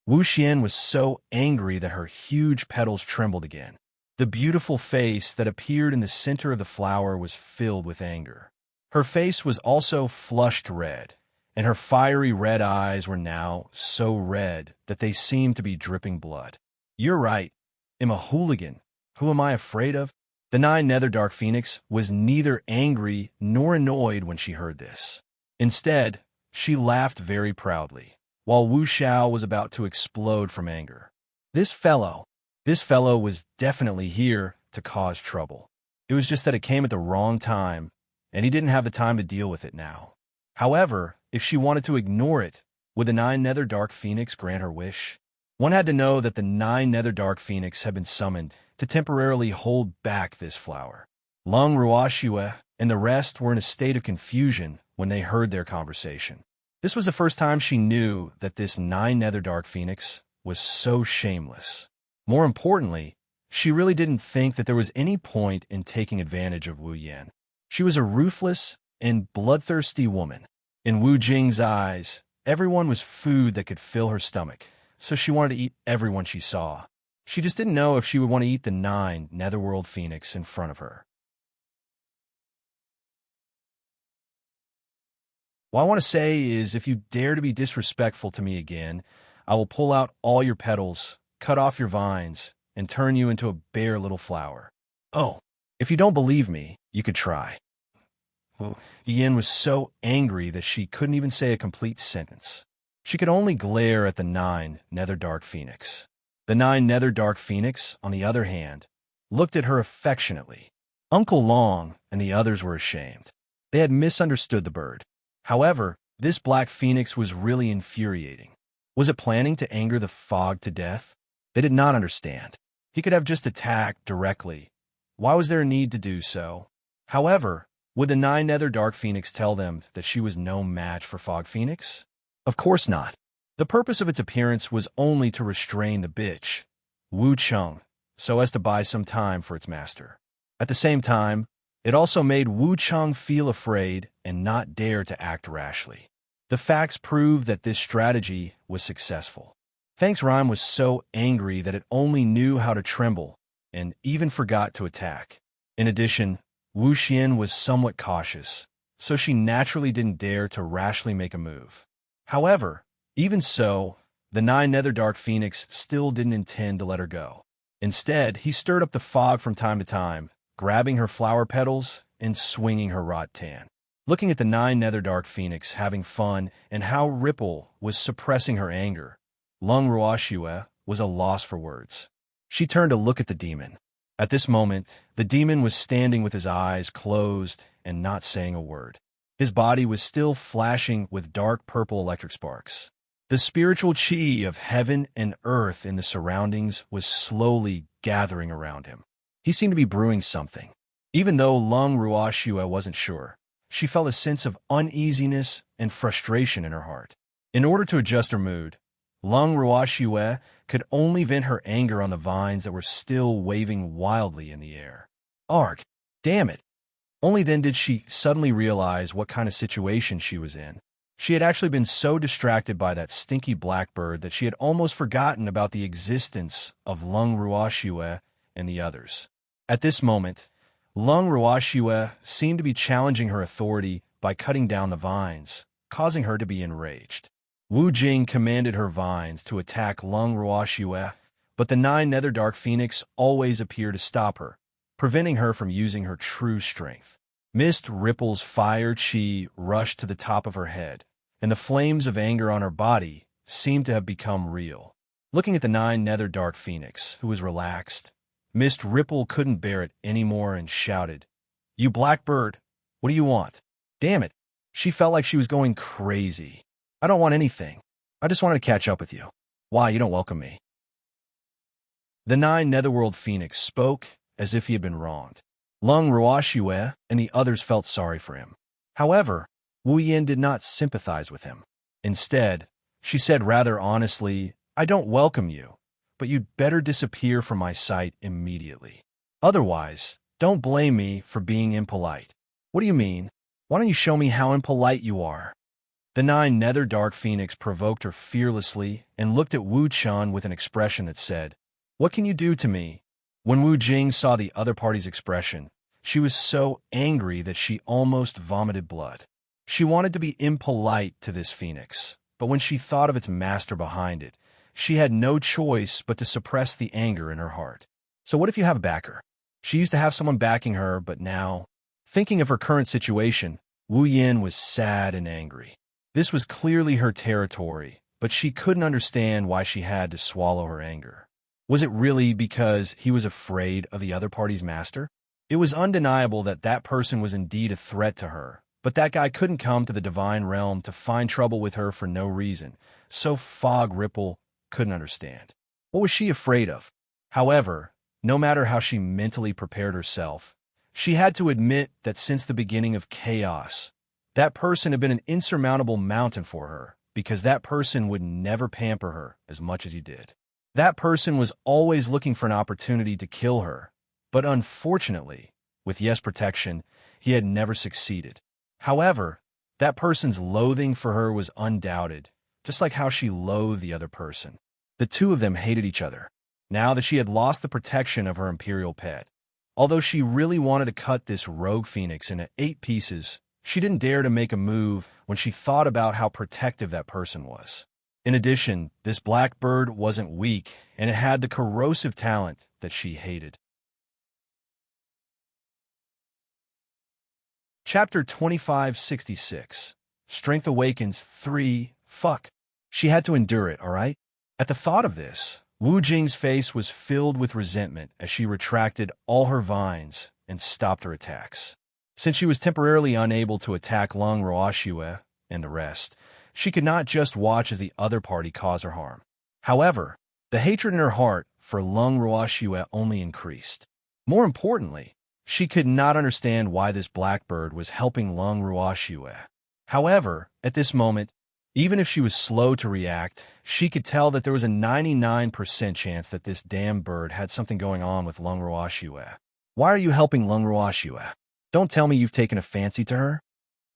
Wu Xian was so angry that her huge petals trembled again. The beautiful face that appeared in the center of the flower was filled with anger. Her face was also flushed red, and her fiery red eyes were now so red that they seemed to be dripping blood. You're right. I'm a hooligan. Who am I afraid of? The 9 Nether Dark Phoenix was neither angry nor annoyed when she heard this. Instead, she laughed very proudly, while Wu Xiao was about to explode from anger. This fellow was definitely here to cause trouble. It was just that it came at the wrong time, and he didn't have the time to deal with it now. However, if she wanted to ignore it, would the 9 Nether Dark Phoenix grant her wish? One had to know that the 9 Nether Dark Phoenix had been summoned to temporarily hold back this flower. Lung Ruoxue and the rest were in a state of confusion when they heard their conversation. This was the first time she knew that this 9 Nether Dark Phoenix was so shameless. More importantly, she really didn't think that there was any point in taking advantage of Wu Yan. She was a ruthless and bloodthirsty woman. In Wu Jing's eyes, everyone was food that could fill her stomach, so she wanted to eat everyone she saw. She just didn't know if she would want to eat the 9 Netherworld Phoenix in front of her. What I want to say is, if you dare to be disrespectful to me again, I will pull out all your petals, cut off your vines, and turn you into a bare little flower. Oh, if you don't believe me, you could try. Yin was so angry that she couldn't even say a complete sentence. She could only glare at the 9 Netherdark Phoenix. The 9 Netherdark Phoenix, on the other hand, looked at her affectionately. Uncle Long and the others were ashamed. They had misunderstood the bird. However, this black phoenix was really infuriating. Was it planning to anger the fog to death? They did not understand. He could have just attacked directly. Why was there a need to do so? However, would the 9 Netherdark Phoenix tell them that she was no match for Fog Phoenix? Of course not. The purpose of its appearance was only to restrain the bitch, Wu Cheng, so as to buy some time for its master. At the same time, it also made Wu Cheng feel afraid and not dare to act rashly. The facts proved that this strategy was successful. Fang's Rhyme was so angry that it only knew how to tremble and even forgot to attack. In addition, Wu Xian was somewhat cautious, so she naturally didn't dare to rashly make a move. However, even so, the 9 Netherdark Phoenix still didn't intend to let her go. Instead, he stirred up the fog from time to time, grabbing her flower petals and swinging her rattan. Looking at the 9 Netherdark Phoenix having fun and how Ripple was suppressing her anger, Lung Ruoxue was a loss for words. She turned to look at the demon. At this moment, the demon was standing with his eyes closed and not saying a word. His body was still flashing with dark purple electric sparks. The spiritual chi of heaven and earth in the surroundings was slowly gathering around him. He seemed to be brewing something. Even though Lung Ruoxue wasn't sure, she felt a sense of uneasiness and frustration in her heart. In order to adjust her mood, Lung Ruoxue could only vent her anger on the vines that were still waving wildly in the air. Arg! Damn it! Only then did she suddenly realize what kind of situation she was in. She had actually been so distracted by that stinky blackbird that she had almost forgotten about the existence of Lung Ruoxue and the others. At this moment, Lung Ruoxue seemed to be challenging her authority by cutting down the vines, causing her to be enraged. Wu Jing commanded her vines to attack Lung Ruoxue, but the 9 Netherdark Phoenix always appeared to stop her, preventing her from using her true strength. Mist Ripple's fire chi rushed to the top of her head, and the flames of anger on her body seemed to have become real. Looking at the 9 Netherdark Phoenix, who was relaxed, Mist Ripple couldn't bear it anymore and shouted, "You blackbird, what do you want?" Damn it, she felt like she was going crazy. I don't want anything. I just wanted to catch up with you. Why, you don't welcome me. The 9 Netherworld Phoenix spoke as if he had been wronged. Lung Ruoxue and the others felt sorry for him. However, Wu Yin did not sympathize with him. Instead, she said rather honestly, "I don't welcome you, but you'd better disappear from my sight immediately. Otherwise, don't blame me for being impolite." What do you mean? Why don't you show me how impolite you are? The 9 Netherdark Phoenix provoked her fearlessly and looked at Wu Chun with an expression that said, "What can you do to me?" When Wu Jing saw the other party's expression, she was so angry that she almost vomited blood. She wanted to be impolite to this phoenix, but when she thought of its master behind it, she had no choice but to suppress the anger in her heart. So what if you have a backer? She used to have someone backing her, but now, thinking of her current situation, Wu Yin was sad and angry. This was clearly her territory, but she couldn't understand why she had to swallow her anger. Was it really because he was afraid of the other party's master? It was undeniable that that person was indeed a threat to her, but that guy couldn't come to the divine realm to find trouble with her for no reason, so Fog Ripple couldn't understand. What was she afraid of? However, no matter how she mentally prepared herself, she had to admit that since the beginning of chaos, that person had been an insurmountable mountain for her, because that person would never pamper her as much as you did. That person was always looking for an opportunity to kill her, but unfortunately, with Yes protection, he had never succeeded. However, that person's loathing for her was undoubted, just like how she loathed the other person. The two of them hated each other. now that she had lost the protection of her imperial pet. Although she really wanted to cut this rogue phoenix into 8 pieces, she didn't dare to make a move when she thought about how protective that person was. In addition, this black bird wasn't weak, and it had the corrosive talent that she hated. Chapter 2566. Strength Awakens 3. Fuck. She had to endure it, alright? At the thought of this, Wu Jing's face was filled with resentment as she retracted all her vines and stopped her attacks. Since she was temporarily unable to attack Lung Ruoxue and the rest, she could not just watch as the other party cause her harm. However, the hatred in her heart for Lung Ruoxue only increased. More importantly, she could not understand why this blackbird was helping Lung Ruoxue. However, at this moment, even if she was slow to react, she could tell that there was a 99% chance that this damn bird had something going on with Lung Ruoxue. Why are you helping Lung Ruoxue? Don't tell me you've taken a fancy to her?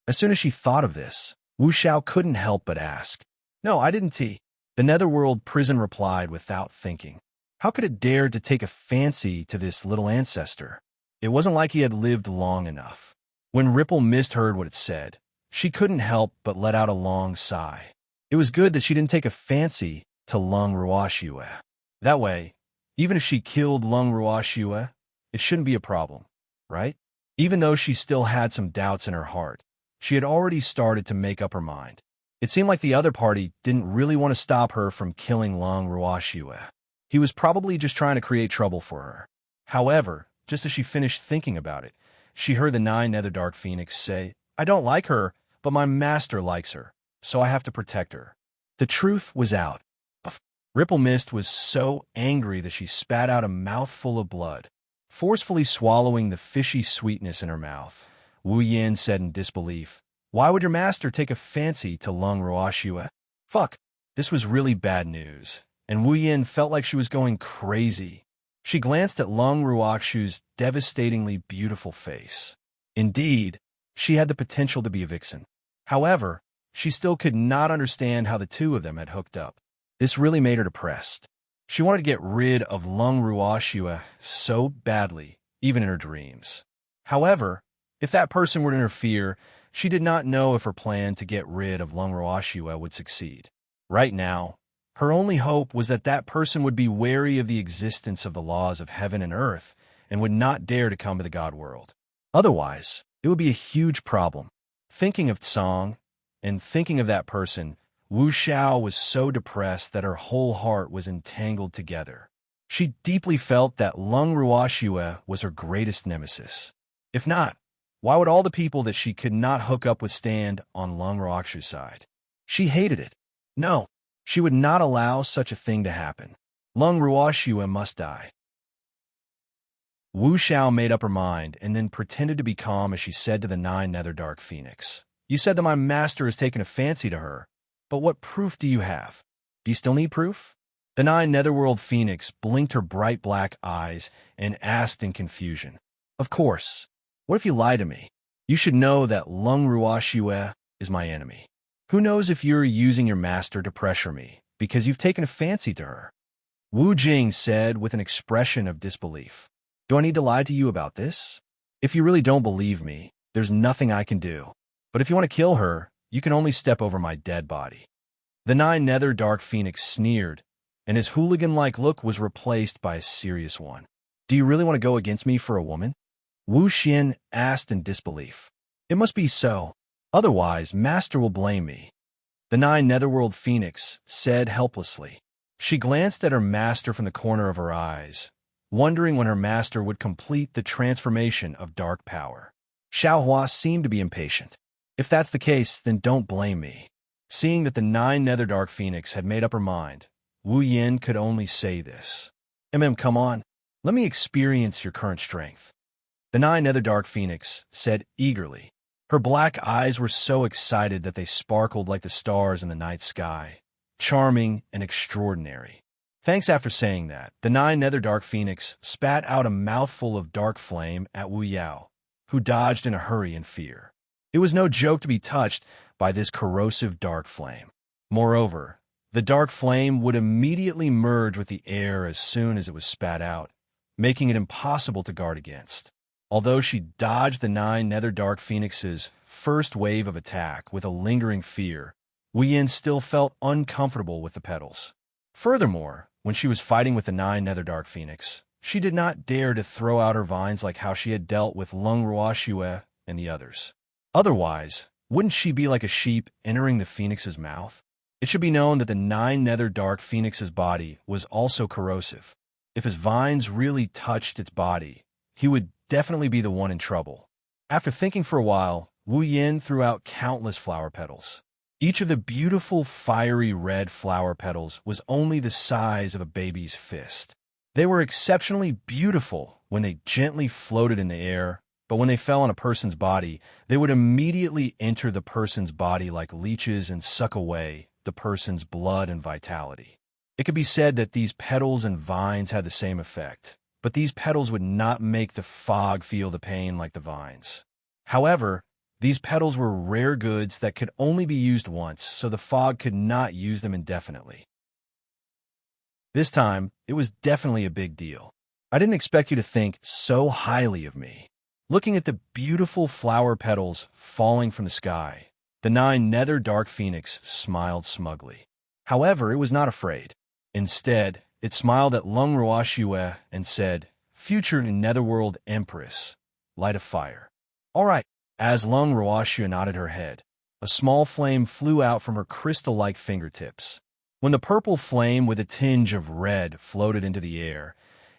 As soon as she thought of this, Wu Xiao couldn't help but ask. No, I didn't. The Netherworld prison replied without thinking. How could it dare to take a fancy to this little ancestor? It wasn't like he had lived long enough. When Ripple Mist heard what it said, she couldn't help but let out a long sigh. It was good that she didn't take a fancy to Lung Ruoxue. That way, even if she killed Lung Ruoxue, it shouldn't be a problem, right? Even though she still had some doubts in her heart, she had already started to make up her mind. It seemed like the other party didn't really want to stop her from killing Lung Ruoxue. He was probably just trying to create trouble for her. However, just as she finished thinking about it, she heard the 9 Netherdark Phoenix say, I don't like her, but my master likes her, so I have to protect her. The truth was out. Ripple Mist was so angry that she spat out a mouthful of blood. Forcefully swallowing the fishy sweetness in her mouth, Wu Yin said in disbelief, Why would your master take a fancy to Lung Ruoxue? Fuck, this was really bad news, and Wu Yin felt like she was going crazy. She glanced at Lung Ruoxue's devastatingly beautiful face. Indeed, she had the potential to be a vixen. However, she still could not understand how the two of them had hooked up. This really made her depressed. She wanted to get rid of Lung Ruoxue so badly, even in her dreams. However, if that person were to interfere, she did not know if her plan to get rid of Lung Ruoxue would succeed. Right now, her only hope was that that person would be wary of the existence of the laws of heaven and earth and would not dare to come to the God world. Otherwise, it would be a huge problem. Thinking of Tsang and thinking of that person, Wu Xiao was so depressed that her whole heart was entangled together. She deeply felt that Lung Ruoxue was her greatest nemesis. If not, why would all the people that she could not hook up with stand on Lung Ruoxue's side? She hated it. No, she would not allow such a thing to happen. Lung Ruoxue must die. Wu Xiao made up her mind and then pretended to be calm as she said to the 9 Netherdark Phoenix, You said that my master has taken a fancy to her, but what proof do you have? Do you still need proof? The 9 Netherworld Phoenix blinked her bright black eyes and asked in confusion, Of course. What if you lie to me? You should know that Lung Ruoxue is my enemy. Who knows if you're using your master to pressure me, because you've taken a fancy to her? Wu Jing said with an expression of disbelief. Do I need to lie to you about this? If you really don't believe me, there's nothing I can do. But if you want to kill her, you can only step over my dead body. The 9 Netherdark Phoenix sneered, and his hooligan-like look was replaced by a serious one. Do you really want to go against me for a woman? Wu Xian asked in disbelief. It must be so. Otherwise, Master will blame me. The 9 Netherworld Phoenix said helplessly. She glanced at her master from the corner of her eyes, wondering when her master would complete the transformation of dark power. Xiaohua seemed to be impatient. If that's the case, then don't blame me. Seeing that the 9 Netherdark Phoenix had made up her mind, Wu Yin could only say this. Come on. Let me experience your current strength. The 9 Netherdark Phoenix said eagerly. Her black eyes were so excited that they sparkled like the stars in the night sky. Charming and extraordinary. Thanks. After saying that, the 9 Netherdark Phoenix spat out a mouthful of dark flame at Wu Yao, who dodged in a hurry in fear. It was no joke to be touched by this corrosive dark flame. Moreover, The dark flame would immediately merge with the air as soon as it was spat out, making it impossible to guard against. Although she dodged the 9 nether dark phoenixes' first wave of attack with a lingering fear, Wu Yin still felt uncomfortable with the petals. Furthermore, when she was fighting with the 9 nether dark phoenix, she did not dare to throw out her vines like how she had dealt with Lung Ruoxue and the others. Otherwise, wouldn't she be like a sheep entering the phoenix's mouth? It should be known that the 9 nether dark phoenix's body was also corrosive. If his vines really touched its body, he would definitely be the one in trouble. After thinking for a while, Wu Yin threw out countless flower petals. Each of the beautiful fiery red flower petals was only the size of a baby's fist. They were exceptionally beautiful when they gently floated in the air, but when they fell on a person's body, they would immediately enter the person's body like leeches and suck away the person's blood and vitality. It could be said that these petals and vines had the same effect, but these petals would not make the fog feel the pain like the vines. However, these petals were rare goods that could only be used once, so the fog could not use them indefinitely. This time, it was definitely a big deal. I didn't expect you to think so highly of me. Looking at the beautiful flower petals falling from the sky, the 9 nether dark phoenix smiled smugly. However, it was not afraid. Instead, it smiled at Lung Ruoxue and said, "Future Netherworld Empress, light a fire." All right. As Lung Ruoxue nodded her head, a small flame flew out from her crystal-like fingertips. When the purple flame with a tinge of red floated into the air,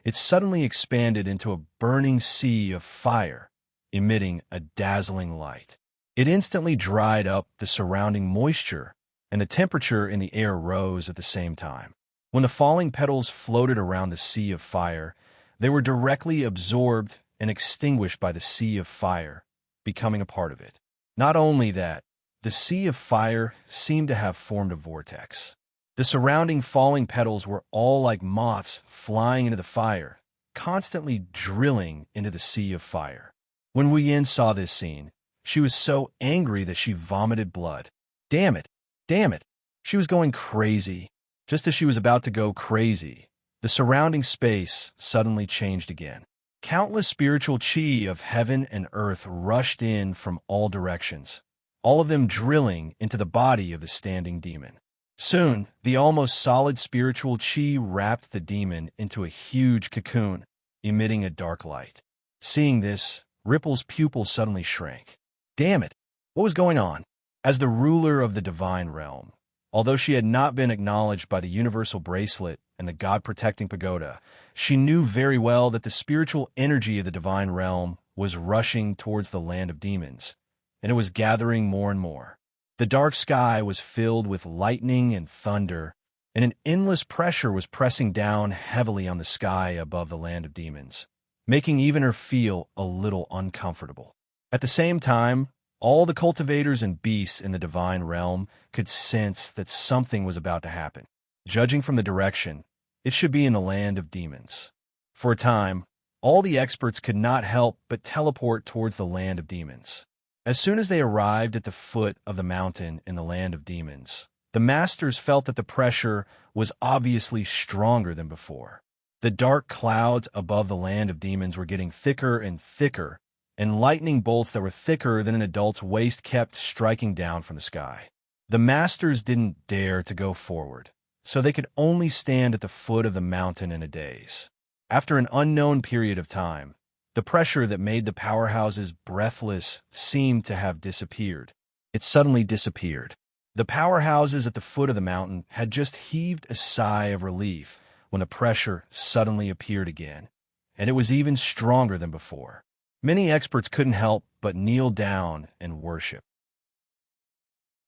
it suddenly expanded into a burning sea of fire, emitting a dazzling light. It instantly dried up the surrounding moisture, and the temperature in the air rose at the same time. When the falling petals floated around the sea of fire, they were directly absorbed and extinguished by the sea of fire, becoming a part of it. Not only that, the sea of fire seemed to have formed a vortex. The surrounding falling petals were all like moths flying into the fire, constantly drilling into the sea of fire. When Wu Yin saw this scene, she was so angry that she vomited blood. Damn it! Damn it! She was going crazy. Just as she was about to go crazy, the surrounding space suddenly changed again. Countless spiritual chi of heaven and earth rushed in from all directions, all of them drilling into the body of the standing demon. Soon, the almost solid spiritual chi wrapped the demon into a huge cocoon, emitting a dark light. Seeing this, Ripple's pupil suddenly shrank. Damn it! What was going on? As the ruler of the divine realm, although she had not been acknowledged by the universal bracelet and the god-protecting pagoda, she knew very well that the spiritual energy of the divine realm was rushing towards the land of demons, and it was gathering more and more. The dark sky was filled with lightning and thunder, and an endless pressure was pressing down heavily on the sky above the land of demons, making even her feel a little uncomfortable. At the same time, all the cultivators and beasts in the divine realm could sense that something was about to happen. Judging from the direction, it should be in the land of demons. For a time, all the experts could not help but teleport towards the land of demons. As soon as they arrived at the foot of the mountain in the land of demons, the masters felt that the pressure was obviously stronger than before. The dark clouds above the land of demons were getting thicker and thicker, and lightning bolts that were thicker than an adult's waist kept striking down from the sky. The masters didn't dare to go forward, so they could only stand at the foot of the mountain in a daze. After an unknown period of time, the pressure that made the powerhouses breathless seemed to have disappeared. It suddenly disappeared. The powerhouses at the foot of the mountain had just heaved a sigh of relief when the pressure suddenly appeared again, and it was even stronger than before. Many experts couldn't help but kneel down and worship.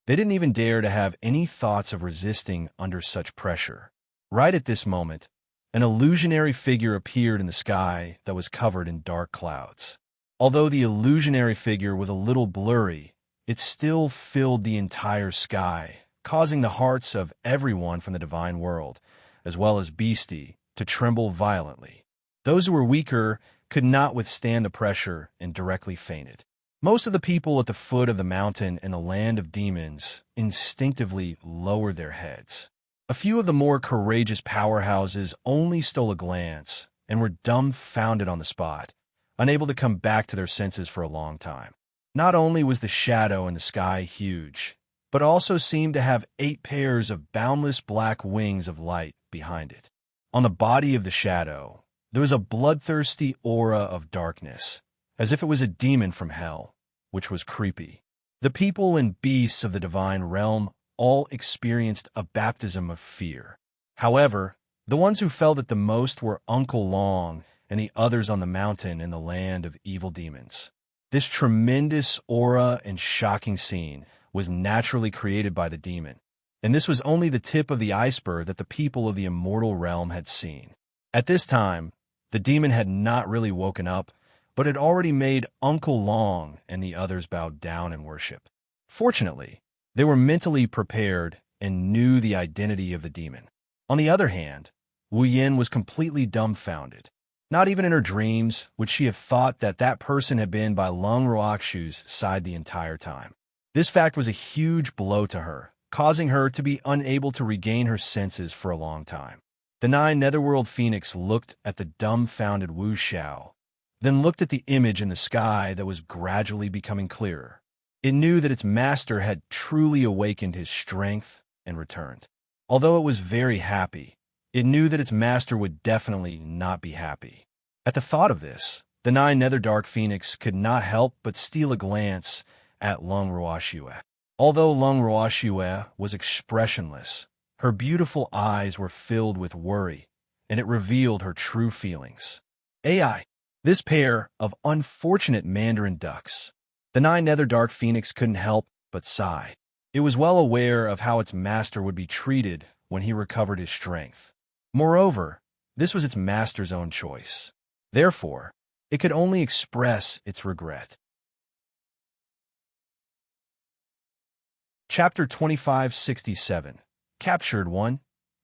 They didn't even dare to have any thoughts of resisting under such pressure. Right at this moment, an illusionary figure appeared in the sky that was covered in dark clouds. Although the illusionary figure was a little blurry, it still filled the entire sky, causing the hearts of everyone from the divine world, as well as beastie, to tremble violently. Those who were weaker could not withstand the pressure and directly fainted. Most of the people at the foot of the mountain in the land of demons instinctively lowered their heads. A few of the more courageous powerhouses only stole a glance and were dumbfounded on the spot, unable to come back to their senses for a long time. Not only was the shadow in the sky huge, but also seemed to have 8 pairs of boundless black wings of light behind it. On the body of the shadow, there was a bloodthirsty aura of darkness, as if it was a demon from hell, which was creepy. The people and beasts of the divine realm all experienced a baptism of fear. However, the ones who felt it the most were Uncle Long and the others on the mountain in the land of evil demons. This tremendous aura and shocking scene was naturally created by the demon, and this was only the tip of the iceberg that the people of the immortal realm had seen. At this time, the demon had not really woken up, but had already made Uncle Long and the others bow down in worship. Fortunately, they were mentally prepared and knew the identity of the demon. On the other hand, Wu Yin was completely dumbfounded. Not even in her dreams would she have thought that that person had been by Lung Ruoxu's side the entire time. This fact was a huge blow to her, causing her to be unable to regain her senses for a long time. The 9 Netherworld Phoenix looked at the dumbfounded Wu Xiao, then looked at the image in the sky that was gradually becoming clearer. It knew that its master had truly awakened his strength and returned. Although it was very happy, it knew that its master would definitely not be happy. At the thought of this, the 9 Netherdark Phoenix could not help but steal a glance at Lung Ruoxue. Although Lung Ruoxue was expressionless, her beautiful eyes were filled with worry, and it revealed her true feelings. AI, this pair of unfortunate Mandarin ducks. The 9 Netherdark Phoenix couldn't help but sigh. It was well aware of how its master would be treated when he recovered his strength. Moreover, this was its master's own choice. Therefore, it could only express its regret. Chapter 2567. Captured 1.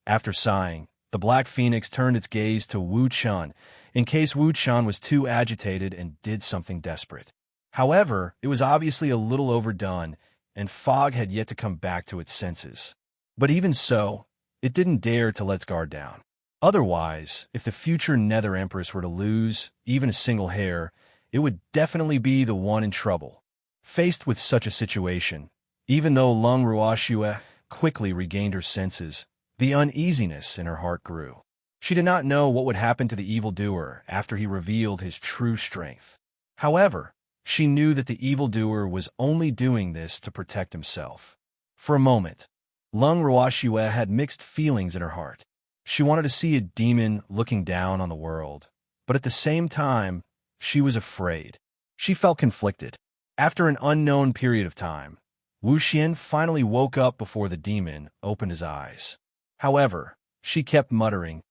After sighing, the Black Phoenix turned its gaze to Wu Chun, in case Wu Chun was too agitated and did something desperate. However, it was obviously a little overdone, and Fog had yet to come back to its senses. But even so, it didn't dare to let its guard down. Otherwise, if the future Nether Empress were to lose even a single hair, it would definitely be the one in trouble. Faced with such a situation, even though Lung Ruoxue quickly regained her senses, the uneasiness in her heart grew. She did not know what would happen to the evildoer after he revealed his true strength. However, she knew that the evildoer was only doing this to protect himself. For a moment, Lung Ruoxue had mixed feelings in her heart. She wanted to see a demon looking down on the world, but at the same time, she was afraid. She felt conflicted. After an unknown period of time, Wu Xian finally woke up before the demon opened his eyes. However, she kept muttering,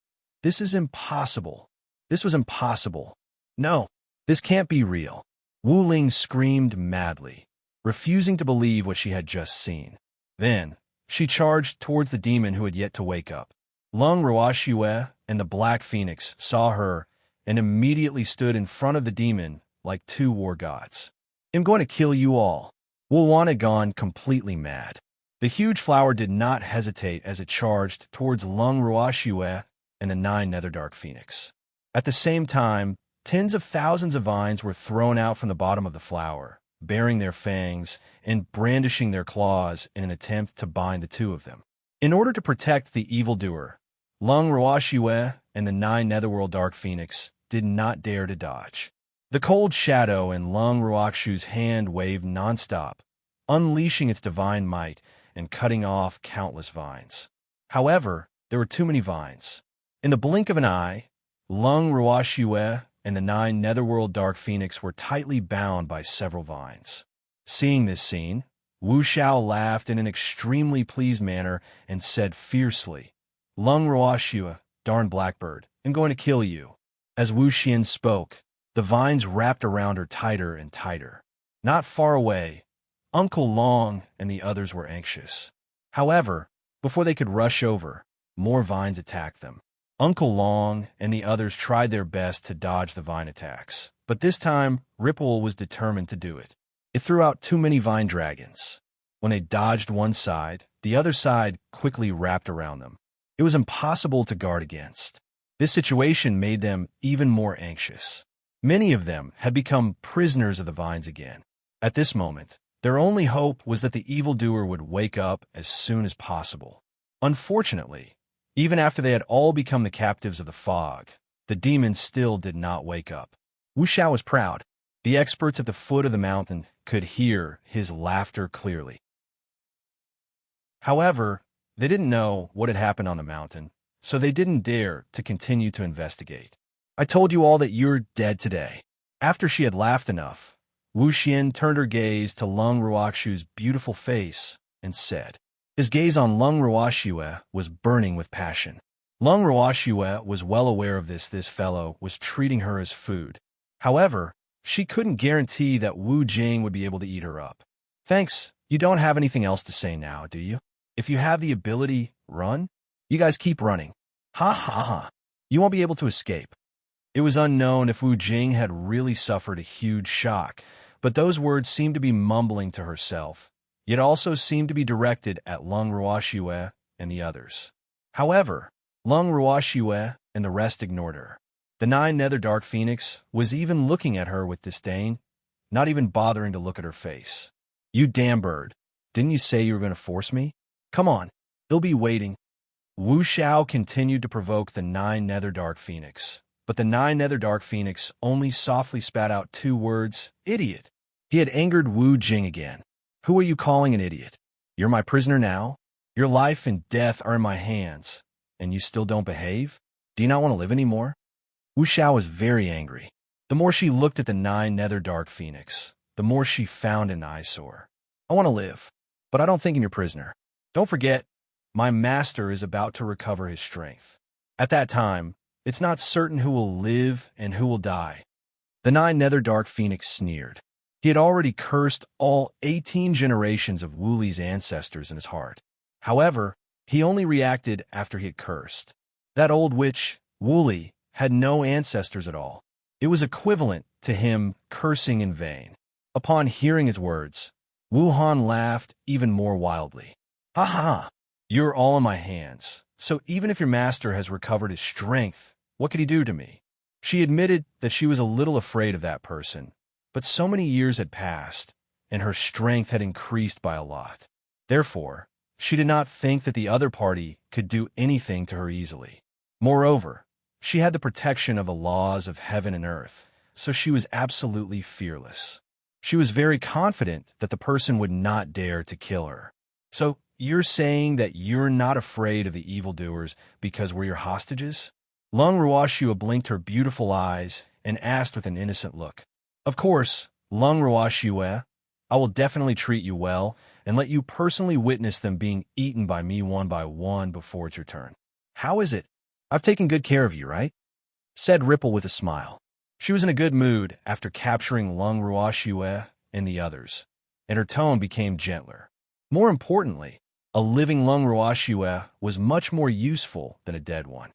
"This is impossible. This was impossible. No, this can't be real." Wu Ling screamed madly, refusing to believe what she had just seen. Then, she charged towards the demon who had yet to wake up. Lung Ruoxue and the Black Phoenix saw her and immediately stood in front of the demon like 2 war gods. "I'm going to kill you all." Wu Wan had gone completely mad. The huge flower did not hesitate as it charged towards Lung Ruoxue and the 9 Netherdark Phoenix. At the same time, tens of thousands of vines were thrown out from the bottom of the flower, baring their fangs and brandishing their claws in an attempt to bind the 2 of them. In order to protect the evildoer, Lung Ruoxue and the 9 Netherworld Dark Phoenix did not dare to dodge. The cold shadow in Lung Ruoxu's hand waved nonstop, unleashing its divine might and cutting off countless vines. However, there were too many vines. In the blink of an eye, Lung Ruoxue and the 9 Netherworld Dark Phoenix were tightly bound by several vines. Seeing this scene, Wu Xiao laughed in an extremely pleased manner and said fiercely, "Lung Ruoxue, darn blackbird, I'm going to kill you." As Wu Xian spoke, the vines wrapped around her tighter and tighter. Not far away, Uncle Long and the others were anxious. However, before they could rush over, more vines attacked them. Uncle Long and the others tried their best to dodge the vine attacks, but this time Ripple was determined to do it. It threw out too many vine dragons. When they dodged one side, the other side quickly wrapped around them. It was impossible to guard against. This situation made them even more anxious. Many of them had become prisoners of the vines again. At this moment, their only hope was that the evildoer would wake up as soon as possible. Unfortunately, even after they had all become the captives of the fog, the demon still did not wake up. Wu Xiao was proud. The experts at the foot of the mountain could hear his laughter clearly. However, they didn't know what had happened on the mountain, so they didn't dare to continue to investigate. I told you all that you're dead today. After she had laughed enough, Wu Xian turned her gaze to Lung Ruoxu's beautiful face and said. His gaze on Lung Ruoxue was burning with passion. Lung Ruoxue was well aware of this fellow was treating her as food. However, she couldn't guarantee that Wu Jing would be able to eat her up. Thanks, you don't have anything else to say now, do you? If you have the ability, run. You guys keep running. Ha ha ha. You won't be able to escape. It was unknown if Wu Jing had really suffered a huge shock, but those words seemed to be mumbling to herself, yet also seemed to be directed at Lung Ruoxue and the others. However, Lung Ruoxue and the rest ignored her. The Nine Nether Dark Phoenix was even looking at her with disdain, not even bothering to look at her face. You damn bird. Didn't you say you were going to force me? Come on, they'll be waiting. Wu Xiao continued to provoke the Nine Nether Dark Phoenix, but the Nine Nether Dark Phoenix only softly spat out 2 words, idiot. He had angered Wu Jing again. Who are you calling an idiot? You're my prisoner now? Your life and death are in my hands, and you still don't behave? Do you not want to live anymore? Wu Xiao was very angry. The more she looked at the Nine Nether Dark Phoenix, the more she found an eyesore. I want to live, but I don't think I'm your prisoner. Don't forget, my master is about to recover his strength. At that time, it's not certain who will live and who will die. The Nine Nether Dark Phoenix sneered. He had already cursed all 18 generations of Wu Li's ancestors in his heart. However, he only reacted after he had cursed. That old witch, Wu Li, had no ancestors at all. It was equivalent to him cursing in vain. Upon hearing his words, Wu Han laughed even more wildly. Ha ha! You're all in my hands, so even if your master has recovered his strength, what could he do to me? She admitted that she was a little afraid of that person, but so many years had passed, and her strength had increased by a lot. Therefore, she did not think that the other party could do anything to her easily. Moreover, she had the protection of the laws of heaven and earth, so she was absolutely fearless. She was very confident that the person would not dare to kill her. So, you're saying that you're not afraid of the evildoers because we're your hostages? Lung Ruoxue blinked her beautiful eyes and asked with an innocent look. Of course, Lung Ruoxue, I will definitely treat you well and let you personally witness them being eaten by me one by one before it's your turn. How is it? I've taken good care of you, right? Said Ripple with a smile. She was in a good mood after capturing Lung Ruoxue and the others, and her tone became gentler. More importantly, a living Lung Ruoxue was much more useful than a dead one.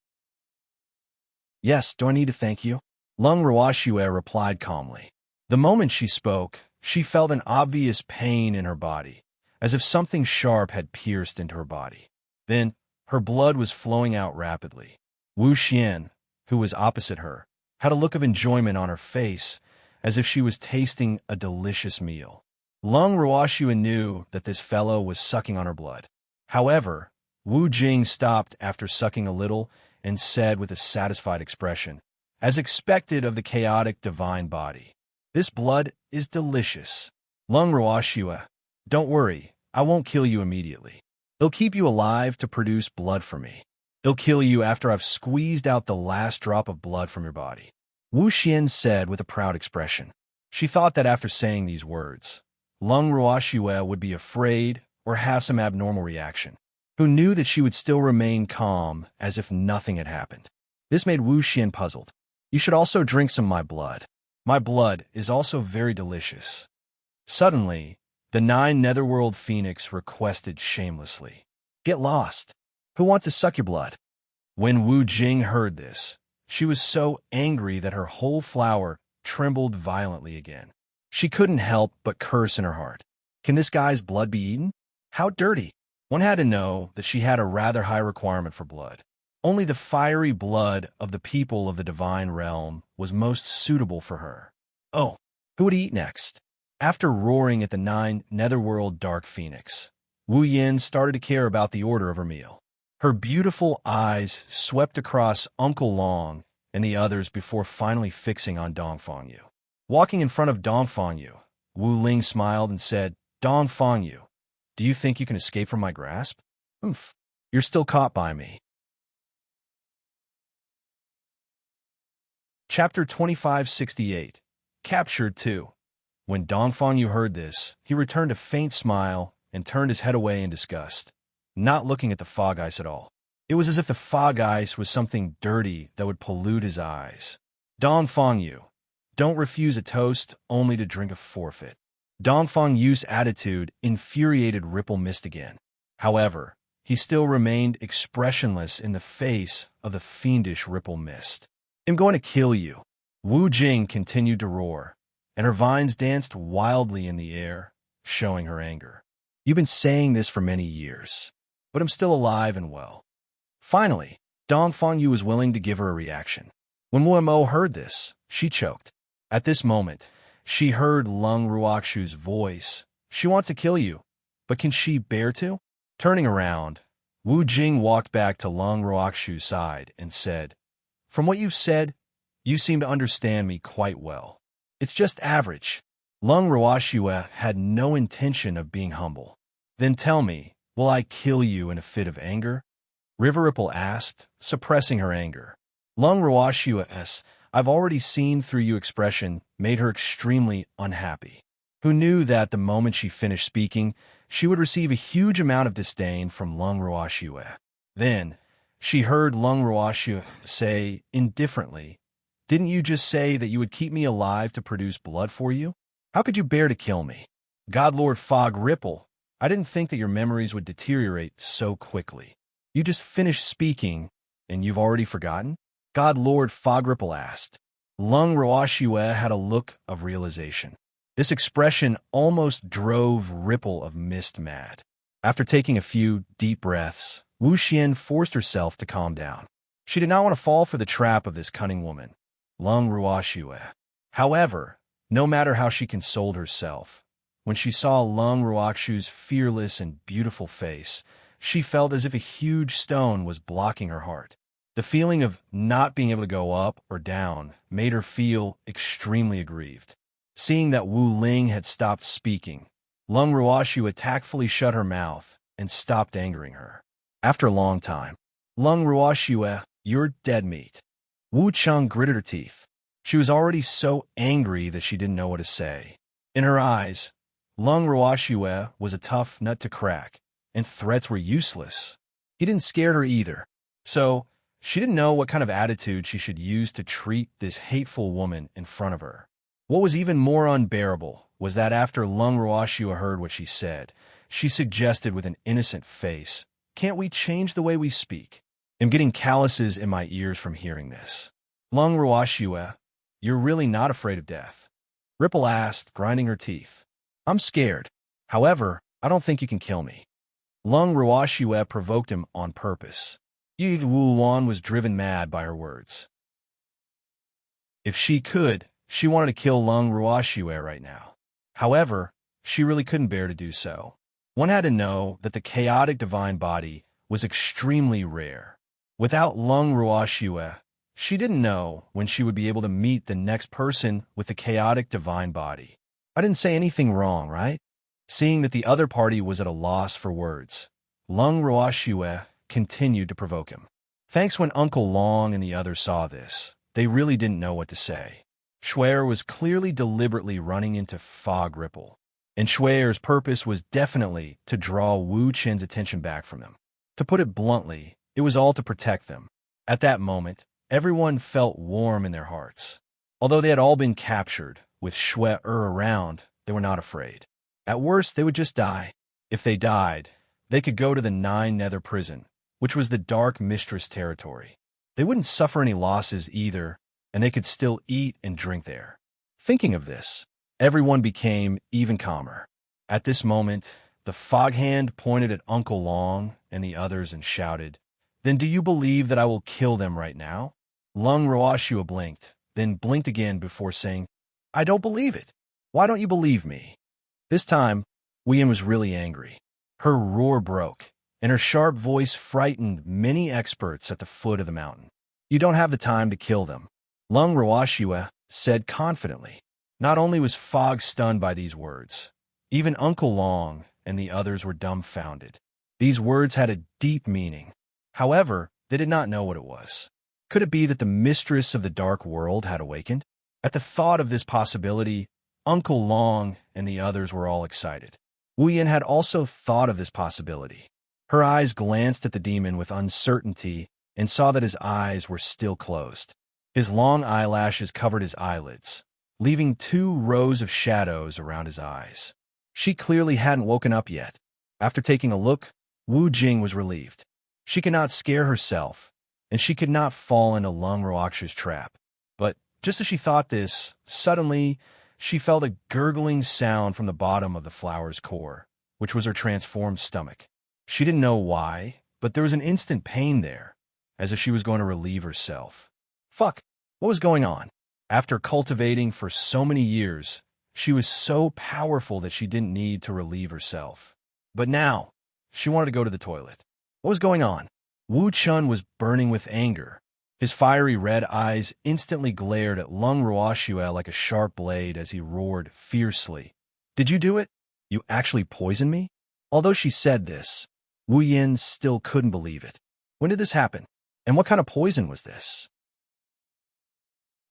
Yes, do I need to thank you? Lung Ruoxue replied calmly. The moment she spoke, she felt an obvious pain in her body, as if something sharp had pierced into her body. Then, her blood was flowing out rapidly. Wu Xian, who was opposite her, had a look of enjoyment on her face, as if she was tasting a delicious meal. Lung Ruoxue knew that this fellow was sucking on her blood. However, Wu Jing stopped after sucking a little and said with a satisfied expression, as expected of the chaotic divine body, "This blood is delicious. Lung Ruoxue, don't worry, I won't kill you immediately. They'll keep you alive to produce blood for me. They'll kill you after I've squeezed out the last drop of blood from your body," Wu Xian said with a proud expression. She thought that after saying these words, Lung Ruoxue would be afraid or have some abnormal reaction, who knew that she would still remain calm as if nothing had happened. This made Wu Xian puzzled. You should also drink some of my blood. My blood is also very delicious. Suddenly, the Nine Netherworld Phoenix requested shamelessly, Get lost. Who wants to suck your blood? When Wu Jing heard this, she was so angry that her whole flower trembled violently again. She couldn't help but curse in her heart. Can this guy's blood be eaten? How dirty! One had to know that she had a rather high requirement for blood. Only the fiery blood of the people of the divine realm was most suitable for her. Oh, who would eat next? After roaring at the 9 netherworld dark phoenix, Wu Yin started to care about the order of her meal. Her beautiful eyes swept across Uncle Long and the others before finally fixing on Dongfang Yu. Walking in front of Dongfang Yu, Wu Ling smiled and said, "Dongfang Yu, do you think you can escape from my grasp? Oomph, you're still caught by me." Chapter 2568. Captured 2. When Dongfang Yu heard this, he returned a faint smile and turned his head away in disgust, not looking at the fog ice at all. It was as if the fog ice was something dirty that would pollute his eyes. Dongfang Yu, don't refuse a toast only to drink a forfeit. Dongfang Yu's attitude infuriated Ripple Mist again. However, he still remained expressionless in the face of the fiendish Ripple Mist. "I'm going to kill you." Wu Jing continued to roar, and her vines danced wildly in the air, showing her anger. "You've been saying this for many years, but I'm still alive and well." Finally, Dongfang Yu was willing to give her a reaction. When Wu Mo heard this, she choked. At this moment, she heard Lung Ruoxu's voice. "She wants to kill you, but can she bear to?" Turning around, Wu Jing walked back to Lung Ruoxu's side and said, "From what you've said, you seem to understand me quite well. It's just average." Lung Ruoxu had no intention of being humble. "Then tell me, will I kill you in a fit of anger?" River Ripple asked, suppressing her anger. Lung Ruoxu's "I've already seen through you" expression made her extremely unhappy. Who knew that the moment she finished speaking, she would receive a huge amount of disdain from Lung Ruoxu. Then, she heard Lung Ruoxu say indifferently, "Didn't you just say that you would keep me alive to produce blood for you? How could you bear to kill me?" "God Lord Fog Ripple, I didn't think that your memories would deteriorate so quickly. You just finished speaking, and you've already forgotten?" God Lord Fog Ripple asked. Lung Ruoxu had a look of realization. This expression almost drove Ripple of Mist mad. After taking a few deep breaths, Wu Xian forced herself to calm down. She did not want to fall for the trap of this cunning woman, Lung Ruoxu. However, no matter how she consoled herself, when she saw Lung Ruoxu's fearless and beautiful face, she felt as if a huge stone was blocking her heart. The feeling of not being able to go up or down made her feel extremely aggrieved. Seeing that Wu Ling had stopped speaking, Lung Ruoxu tactfully shut her mouth and stopped angering her. After a long time, "Lung Ruoxu, you're dead meat." Wu Cheng gritted her teeth. She was already so angry that she didn't know what to say. In her eyes, Lung Ruoxu was a tough nut to crack, and threats were useless. He didn't scare her either, so she didn't know what kind of attitude she should use to treat this hateful woman in front of her. What was even more unbearable was that after Lung Ruoxu heard what she said, she suggested with an innocent face, "Can't we change the way we speak? I'm getting calluses in my ears from hearing this." "Lung Ruoxu, you're really not afraid of death?" Ripple asked, grinding her teeth. "I'm scared. However, I don't think you can kill me." Lung Ruoxu provoked him on purpose. Yi Wulan was driven mad by her words. If she could, she wanted to kill Lung Ruoxu right now. However, she really couldn't bear to do so. One had to know that the chaotic divine body was extremely rare. Without Lung Ruoxu, she didn't know when she would be able to meet the next person with the chaotic divine body. I didn't say anything wrong, right? Seeing that the other party was at a loss for words, Lung Ruoxu continued to provoke him. Thanks when Uncle Long and the others saw this, they really didn't know what to say. Schwer was clearly deliberately running into Fog Ripple, and Schwer's purpose was definitely to draw Wu Chen's attention back from them. To put it bluntly, it was all to protect them. At that moment, everyone felt warm in their hearts. Although they had all been captured, with Schwer around, they were not afraid. At worst, they would just die. If they died, they could go to the 9 Nether prison, which was the Dark Mistress territory. They wouldn't suffer any losses either, and they could still eat and drink there. Thinking of this, everyone became even calmer. At this moment, The fog hand pointed at Uncle Long and the others and shouted, "Then do you believe that I will kill them right now?" Lung Roashua blinked, then blinked again before saying, "I don't believe it. Why don't you believe me?" This time, Wu was really angry. Her roar broke, and her sharp voice frightened many experts at the foot of the mountain. "You don't have the time to kill them," Lung Roashua said confidently. Not only was Fog stunned by these words, even Uncle Long and the others were dumbfounded. These words had a deep meaning. However, they did not know what it was. Could it be that the mistress of the dark world had awakened? At the thought of this possibility, Uncle Long and the others were all excited. Wu Yin had also thought of this possibility. Her eyes glanced at the demon with uncertainty and saw that his eyes were still closed. His long eyelashes covered his eyelids, leaving 2 rows of shadows around his eyes. She clearly hadn't woken up yet. After taking a look, Wu Jing was relieved. She could not scare herself, and she could not fall into Lung Roakshu's trap. But just as she thought this, suddenly she felt a gurgling sound from the bottom of the flower's core, which was her transformed stomach. She didn't know why, but there was an instant pain there, as if she was going to relieve herself. Fuck, what was going on? After cultivating for so many years, she was so powerful that she didn't need to relieve herself. But now, she wanted to go to the toilet. What was going on? Wu Chun was burning with anger. His fiery red eyes instantly glared at Lung Roashua like a sharp blade as he roared fiercely. "Did you do it? You actually poisoned me?" Although she said this, Wu Yin still couldn't believe it. When did this happen? And what kind of poison was this?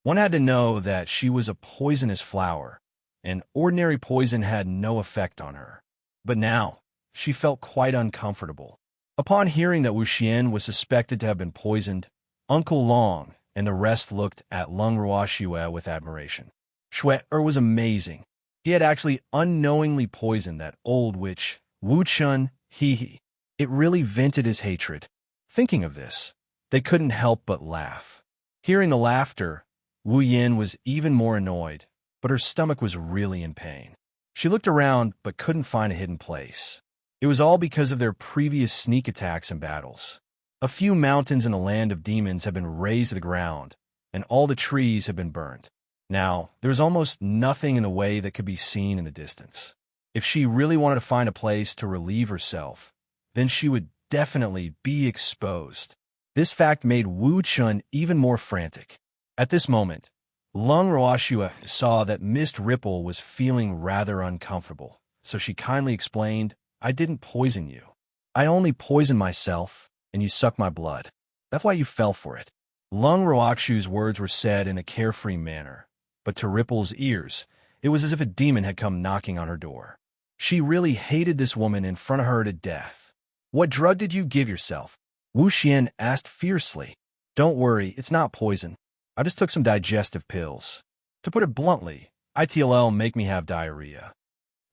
One had to know that she was a poisonous flower, and ordinary poison had no effect on her. But now, she felt quite uncomfortable. Upon hearing that Wu Xian was suspected to have been poisoned, Uncle Long and the rest looked at Lung Roashua with admiration. Shui-er was amazing. He had actually unknowingly poisoned that old witch, Wu Chun, he. It really vented his hatred. Thinking of this, they couldn't help but laugh. Hearing the laughter, Wu Yin was even more annoyed, but her stomach was really in pain. She looked around but couldn't find a hidden place. It was all because of their previous sneak attacks and battles. A few mountains in the land of demons had been razed to the ground, and all the trees had been burned. Now, there was almost nothing in the way that could be seen in the distance. If she really wanted to find a place to relieve herself, then she would definitely be exposed. This fact made Wu Chun even more frantic. At this moment, Lung Roashua saw that Mist Ripple was feeling rather uncomfortable, so she kindly explained, "I didn't poison you. I only poisoned myself, and you sucked my blood. That's why you fell for it." Lung Roakshu's words were said in a carefree manner, but to Ripple's ears, it was as if a demon had come knocking on her door. She really hated this woman in front of her to death. "What drug did you give yourself?" Wu Xian asked fiercely. "Don't worry, it's not poison. I just took some digestive pills. To put it bluntly, ITLL make me have diarrhea."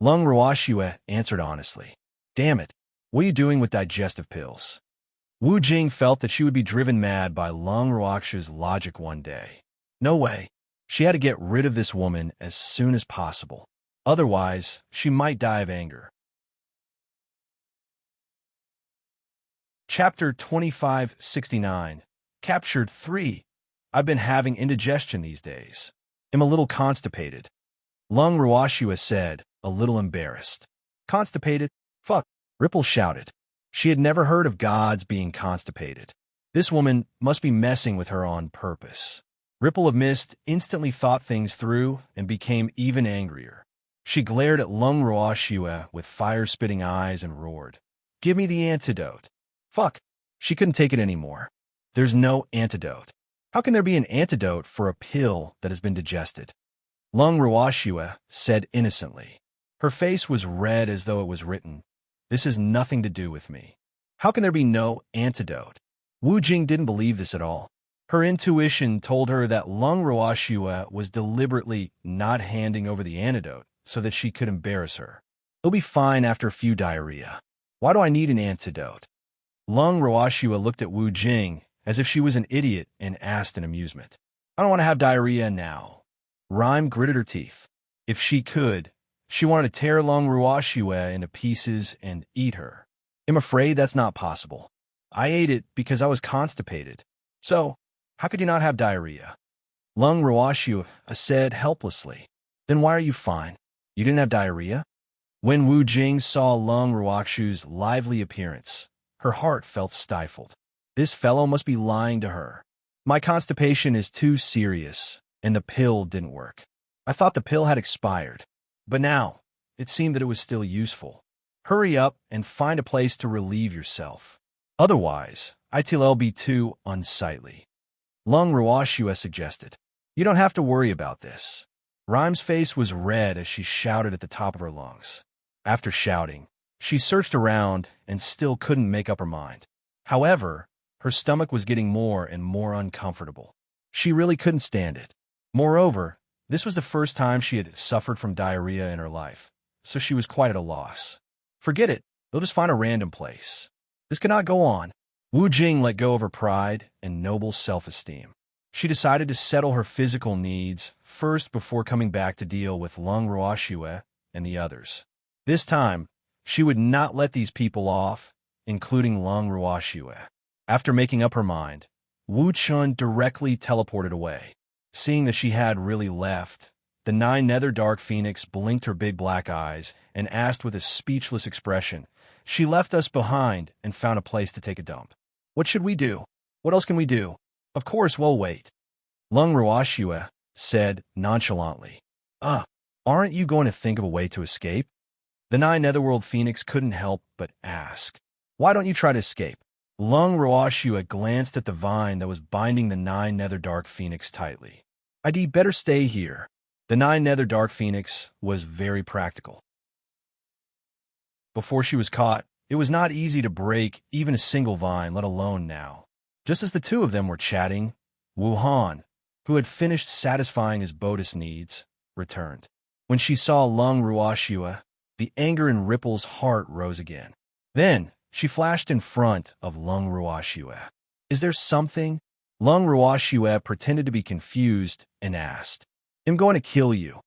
Lung Roashua answered honestly. "Damn it, what are you doing with digestive pills?" Wu Jing felt that she would be driven mad by Lung Roakshu's logic one day. No way. She had to get rid of this woman as soon as possible. Otherwise, she might die of anger. Chapter 2569. Captured 3. I've been having indigestion these days. I'm a little constipated. Lung Roashua said, a little embarrassed. Constipated? Fuck, Ripple shouted. She had never heard of gods being constipated. This woman must be messing with her on purpose. Ripple of Mist instantly thought things through and became even angrier. She glared at Lung Roashua with fire-spitting eyes and roared, "Give me the antidote." Fuck, she couldn't take it anymore. There's no antidote. How can there be an antidote for a pill that has been digested? Lung Roashua said innocently. Her face was red as though it was written, "This has nothing to do with me." How can there be no antidote? Wu Jing didn't believe this at all. Her intuition told her that Lung Roashua was deliberately not handing over the antidote so that she could embarrass her. It'll be fine after a few diarrhea. Why do I need an antidote? Lung Roashua looked at Wu Jing as if she was an idiot and asked in amusement. I don't want to have diarrhea now. Rhyme gritted her teeth. If she could, She wanted to tear Lung Ruoxue into pieces and eat her. I'm afraid that's not possible. I ate it because I was constipated. So, how could you not have diarrhea? Lung Ruoxue said helplessly. Then why are you fine? You didn't have diarrhea? When Wu Jing saw Lung Ruoxue's lively appearance, her heart felt stifled. This fellow must be lying to her. My constipation is too serious, and the pill didn't work. I thought the pill had expired, but now it seemed that it was still useful. Hurry up and find a place to relieve yourself. Otherwise, it'll be too unsightly. Lung Ruoxue suggested. You don't have to worry about this. Rhyme's face was red as she shouted at the top of her lungs. After shouting, she searched around and still couldn't make up her mind. However, her stomach was getting more and more uncomfortable. She really couldn't stand it. Moreover, this was the first time she had suffered from diarrhea in her life, so she was quite at a loss. Forget it, they'll just find a random place. This cannot go on. Wu Jing let go of her pride and noble self-esteem. She decided to settle her physical needs first before coming back to deal with Lung Ruoxue and the others. This time, she would not let these people off, including Lung Ruoxue. After making up her mind, Wu Chun directly teleported away. Seeing that she had really left, the Nine Nether Dark Phoenix blinked her big black eyes and asked with a speechless expression, "She left us behind and found a place to take a dump. What should we do? What else can we do? Of course, we'll wait." Lung Ruoxue said nonchalantly, Aren't you going to think of a way to escape?" The Nine Netherworld Phoenix couldn't help but ask, "Why don't you try to escape?" Lung Ruoxue glanced at the vine that was binding the Nine Nether Dark Phoenix tightly. "I'd better stay here." The Nine Nether Dark Phoenix was very practical. Before she was caught, it was not easy to break even a single vine, let alone now. Just as the two of them were chatting, Wu Han, who had finished satisfying his Bodis needs, returned. When she saw Lung Ruoxue, the anger in Ripple's heart rose again. Then, she flashed in front of Lung Ruoxue. "Is there something?" Lung Ruoxue pretended to be confused and asked, "I'm going to kill you."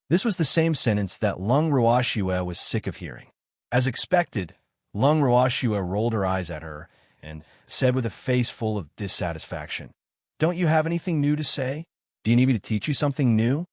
This was the same sentence that Lung Ruoxue was sick of hearing. As expected, Lung Ruoxue rolled her eyes at her and said with a face full of dissatisfaction, "Don't you have anything new to say? Do you need me to teach you something new?"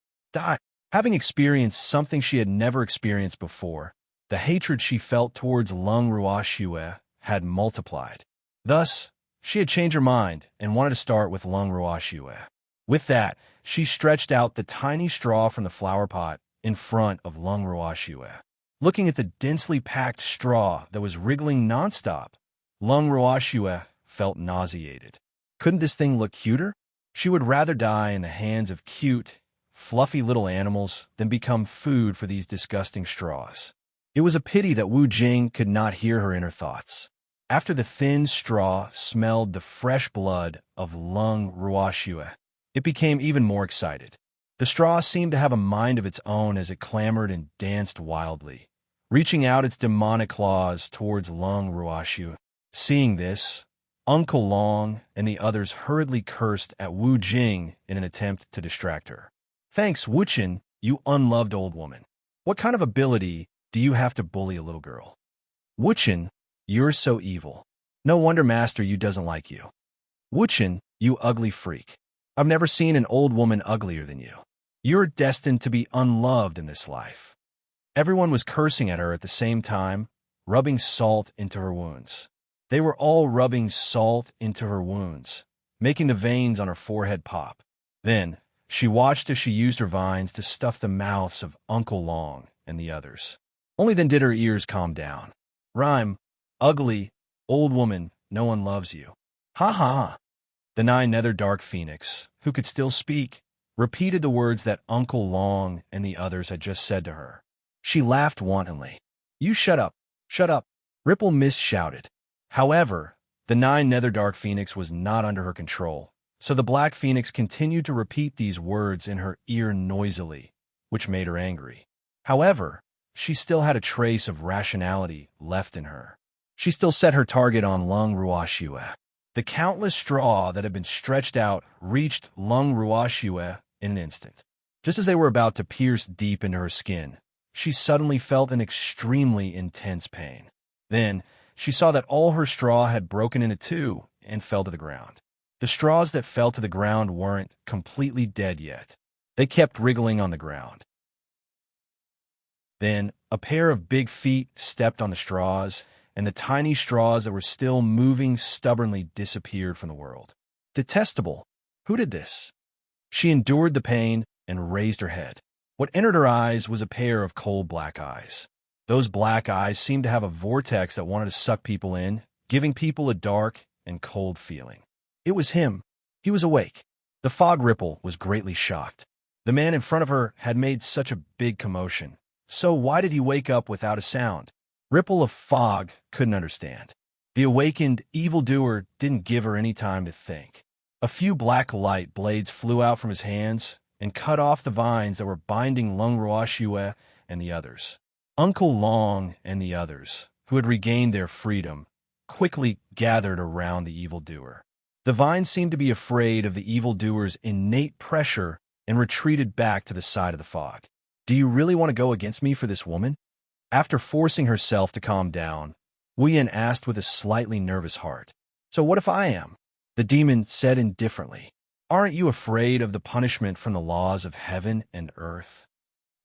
Having experienced something she had never experienced before, the hatred she felt towards Lung Ruoxue had multiplied. Thus, she had changed her mind and wanted to start with Lung Ruoxue. With that, she stretched out the tiny straw from the flower pot in front of Lung Ruoxue. Looking at the densely packed straw that was wriggling nonstop, Lung Ruoxue felt nauseated. Couldn't this thing look cuter? She would rather die in the hands of cute, fluffy little animals than become food for these disgusting straws. It was a pity that Wu Jing could not hear her inner thoughts. After the thin straw smelled the fresh blood of Lung Ruoxue, it became even more excited. The straw seemed to have a mind of its own as it clamored and danced wildly, reaching out its demonic claws towards Lung Ruoxue. Seeing this, Uncle Long and the others hurriedly cursed at Wu Jing in an attempt to distract her. "Thanks, Wu Chen, you unloved old woman. What kind of ability do you have to bully a little girl? Wu Chen, you're so evil. No wonder Master Yu doesn't like you. Wu Chen, you ugly freak. I've never seen an old woman uglier than you. You're destined to be unloved in this life." Everyone was cursing at her at the same time, rubbing salt into her wounds. They were all rubbing salt into her wounds, making the veins on her forehead pop. Then, she watched as she used her vines to stuff the mouths of Uncle Long and the others. Only then did her ears calm down. Rhyme, ugly, old woman, no one loves you. Ha ha ha. The Nine Nether Dark Phoenix, who could still speak, repeated the words that Uncle Long and the others had just said to her. She laughed wantonly. "You shut up, shut up," Ripple Mist shouted. However, the Nine Nether Dark Phoenix was not under her control, so the Black Phoenix continued to repeat these words in her ear noisily, which made her angry. However, she still had a trace of rationality left in her. She still set her target on Lung Ruoxue. The countless straw that had been stretched out reached Lung Ruoxue in an instant. Just as they were about to pierce deep into her skin, she suddenly felt an extremely intense pain. Then, she saw that all her straw had broken into two and fell to the ground. The straws that fell to the ground weren't completely dead yet. They kept wriggling on the ground. Then, a pair of big feet stepped on the straws, and the tiny straws that were still moving stubbornly disappeared from the world. Detestable! Who did this? She endured the pain and raised her head. What entered her eyes was a pair of cold black eyes. Those black eyes seemed to have a vortex that wanted to suck people in, giving people a dark and cold feeling. It was him. He was awake. The fog ripple was greatly shocked. The man in front of her had made such a big commotion. So why did he wake up without a sound? Ripple of fog couldn't understand. The awakened evildoer didn't give her any time to think. A few black light blades flew out from his hands and cut off the vines that were binding Lung Roashue and the others. Uncle Long and the others, who had regained their freedom, quickly gathered around the evildoer. The vines seemed to be afraid of the evildoer's innate pressure and retreated back to the side of the fog. Do you really want to go against me for this woman? After forcing herself to calm down, Wu Yan asked with a slightly nervous heart. So what if I am? The demon said indifferently. Aren't you afraid of the punishment from the laws of heaven and earth?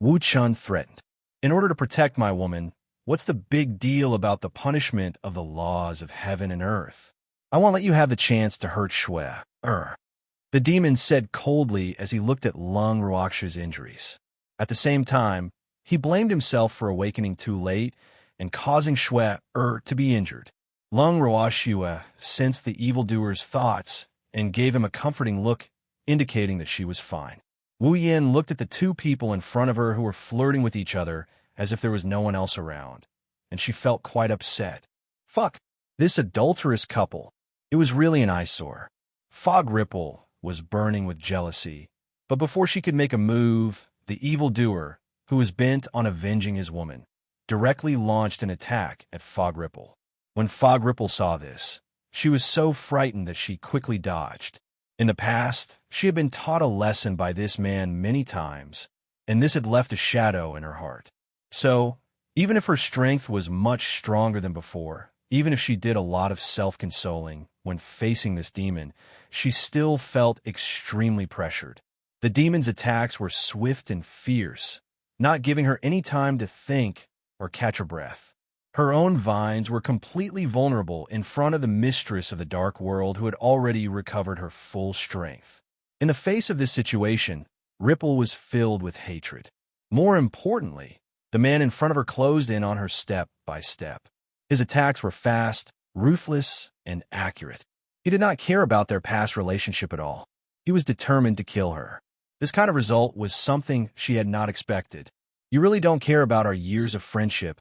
Wu Chun threatened. In order to protect my woman, what's the big deal about the punishment of the laws of heaven and earth? I won't let you have the chance to hurt Shui. The demon said coldly as he looked at Lung Ruoxu's injuries. At the same time, he blamed himself for awakening too late and causing Shui to be injured. Lung Ruoxu sensed the evildoer's thoughts and gave him a comforting look, indicating that she was fine. Wu Yan looked at the two people in front of her who were flirting with each other as if there was no one else around, and she felt quite upset. Fuck, this adulterous couple. It was really an eyesore. Fog Ripple was burning with jealousy, but before she could make a move, the evildoer, who was bent on avenging his woman, directly launched an attack at Fog Ripple. When Fog Ripple saw this, she was so frightened that she quickly dodged. In the past, she had been taught a lesson by this man many times, and this had left a shadow in her heart. So, even if her strength was much stronger than before, even if she did a lot of self-consoling when facing this demon, she still felt extremely pressured. The demon's attacks were swift and fierce, not giving her any time to think or catch her breath. Her own vines were completely vulnerable in front of the mistress of the dark world who had already recovered her full strength. In the face of this situation, Ripple was filled with hatred. More importantly, the man in front of her closed in on her step by step. His attacks were fast, ruthless, and accurate. He did not care about their past relationship at all. He was determined to kill her. This kind of result was something she had not expected. You really don't care about our years of friendship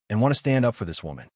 and want to stand up for this woman.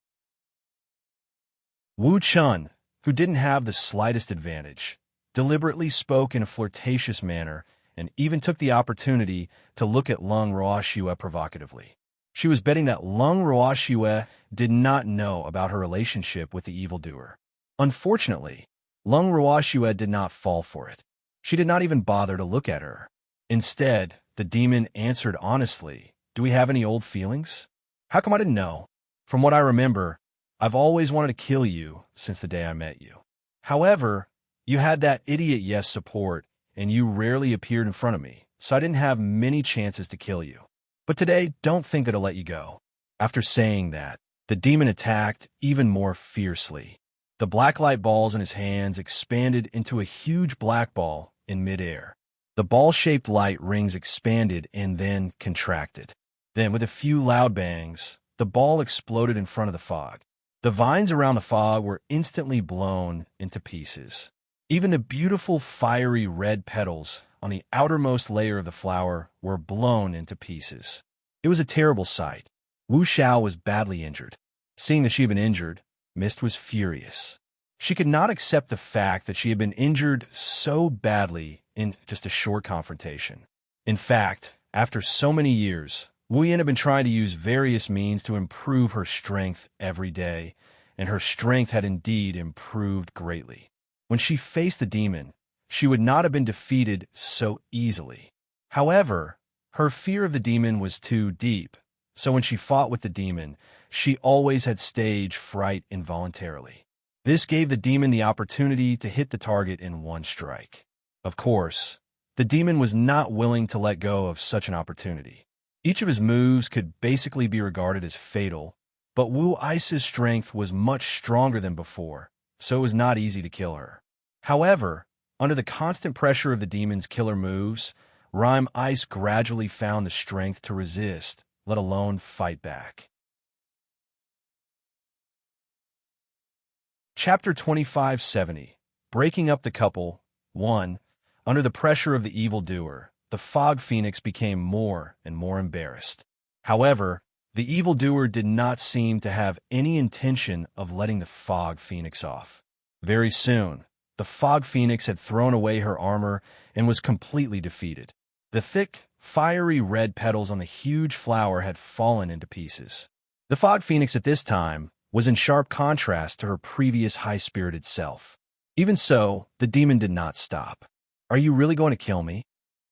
Wu Chun, who didn't have the slightest advantage, deliberately spoke in a flirtatious manner and even took the opportunity to look at Lung Ruoxue provocatively. She was betting that Lung Ruoxue did not know about her relationship with the evildoer. Unfortunately, Lung Ruoxue did not fall for it. She did not even bother to look at her. Instead, the demon answered honestly, "Do we have any old feelings? How come I didn't know? From what I remember, I've always wanted to kill you since the day I met you. However, you had that idiot yes support, and you rarely appeared in front of me, so I didn't have many chances to kill you. But today, don't think that I'll let you go." After saying that, the demon attacked even more fiercely. The black light balls in his hands expanded into a huge black ball in midair. The ball-shaped light rings expanded and then contracted. Then, with a few loud bangs, the ball exploded in front of the fog. The vines around the fog were instantly blown into pieces. Even the beautiful fiery red petals on the outermost layer of the flower were blown into pieces. It was a terrible sight. Wu Xiao was badly injured. Seeing that she had been injured, Mist was furious. She could not accept the fact that she had been injured so badly in just a short confrontation. In fact, after so many years, Wu Yan had been trying to use various means to improve her strength every day, and her strength had indeed improved greatly. When she faced the demon, she would not have been defeated so easily. However, her fear of the demon was too deep, so when she fought with the demon, she always had stage fright involuntarily. This gave the demon the opportunity to hit the target in one strike. Of course, the demon was not willing to let go of such an opportunity. Each of his moves could basically be regarded as fatal, but Wu Ice's strength was much stronger than before, so it was not easy to kill her. However, under the constant pressure of the demon's killer moves, Rime Ice gradually found the strength to resist, let alone fight back. Chapter 2570. Breaking Up the Couple. 1. Under the pressure of the evildoer, the Fog Phoenix became more and more embarrassed. However, the evildoer did not seem to have any intention of letting the Fog Phoenix off. Very soon, the Fog Phoenix had thrown away her armor and was completely defeated. The thick, fiery red petals on the huge flower had fallen into pieces. The Fog Phoenix at this time was in sharp contrast to her previous high-spirited self. Even so, the demon did not stop. "Are you really going to kill me?"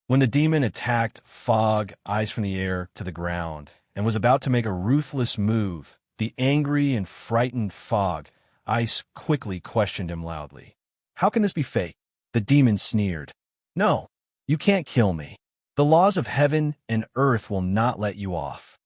When the demon attacked Fog Ice from the air to the ground and was about to make a ruthless move, the angry and frightened Fog Ice quickly questioned him loudly. "How can this be fake?" The demon sneered. "No, you can't kill me. The laws of heaven and earth will not let you off."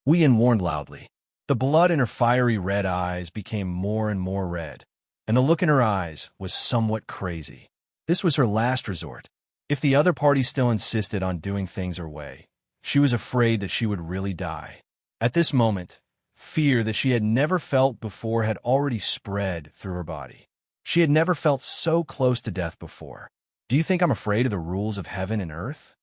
Wu Yan warned loudly. The blood in her fiery red eyes became more and more red, and the look in her eyes was somewhat crazy. This was her last resort. If the other party still insisted on doing things her way, she was afraid that she would really die. At this moment, fear that she had never felt before had already spread through her body. She had never felt so close to death before. "Do you think I'm afraid of the rules of heaven and earth?"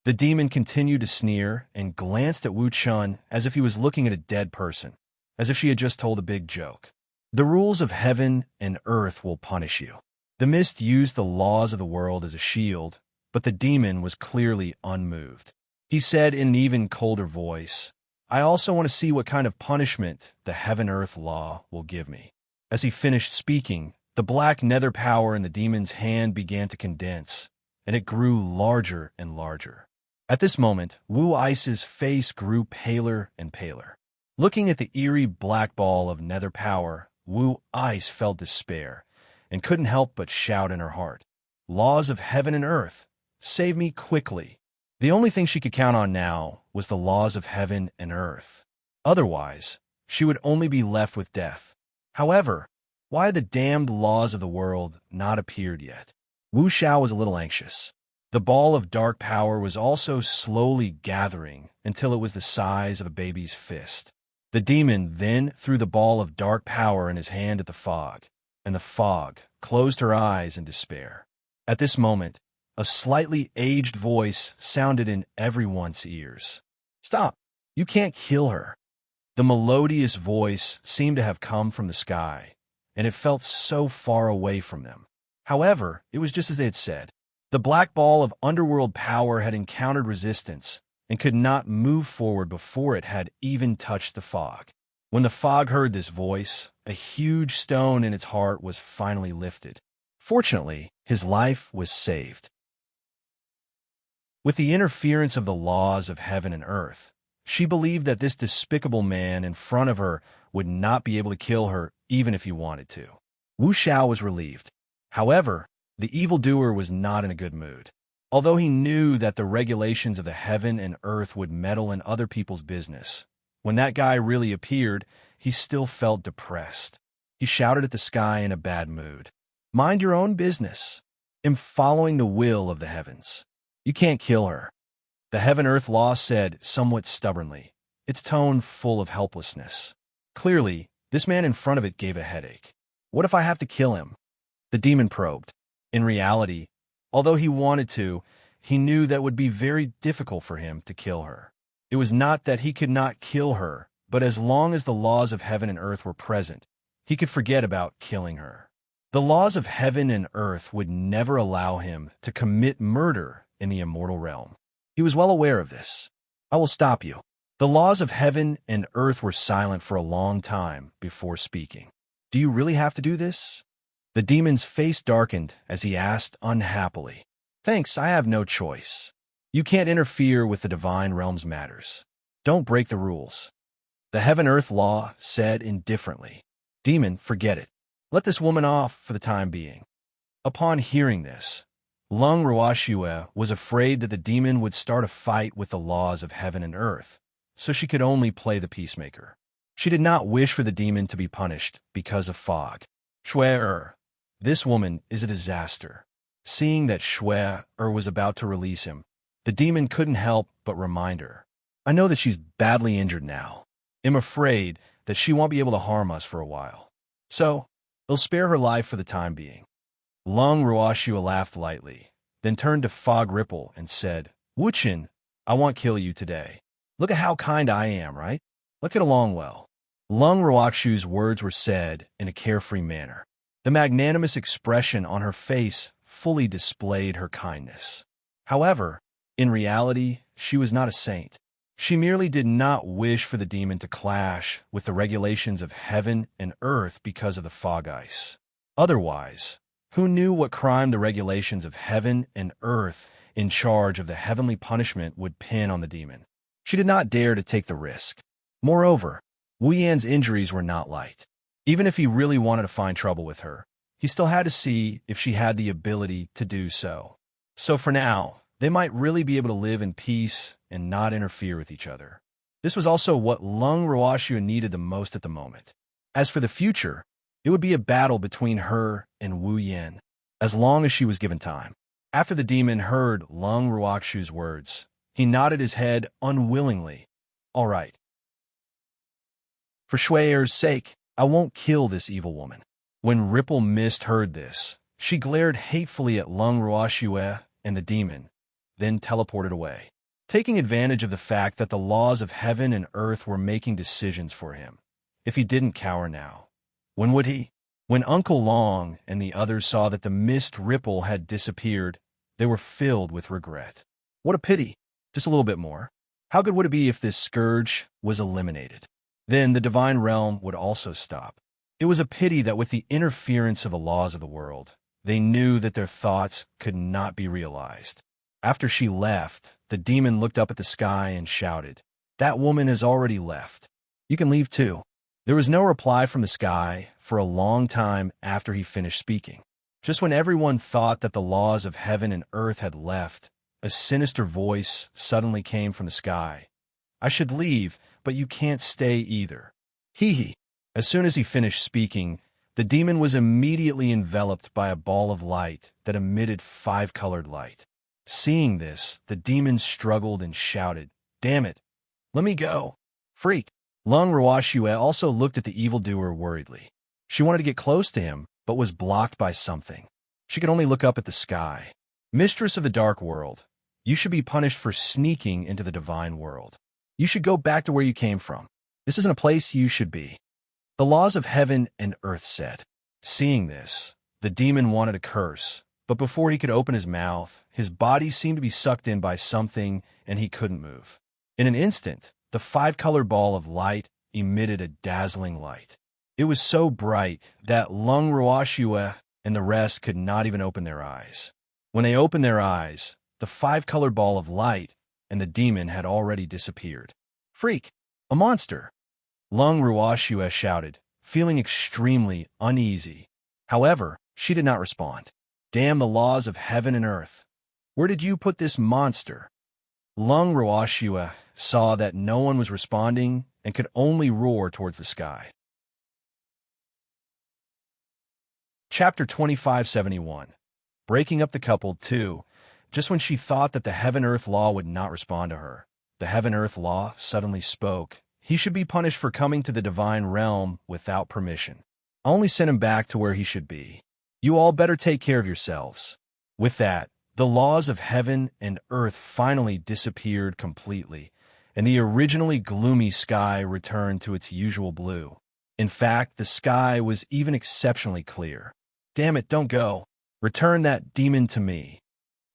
The demon continued to sneer and glanced at Wu Chun as if he was looking at a dead person, as if she had just told a big joke. "The rules of heaven and earth will punish you." The mist used the laws of the world as a shield, but the demon was clearly unmoved. He said in an even colder voice, "I also want to see what kind of punishment the heaven-earth law will give me." As he finished speaking, the black nether power in the demon's hand began to condense, and it grew larger and larger. At this moment, Wu Ice's face grew paler and paler. Looking at the eerie black ball of nether power, Wu Ice felt despair and couldn't help but shout in her heart, "Laws of heaven and earth, save me quickly." The only thing she could count on now was the laws of heaven and earth. Otherwise, she would only be left with death. However, why had the damned laws of the world not appeared yet? Wu Xiao was a little anxious. The ball of dark power was also slowly gathering until it was the size of a baby's fist. The demon then threw the ball of dark power in his hand at the fog, and the fog closed her eyes in despair. At this moment, a slightly aged voice sounded in everyone's ears. "Stop! You can't kill her." The melodious voice seemed to have come from the sky, and it felt so far away from them. However, it was just as they had said. The black ball of underworld power had encountered resistance and could not move forward before it had even touched the fog. When the fog heard this voice, a huge stone in its heart was finally lifted. Fortunately, his life was saved. With the interference of the laws of heaven and earth, she believed that this despicable man in front of her would not be able to kill her even if he wanted to. Wu Xiao was relieved. However, the evildoer was not in a good mood. Although he knew that the regulations of the heaven and earth would meddle in other people's business, when that guy really appeared, he still felt depressed. He shouted at the sky in a bad mood, "Mind your own business. I'm following the will of the heavens. You can't kill her." The heaven-earth law said somewhat stubbornly, its tone full of helplessness. Clearly, this man in front of it gave a headache. "What if I have to kill him?" The demon probed. In reality, although he wanted to, he knew that would be very difficult for him to kill her. It was not that he could not kill her, but as long as the laws of heaven and earth were present, he could forget about killing her. The laws of heaven and earth would never allow him to commit murder in the immortal realm. He was well aware of this. "I will stop you." The laws of heaven and earth were silent for a long time before speaking. "Do you really have to do this?" The demon's face darkened as he asked unhappily. "Thanks, I have no choice. You can't interfere with the divine realm's matters." Don't break the rules. The heaven-earth law said indifferently. Demon, forget it. Let this woman off for the time being. Upon hearing this, Lung Ruoxue was afraid that the demon would start a fight with the laws of heaven and earth, so she could only play the peacemaker. She did not wish for the demon to be punished because of fog. Shui-er, this woman is a disaster. Seeing that Shui-er was about to release him, the demon couldn't help but remind her. I know that she's badly injured now. I'm afraid that she won't be able to harm us for a while. So, it'll spare her life for the time being. Lung Ruoxue laughed lightly, then turned to Fog Ripple and said, Wuchen, I won't kill you today. Look at how kind I am, right? Let's get along well. Lung Ruoxue's words were said in a carefree manner. The magnanimous expression on her face fully displayed her kindness. However, in reality, she was not a saint. She merely did not wish for the demon to clash with the regulations of heaven and earth because of the fog ice. Otherwise, who knew what crime the regulations of heaven and earth in charge of the heavenly punishment would pin on the demon? She did not dare to take the risk. Moreover, Wu Yan's injuries were not light. Even if he really wanted to find trouble with her, he still had to see if she had the ability to do so. So for now, they might really be able to live in peace and not interfere with each other. This was also what Lung Ruoxue needed the most at the moment. As for the future, it would be a battle between her and Wu Yan, as long as she was given time. After the demon heard Lung Ruoxue's words, he nodded his head unwillingly. All right. For Shui-er's sake, I won't kill this evil woman. When Ripple Mist heard this, she glared hatefully at Lung Ruoxue and the demon, then teleported away, taking advantage of the fact that the laws of heaven and earth were making decisions for him. If he didn't cower now, when would he? When Uncle Long and the others saw that the mist Ripple had disappeared, they were filled with regret. What a pity. Just a little bit more. How good would it be if this scourge was eliminated? Then the divine realm would also stop. It was a pity that with the interference of the laws of the world, they knew that their thoughts could not be realized. After she left, the demon looked up at the sky and shouted, That woman has already left. You can leave too. There was no reply from the sky for a long time after he finished speaking. Just when everyone thought that the laws of heaven and earth had left, a sinister voice suddenly came from the sky. I should leave, but you can't stay either. Hee hee. As soon as he finished speaking, the demon was immediately enveloped by a ball of light that emitted 5-colored light. Seeing this, the demon struggled and shouted, Damn it! Let me go! Freak! Lung Ruoxue also looked at the evildoer worriedly. She wanted to get close to him, but was blocked by something. She could only look up at the sky. Mistress of the Dark World, you should be punished for sneaking into the divine world. You should go back to where you came from. This isn't a place you should be. The laws of heaven and earth said. Seeing this, the demon wanted to curse, but before he could open his mouth, his body seemed to be sucked in by something and he couldn't move. In an instant, the 5-colored ball of light emitted a dazzling light. It was so bright that Lung Ruoxue and the rest could not even open their eyes. When they opened their eyes, the 5-colored ball of light and the demon had already disappeared. Freak! A monster! Lung Ruoxue shouted, feeling extremely uneasy. However, she did not respond. Damn the laws of heaven and earth. Where did you put this monster? Lung Ruoxue saw that no one was responding and could only roar towards the sky. Chapter 2571. Breaking up the couple, 2. Just when she thought that the heaven-earth law would not respond to her, the heaven-earth law suddenly spoke. He should be punished for coming to the divine realm without permission. I only sent him back to where he should be. You all better take care of yourselves. With that, the laws of heaven and earth finally disappeared completely, and the originally gloomy sky returned to its usual blue. In fact, the sky was even exceptionally clear. Damn it, don't go. Return that demon to me.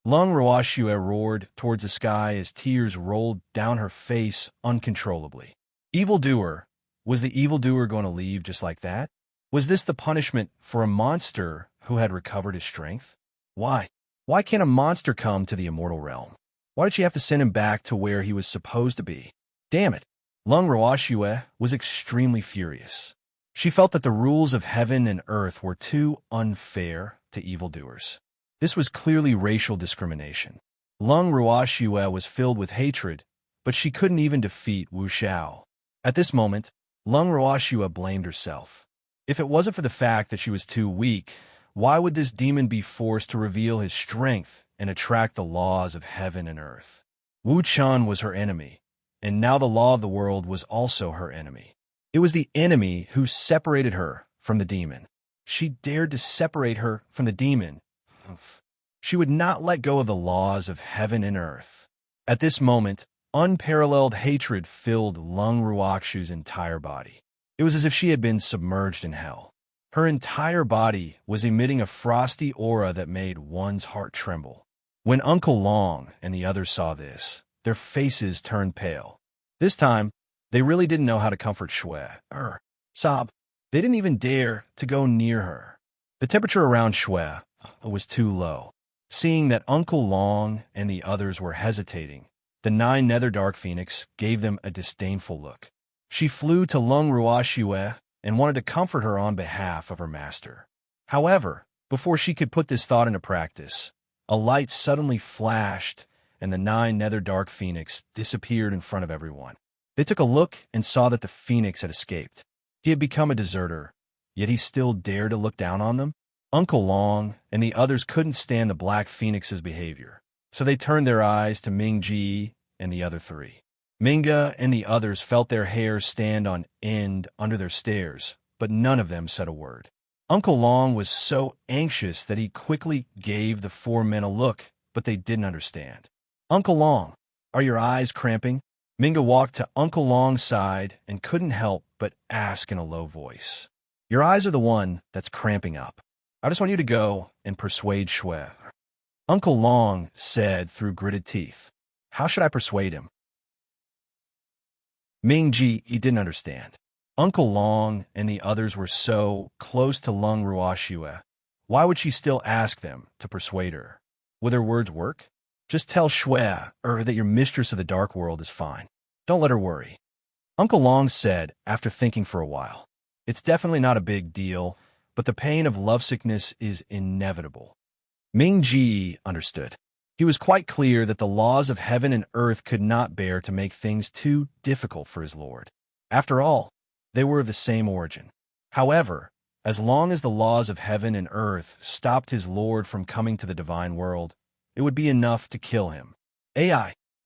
Lung Ruoxue roared towards the sky as tears rolled down her face uncontrollably. Evildoer. Was the evildoer going to leave just like that? Was this the punishment for a monster who had recovered his strength? Why? Why can't a monster come to the immortal realm? Why did she have to send him back to where he was supposed to be? Damn it! Lung Ruoxue was extremely furious. She felt that the rules of heaven and earth were too unfair to evildoers. This was clearly racial discrimination. Lung Ruoxue was filled with hatred, but she couldn't even defeat Wu Xiao. At this moment, Lung Ruoxue blamed herself. If it wasn't for the fact that she was too weak, why would this demon be forced to reveal his strength and attract the laws of heaven and earth? Wu Chun was her enemy, and now the law of the world was also her enemy. It was the enemy who separated her from the demon. She dared to separate her from the demon. She would not let go of the laws of heaven and earth. At this moment, unparalleled hatred filled Lung Ruoxue's entire body. It was as if she had been submerged in hell. Her entire body was emitting a frosty aura that made one's heart tremble. When Uncle Long and the others saw this, their faces turned pale. This time, they really didn't know how to comfort Sob. They didn't even dare to go near her. The temperature around Shui was too low. Seeing that Uncle Long and the others were hesitating, the 9 Nether Dark Phoenix gave them a disdainful look. She flew to Lung Ruoxue and wanted to comfort her on behalf of her master. However, before she could put this thought into practice, a light suddenly flashed and the 9 Nether Dark Phoenix disappeared in front of everyone. They took a look and saw that the Phoenix had escaped. He had become a deserter, yet he still dared to look down on them. Uncle Long and the others couldn't stand the Black Phoenix's behavior, so they turned their eyes to Ming Ji and the other 3. Minga and the others felt their hair stand on end under their stares, but none of them said a word. Uncle Long was so anxious that he quickly gave the 4 men a look, but they didn't understand. Uncle Long, are your eyes cramping? Minga walked to Uncle Long's side and couldn't help but ask in a low voice. Your eyes are the one that's cramping up. I just want you to go and persuade Shui. Uncle Long said through gritted teeth. How should I persuade him? Ming Ji, he didn't understand. Uncle Long and the others were so close to Lung Ruoxue. Why would she still ask them to persuade her? Would her words work? Just tell Shui that your mistress of the dark world is fine. Don't let her worry. Uncle Long said after thinking for a while. It's definitely not a big deal, but the pain of lovesickness is inevitable. Ming Ji understood. He was quite clear that the laws of heaven and earth could not bear to make things too difficult for his lord. After all, they were of the same origin. However, as long as the laws of heaven and earth stopped his lord from coming to the divine world, it would be enough to kill him.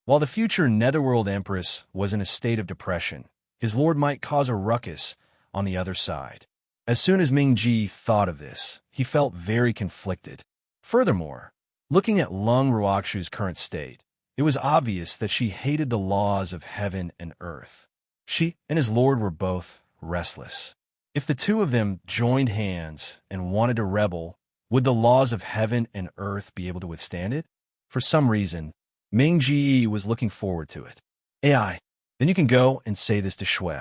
While the future Netherworld Empress was in a state of depression, his lord might cause a ruckus on the other side. As soon as Ming Ji thought of this, he felt very conflicted. Furthermore, looking at Lung Ruoxue's current state, it was obvious that she hated the laws of heaven and earth. She and his lord were both restless. If the two of them joined hands and wanted to rebel, would the laws of heaven and earth be able to withstand it? For some reason, Ming Ji was looking forward to it. Then you can go and say this to Shui.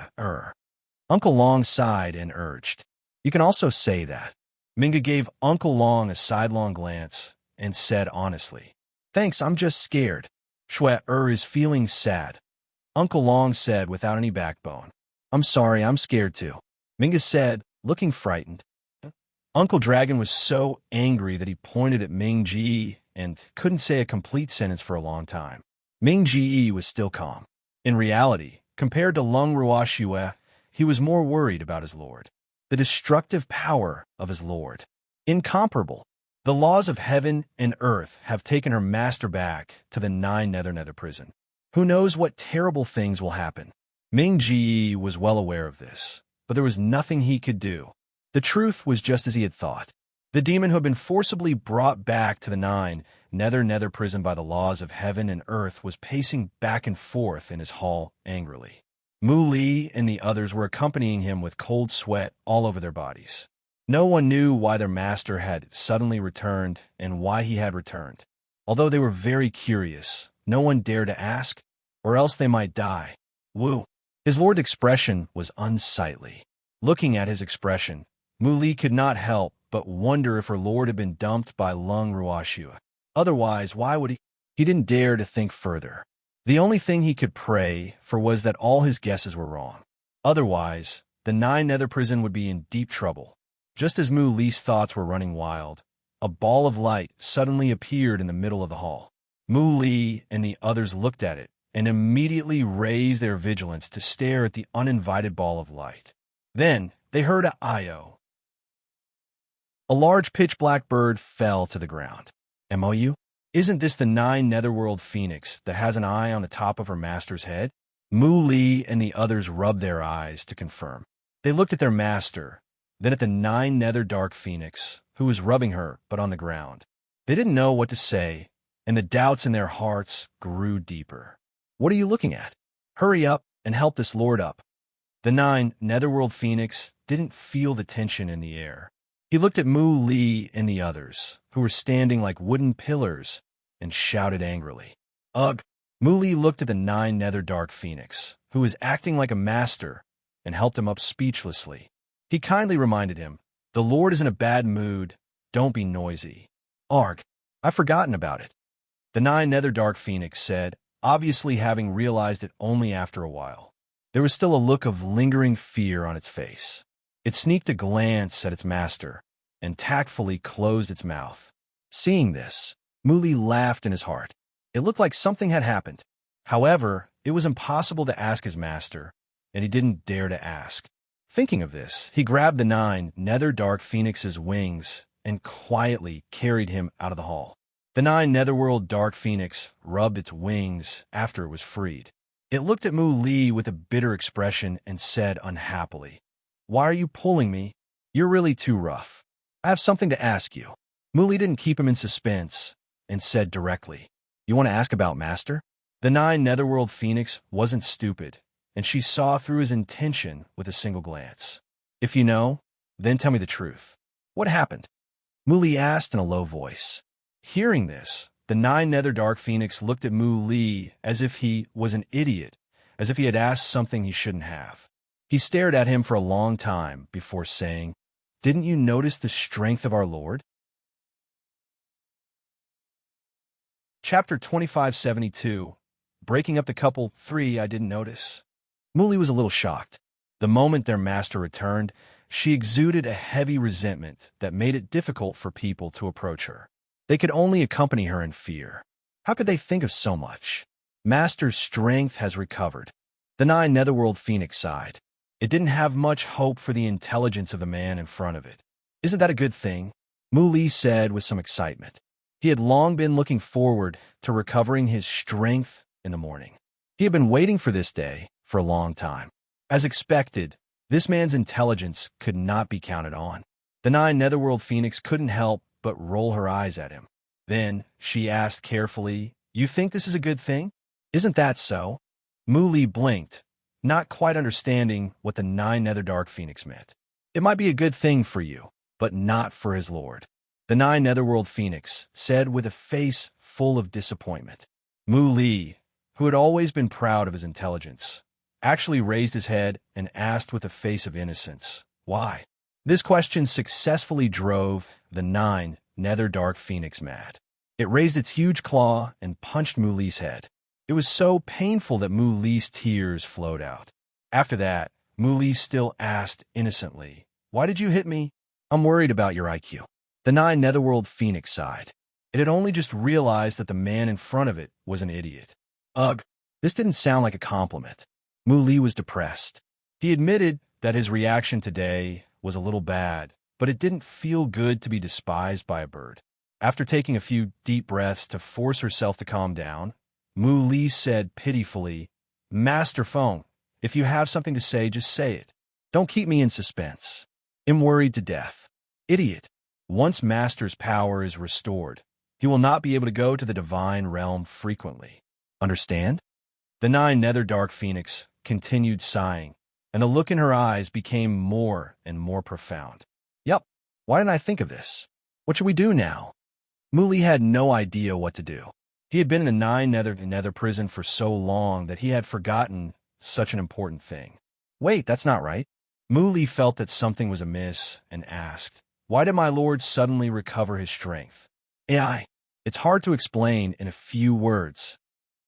Uncle Long sighed and urged. You can also say that. Minga gave Uncle Long a sidelong glance and said honestly, Thanks, I'm just scared. Shui is feeling sad. Uncle Long said without any backbone. I'm sorry, I'm scared too. Minga said, looking frightened. Uncle Dragon was so angry that he pointed at Ming Ji and couldn't say a complete sentence for a long time. Ming Ji was still calm. In reality, compared to Lung Ruoxue, he was more worried about his lord. The destructive power of his lord. Incomparable. The laws of heaven and earth have taken her master back to the 9 Nether prison. Who knows what terrible things will happen? Ming Ji was well aware of this, but there was nothing he could do. The truth was just as he had thought. The demon who had been forcibly brought back to the 9 Nether prison by the laws of heaven and earth was pacing back and forth in his hall angrily. Mu Li and the others were accompanying him with cold sweat all over their bodies. No one knew why their master had suddenly returned and why he had returned. Although they were very curious, no one dared to ask, or else they might die. Wu. His lord's expression was unsightly. Looking at his expression, Mu Li could not help but wonder if her lord had been dumped by Lung Ruoxue. Otherwise, why would he? He didn't dare to think further. The only thing he could pray for was that all his guesses were wrong. Otherwise, the Nine Nether Prison would be in deep trouble. Just as Mu Li's thoughts were running wild, a ball of light suddenly appeared in the middle of the hall. Mu Li and the others looked at it and immediately raised their vigilance to stare at the uninvited ball of light. Then they heard a "io." A large pitch-black bird fell to the ground. "Mou? Isn't this the Nine Netherworld Phoenix that has an eye on the top of her master's head?" Mu Li and the others rubbed their eyes to confirm. They looked at their master, then at the Nine Nether Dark Phoenix, who was rubbing her but on the ground. They didn't know what to say, and the doubts in their hearts grew deeper. "What are you looking at? Hurry up and help this lord up." The Nine Netherworld Phoenix didn't feel the tension in the air. He looked at Mu Li and the others, who were standing like wooden pillars, and shouted angrily. "Ugh!" Mu Li looked at the Nine Nether Dark Phoenix, who was acting like a master, and helped him up speechlessly. He kindly reminded him, "The Lord is in a bad mood. Don't be noisy." "Arg, I've forgotten about it," the Nine Nether Dark Phoenix said, obviously having realized it only after a while. There was still a look of lingering fear on its face. It sneaked a glance at its master and tactfully closed its mouth. Seeing this, Mu Li laughed in his heart. It looked like something had happened. However, it was impossible to ask his master, and he didn't dare to ask. Thinking of this, he grabbed the Nine Nether Dark Phoenix's wings and quietly carried him out of the hall. The Nine Netherworld Dark Phoenix rubbed its wings after it was freed. It looked at Mu Li with a bitter expression and said unhappily, "Why are you pulling me? You're really too rough. I have something to ask you." Mu Li didn't keep him in suspense and said directly, "You want to ask about Master?" The Nine Netherworld Phoenix wasn't stupid, and she saw through his intention with a single glance. "If you know, then tell me the truth. What happened?" Mu Li asked in a low voice. Hearing this, the Nine Nether Dark Phoenix looked at Mu Li as if he was an idiot, as if he had asked something he shouldn't have. He stared at him for a long time before saying, "Didn't you notice the strength of our Lord?" Chapter 2572, Breaking Up the Couple 3. I didn't notice. Mu Li was a little shocked. The moment their master returned, she exuded a heavy resentment that made it difficult for people to approach her. They could only accompany her in fear. How could they think of so much? Master's strength has recovered. The Nine Netherworld Phoenix sighed. It didn't have much hope for the intelligence of the man in front of it. "Isn't that a good thing?" Mu Li said with some excitement. He had long been looking forward to recovering his strength in the morning. He had been waiting for this day for a long time. As expected, this man's intelligence could not be counted on. The Nine Netherworld Phoenix couldn't help but roll her eyes at him. Then she asked carefully, "You think this is a good thing? Isn't that so?" Mu Li blinked, not quite understanding what the Nine Nether Dark Phoenix meant. "It might be a good thing for you, but not for his lord," the Nine Netherworld Phoenix said with a face full of disappointment. Mu Li, who had always been proud of his intelligence, actually raised his head and asked with a face of innocence, "Why?" This question successfully drove the Nine Nether Dark Phoenix mad. It raised its huge claw and punched Mu Li's head. It was so painful that Mu Li's tears flowed out. After that, Mu Li still asked innocently, "Why did you hit me?" "I'm worried about your IQ." The Nine Netherworld Phoenix sighed. It had only just realized that the man in front of it was an idiot. Ugh, this didn't sound like a compliment. Mu Li was depressed. He admitted that his reaction today was a little bad, but it didn't feel good to be despised by a bird. After taking a few deep breaths to force herself to calm down, Mu Li said pitifully, "Master Feng, if you have something to say, just say it. Don't keep me in suspense. I'm worried to death." Idiot. Once Master's power is restored, he will not be able to go to the divine realm frequently. Understand? The Nine Nether Dark Phoenix continued sighing, and the look in her eyes became more and more profound. Yup, why didn't I think of this? What should we do now? Mu Li had no idea what to do. He had been in the Nine Nether prison for so long that he had forgotten such an important thing. Wait, that's not right. Mu Li felt that something was amiss and asked, "Why did my lord suddenly recover his strength?" It's hard to explain in a few words.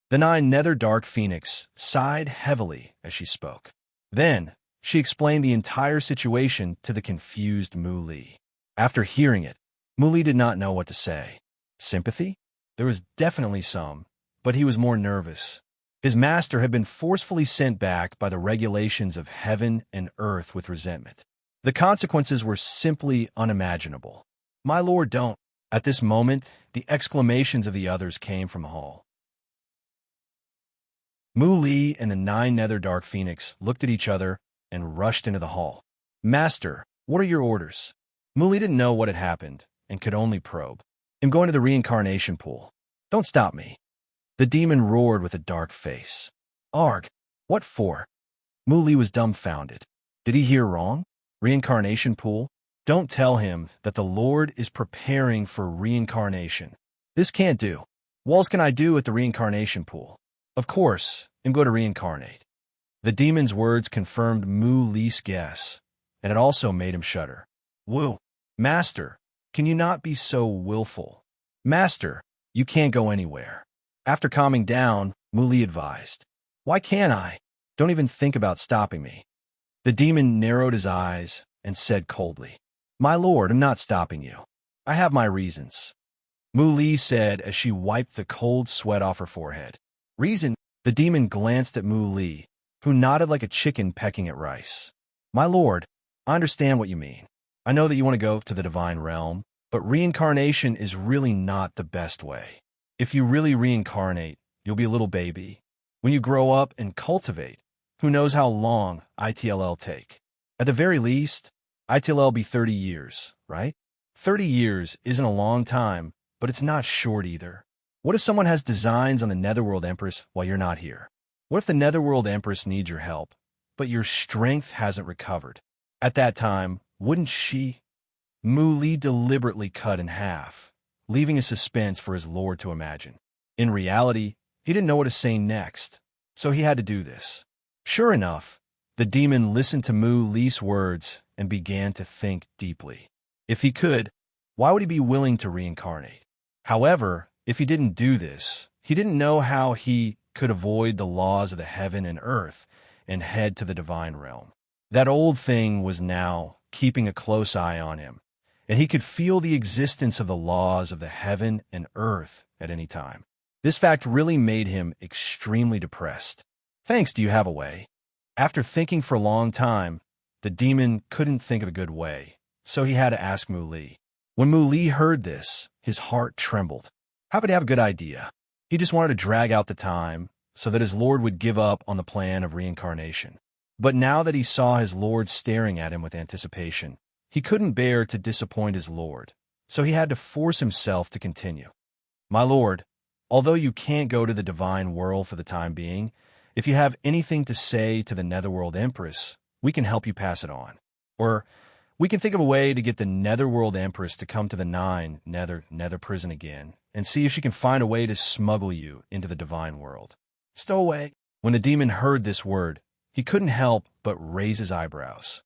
The nine nether dark phoenix sighed heavily as she spoke. Then, she explained the entire situation to the confused Mu Li. After hearing it, Mu Li did not know what to say. Sympathy? There was definitely some, but he was more nervous. His master had been forcefully sent back by the regulations of heaven and earth with resentment. The consequences were simply unimaginable. "My lord, don't." At this moment, the exclamations of the others came from the hall. Mu Li and the nine nether dark phoenix looked at each other and rushed into the hall. "Master, what are your orders?" Mu Li didn't know what had happened and could only probe. "I'm going to the reincarnation pool. Don't stop me." The demon roared with a dark face. "Arg, what for?" Mu Li was dumbfounded. Did he hear wrong? Reincarnation pool? Don't tell him that the Lord is preparing for reincarnation. This can't do. What else can I do at the reincarnation pool? Of course, I'm going to reincarnate. The demon's words confirmed Mu Li's guess, and it also made him shudder. "Woo! Master, can you not be so willful? Master, you can't go anywhere." After calming down, Mu Li advised, "Why can't I? Don't even think about stopping me." The demon narrowed his eyes and said coldly, "My lord, I'm not stopping you. I have my reasons." Mu Li said as she wiped the cold sweat off her forehead. "Reason?" The demon glanced at Mu Li, who nodded like a chicken pecking at rice. "My lord, I understand what you mean. I know that you want to go to the divine realm, but reincarnation is really not the best way. If you really reincarnate, you'll be a little baby. When you grow up and cultivate, who knows how long ITLL take? At the very least, ITLL be 30 years, right? 30 years isn't a long time, but it's not short either. What if someone has designs on the Netherworld Empress while you're not here? What if the Netherworld Empress needs your help, but your strength hasn't recovered? At that time, wouldn't she?" Mu Li deliberately cut in half, leaving a suspense for his lord to imagine. In reality, he didn't know what to say next, so he had to do this. Sure enough, the demon listened to Mu Li's words and began to think deeply. If he could, why would he be willing to reincarnate? However, if he didn't do this, he didn't know how he could avoid the laws of the heaven and earth and head to the divine realm. That old thing was now keeping a close eye on him, and he could feel the existence of the laws of the heaven and earth at any time. This fact really made him extremely depressed. "Thanks, do you have a way?" After thinking for a long time, the demon couldn't think of a good way, so he had to ask Mu Li. When Mu Li heard this, his heart trembled. How could he have a good idea? He just wanted to drag out the time so that his lord would give up on the plan of reincarnation. But now that he saw his lord staring at him with anticipation, he couldn't bear to disappoint his lord, so he had to force himself to continue. "My lord, although you can't go to the divine world for the time being, if you have anything to say to the Netherworld Empress, we can help you pass it on. Or we can think of a way to get the Netherworld Empress to come to the Nether prison again and see if she can find a way to smuggle you into the divine world." "Stow away." When the demon heard this word, he couldn't help but raise his eyebrows.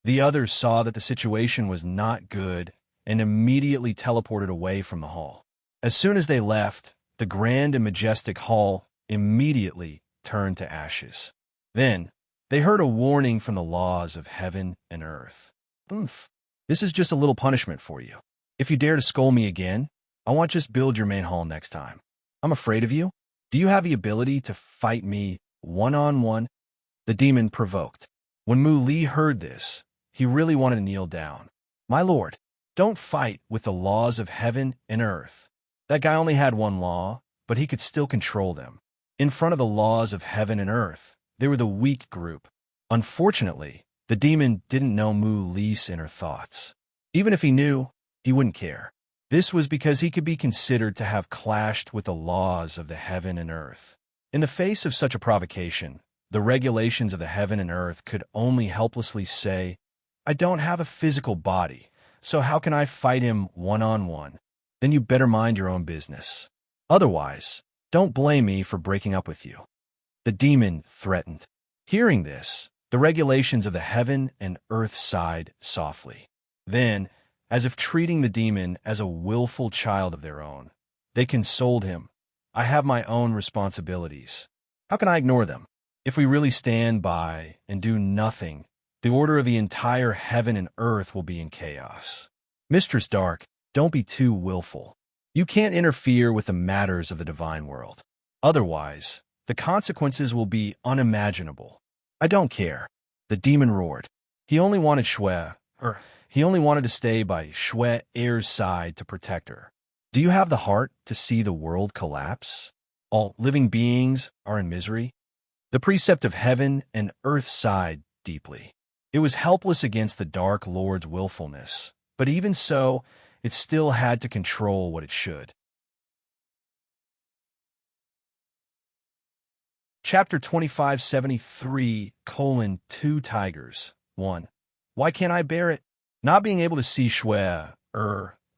The others saw that the situation was not good and immediately teleported away from the hall. As soon as they left, the grand and majestic hall immediately turned to ashes. Then, they heard a warning from the laws of heaven and earth. "Oomph. This is just a little punishment for you. If you dare to scold me again, I won't just build your main hall next time. I'm afraid of you. Do you have the ability to fight me one-on-one?" The demon provoked. When Mu Li heard this, he really wanted to kneel down. "My lord, don't fight with the laws of heaven and earth." That guy only had one law, but he could still control them. In front of the laws of heaven and earth, they were the weak group. Unfortunately, the demon didn't know Mu Li's inner thoughts. Even if he knew, he wouldn't care. This was because he could be considered to have clashed with the laws of the heaven and earth. In the face of such a provocation, the regulations of the heaven and earth could only helplessly say, "I don't have a physical body, so how can I fight him one-on-one? Then you better mind your own business. Otherwise, don't blame me for breaking up with you." The demon threatened. Hearing this, the regulations of the heaven and earth sighed softly. Then, as if treating the demon as a willful child of their own, They consoled him. I have my own responsibilities. How can I ignore them? If we really stand by and do nothing, the order of the entire heaven and earth will be in chaos. Mistress Dark, don't be too willful. You can't interfere with the matters of the divine world. Otherwise, the consequences will be unimaginable. I don't care. The demon roared. He only wanted he only wanted to stay by Shui Er's side to protect her. Do you have the heart to see the world collapse? All living beings are in misery. The precept of heaven and earth sighed deeply. It was helpless against the Dark Lord's willfulness, but even so, it still had to control what it should. Chapter 2573, 2 Tigers. 1. Why can't I bear it? Not being able to see Shui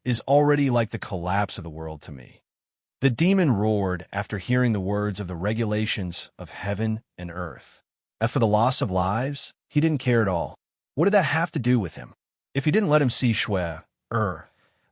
is already like the collapse of the world to me. The demon roared after hearing the words of the regulations of heaven and earth. As for the loss of lives, he didn't care at all. What did that have to do with him? If he didn't let him see Shui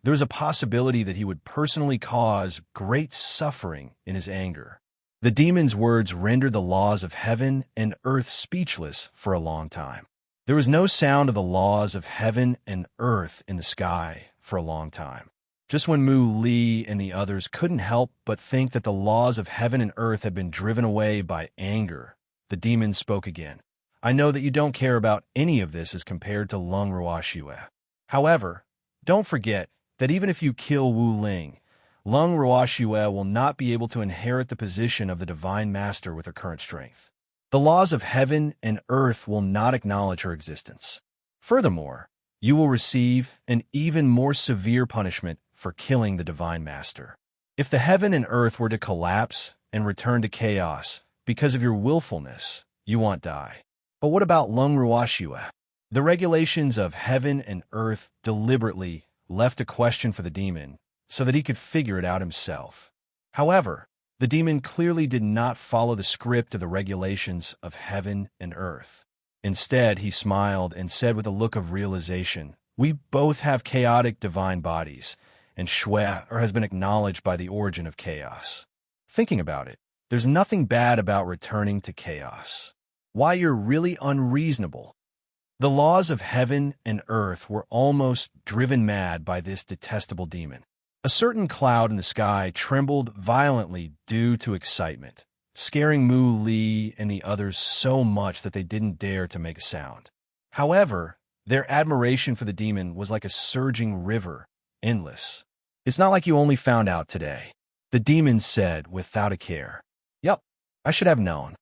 there was a possibility that he would personally cause great suffering in his anger. The demon's words rendered the laws of heaven and earth speechless for a long time. There was no sound of the laws of heaven and earth in the sky for a long time. Just when Mu Li and the others couldn't help but think that the laws of heaven and earth had been driven away by anger, the demon spoke again. I know that you don't care about any of this as compared to Lung Ruoxue. However, don't forget that even if you kill Wu Ling, Lung Ruoxue will not be able to inherit the position of the Divine Master with her current strength. The laws of heaven and earth will not acknowledge her existence. Furthermore, you will receive an even more severe punishment for killing the Divine Master. If the heaven and earth were to collapse and return to chaos because of your willfulness, you won't die. But what about Lung Ruoxue? The regulations of heaven and earth deliberately left a question for the demon so that he could figure it out himself. However, the demon clearly did not follow the script of the regulations of heaven and earth. Instead, he smiled and said with a look of realization, we both have chaotic divine bodies, and Shui has been acknowledged by the origin of chaos. Thinking about it, there's nothing bad about returning to chaos. Why, you're really unreasonable. The laws of heaven and earth were almost driven mad by this detestable demon. A certain cloud in the sky trembled violently due to excitement, scaring Mu Li and the others so much that they didn't dare to make a sound. However, their admiration for the demon was like a surging river, endless. It's not like you only found out today, the demon said without a care. Yup, I should have known.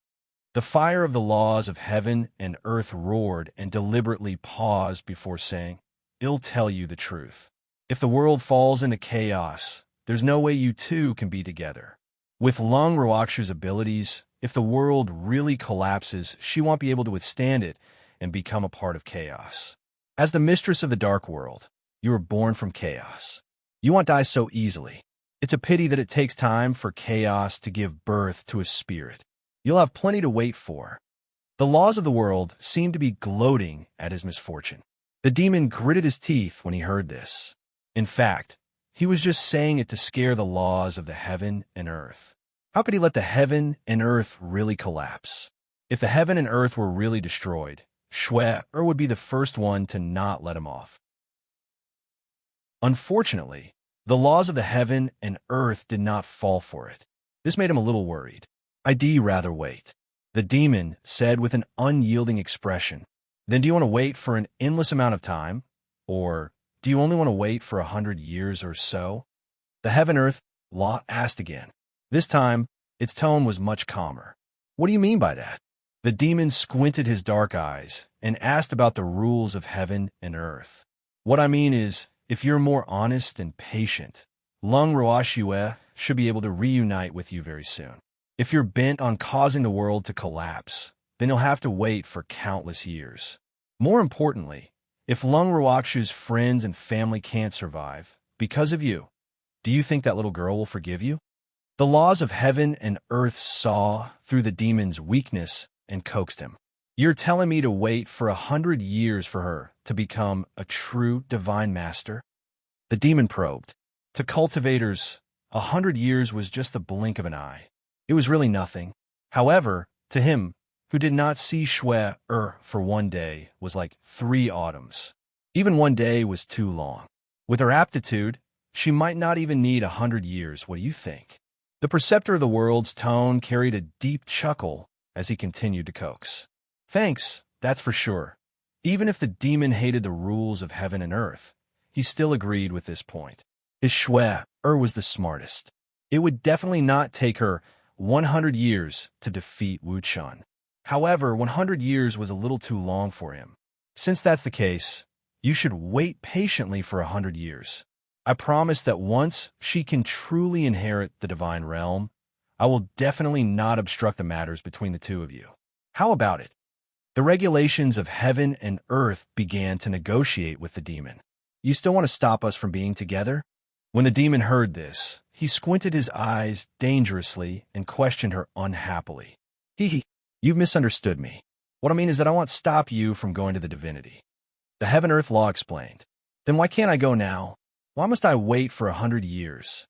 The fire of the laws of heaven and earth roared and deliberately paused before saying, I'll tell you the truth. If the world falls into chaos, there's no way you two can be together. With Lung Ruoxue's abilities, if the world really collapses, she won't be able to withstand it and become a part of chaos. As the mistress of the dark world, you were born from chaos. You won't die so easily. It's a pity that it takes time for chaos to give birth to a spirit. You'll have plenty to wait for. The laws of the world seemed to be gloating at his misfortune. The demon gritted his teeth when he heard this. In fact, he was just saying it to scare the laws of the heaven and earth. How could he let the heaven and earth really collapse? If the heaven and earth were really destroyed, Shui would be the first one to not let him off. Unfortunately, the laws of the heaven and earth did not fall for it. This made him a little worried. I'd rather wait, the demon said with an unyielding expression. Then do you want to wait for an endless amount of time? Or do you only want to wait for 100 years or so? The heaven-earth law asked again. This time, its tone was much calmer. What do you mean by that? The demon squinted his dark eyes and asked about the rules of heaven and earth. What I mean is, if you're more honest and patient, Lung Ruoxue should be able to reunite with you very soon. If you're bent on causing the world to collapse, then you'll have to wait for countless years. More importantly, if Lung Ruoxue's friends and family can't survive because of you, do you think that little girl will forgive you? The laws of heaven and earth saw through the demon's weakness and coaxed him. You're telling me to wait for 100 years for her to become a true divine master? The demon probed. To cultivators, 100 years was just the blink of an eye. It was really nothing. However, to him, who did not see Shui for one day, was like 3 autumns. Even one day was too long. With her aptitude, she might not even need 100 years. What do you think? The preceptor of the world's tone carried a deep chuckle as he continued to coax. Thanks, that's for sure. Even if the demon hated the rules of heaven and earth, he still agreed with this point. His Shui was the smartest. It would definitely not take her 100 years to defeat Wu Chun. However, 100 years was a little too long for him. Since that's the case, you should wait patiently for 100 years. I promise that once she can truly inherit the divine realm, I will definitely not obstruct the matters between the two of you. How about it? The regulations of heaven and earth began to negotiate with the demon. You still want to stop us from being together? When the demon heard this, he squinted his eyes dangerously and questioned her unhappily. You've misunderstood me. What I mean is that I won't stop you from going to the divinity. The heaven-earth law explained. Then why can't I go now? Why must I wait for 100 years?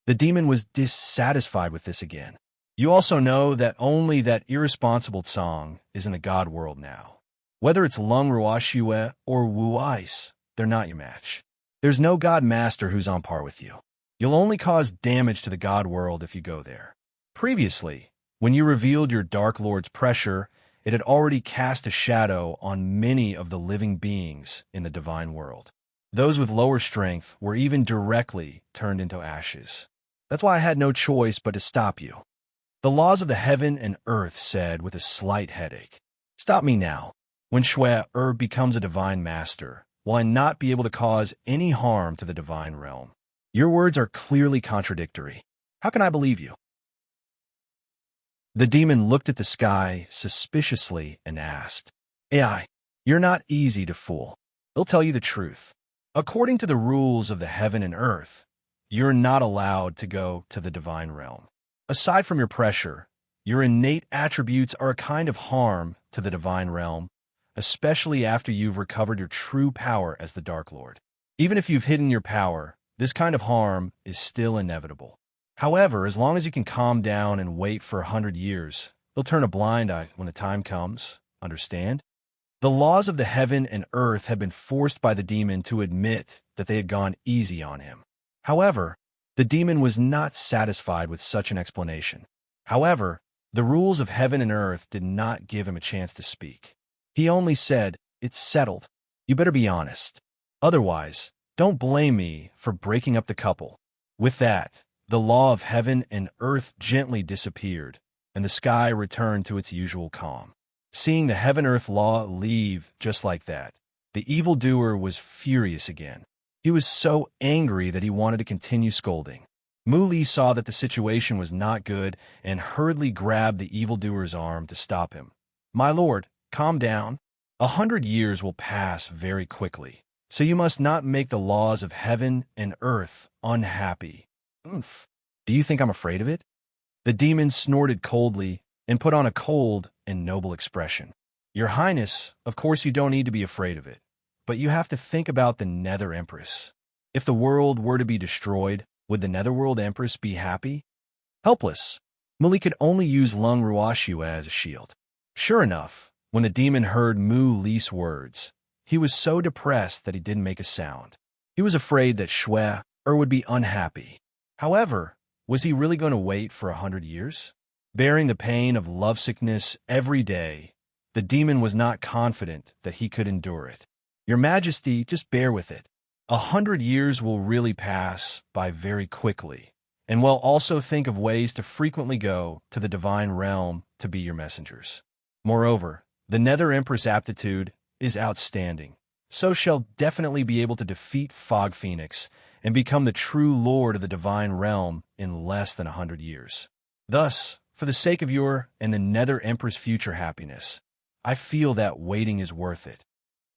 The demon was dissatisfied with this again. You also know that only that irresponsible Tsang is in the god world now. Whether it's Lung Ruoxue or Wu Ice, they're not your match. There's no god master who's on par with you. You'll only cause damage to the god world if you go there. Previously, when you revealed your Dark Lord's pressure, it had already cast a shadow on many of the living beings in the divine world. Those with lower strength were even directly turned into ashes. That's why I had no choice but to stop you. The laws of the heaven and earth said with a slight headache, stop me now. When Shui becomes a divine master, will I not be able to cause any harm to the divine realm? Your words are clearly contradictory. How can I believe you? The demon looked at the sky suspiciously and asked, AI, you're not easy to fool. They'll tell you the truth. According to the rules of the heaven and earth, you're not allowed to go to the divine realm. Aside from your pressure, your innate attributes are a kind of harm to the divine realm, especially after you've recovered your true power as the Dark Lord. Even if you've hidden your power, this kind of harm is still inevitable. However, as long as you can calm down and wait for 100 years, they'll turn a blind eye when the time comes. Understand? The laws of the heaven and earth had been forced by the demon to admit that they had gone easy on him. However, the demon was not satisfied with such an explanation. However, the rules of heaven and earth did not give him a chance to speak. He only said, it's settled. You better be honest. Otherwise, don't blame me for breaking up the couple. With that, the law of heaven and earth gently disappeared, and the sky returned to its usual calm. Seeing the heaven-earth law leave just like that, the evildoer was furious again. He was so angry that he wanted to continue scolding. Mu Li saw that the situation was not good and hurriedly grabbed the evildoer's arm to stop him. My lord, calm down. 100 years will pass very quickly, so you must not make the laws of heaven and earth unhappy. Oomph. Do you think I'm afraid of it? The demon snorted coldly and put on a cold and noble expression. Your Highness, of course you don't need to be afraid of it, but you have to think about the Nether Empress. If the world were to be destroyed, would the Netherworld Empress be happy? Helpless. Muli could only use Lung Ruoxue as a shield. Sure enough, when the demon heard Mu Li's words, he was so depressed that he didn't make a sound. He was afraid that Shui would be unhappy. However, was he really going to wait for 100 years? Bearing the pain of lovesickness every day, the demon was not confident that he could endure it. Your Majesty, just bear with it. 100 years will really pass by very quickly, and we'll also think of ways to frequently go to the divine realm to be your messengers. Moreover, the Nether Empress aptitude is outstanding, so she'll definitely be able to defeat Fog Phoenix and become the true lord of the divine realm in less than 100 years. Thus, for the sake of your and the Nether Empress' future happiness, I feel that waiting is worth it.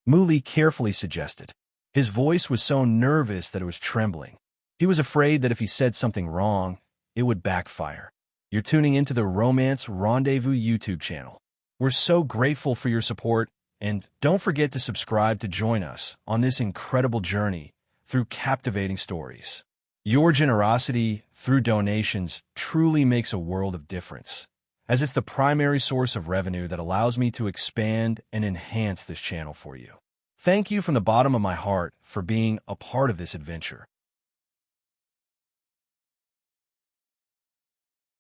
Mu Li carefully suggested. His voice was so nervous that it was trembling. He was afraid that if he said something wrong, it would backfire. You're tuning into the Romance Rendezvous YouTube channel. We're so grateful for your support, and don't forget to subscribe to join us on this incredible journey through captivating stories. Your generosity through donations truly makes a world of difference, as it's the primary source of revenue that allows me to expand and enhance this channel for you. Thank you from the bottom of my heart for being a part of this adventure.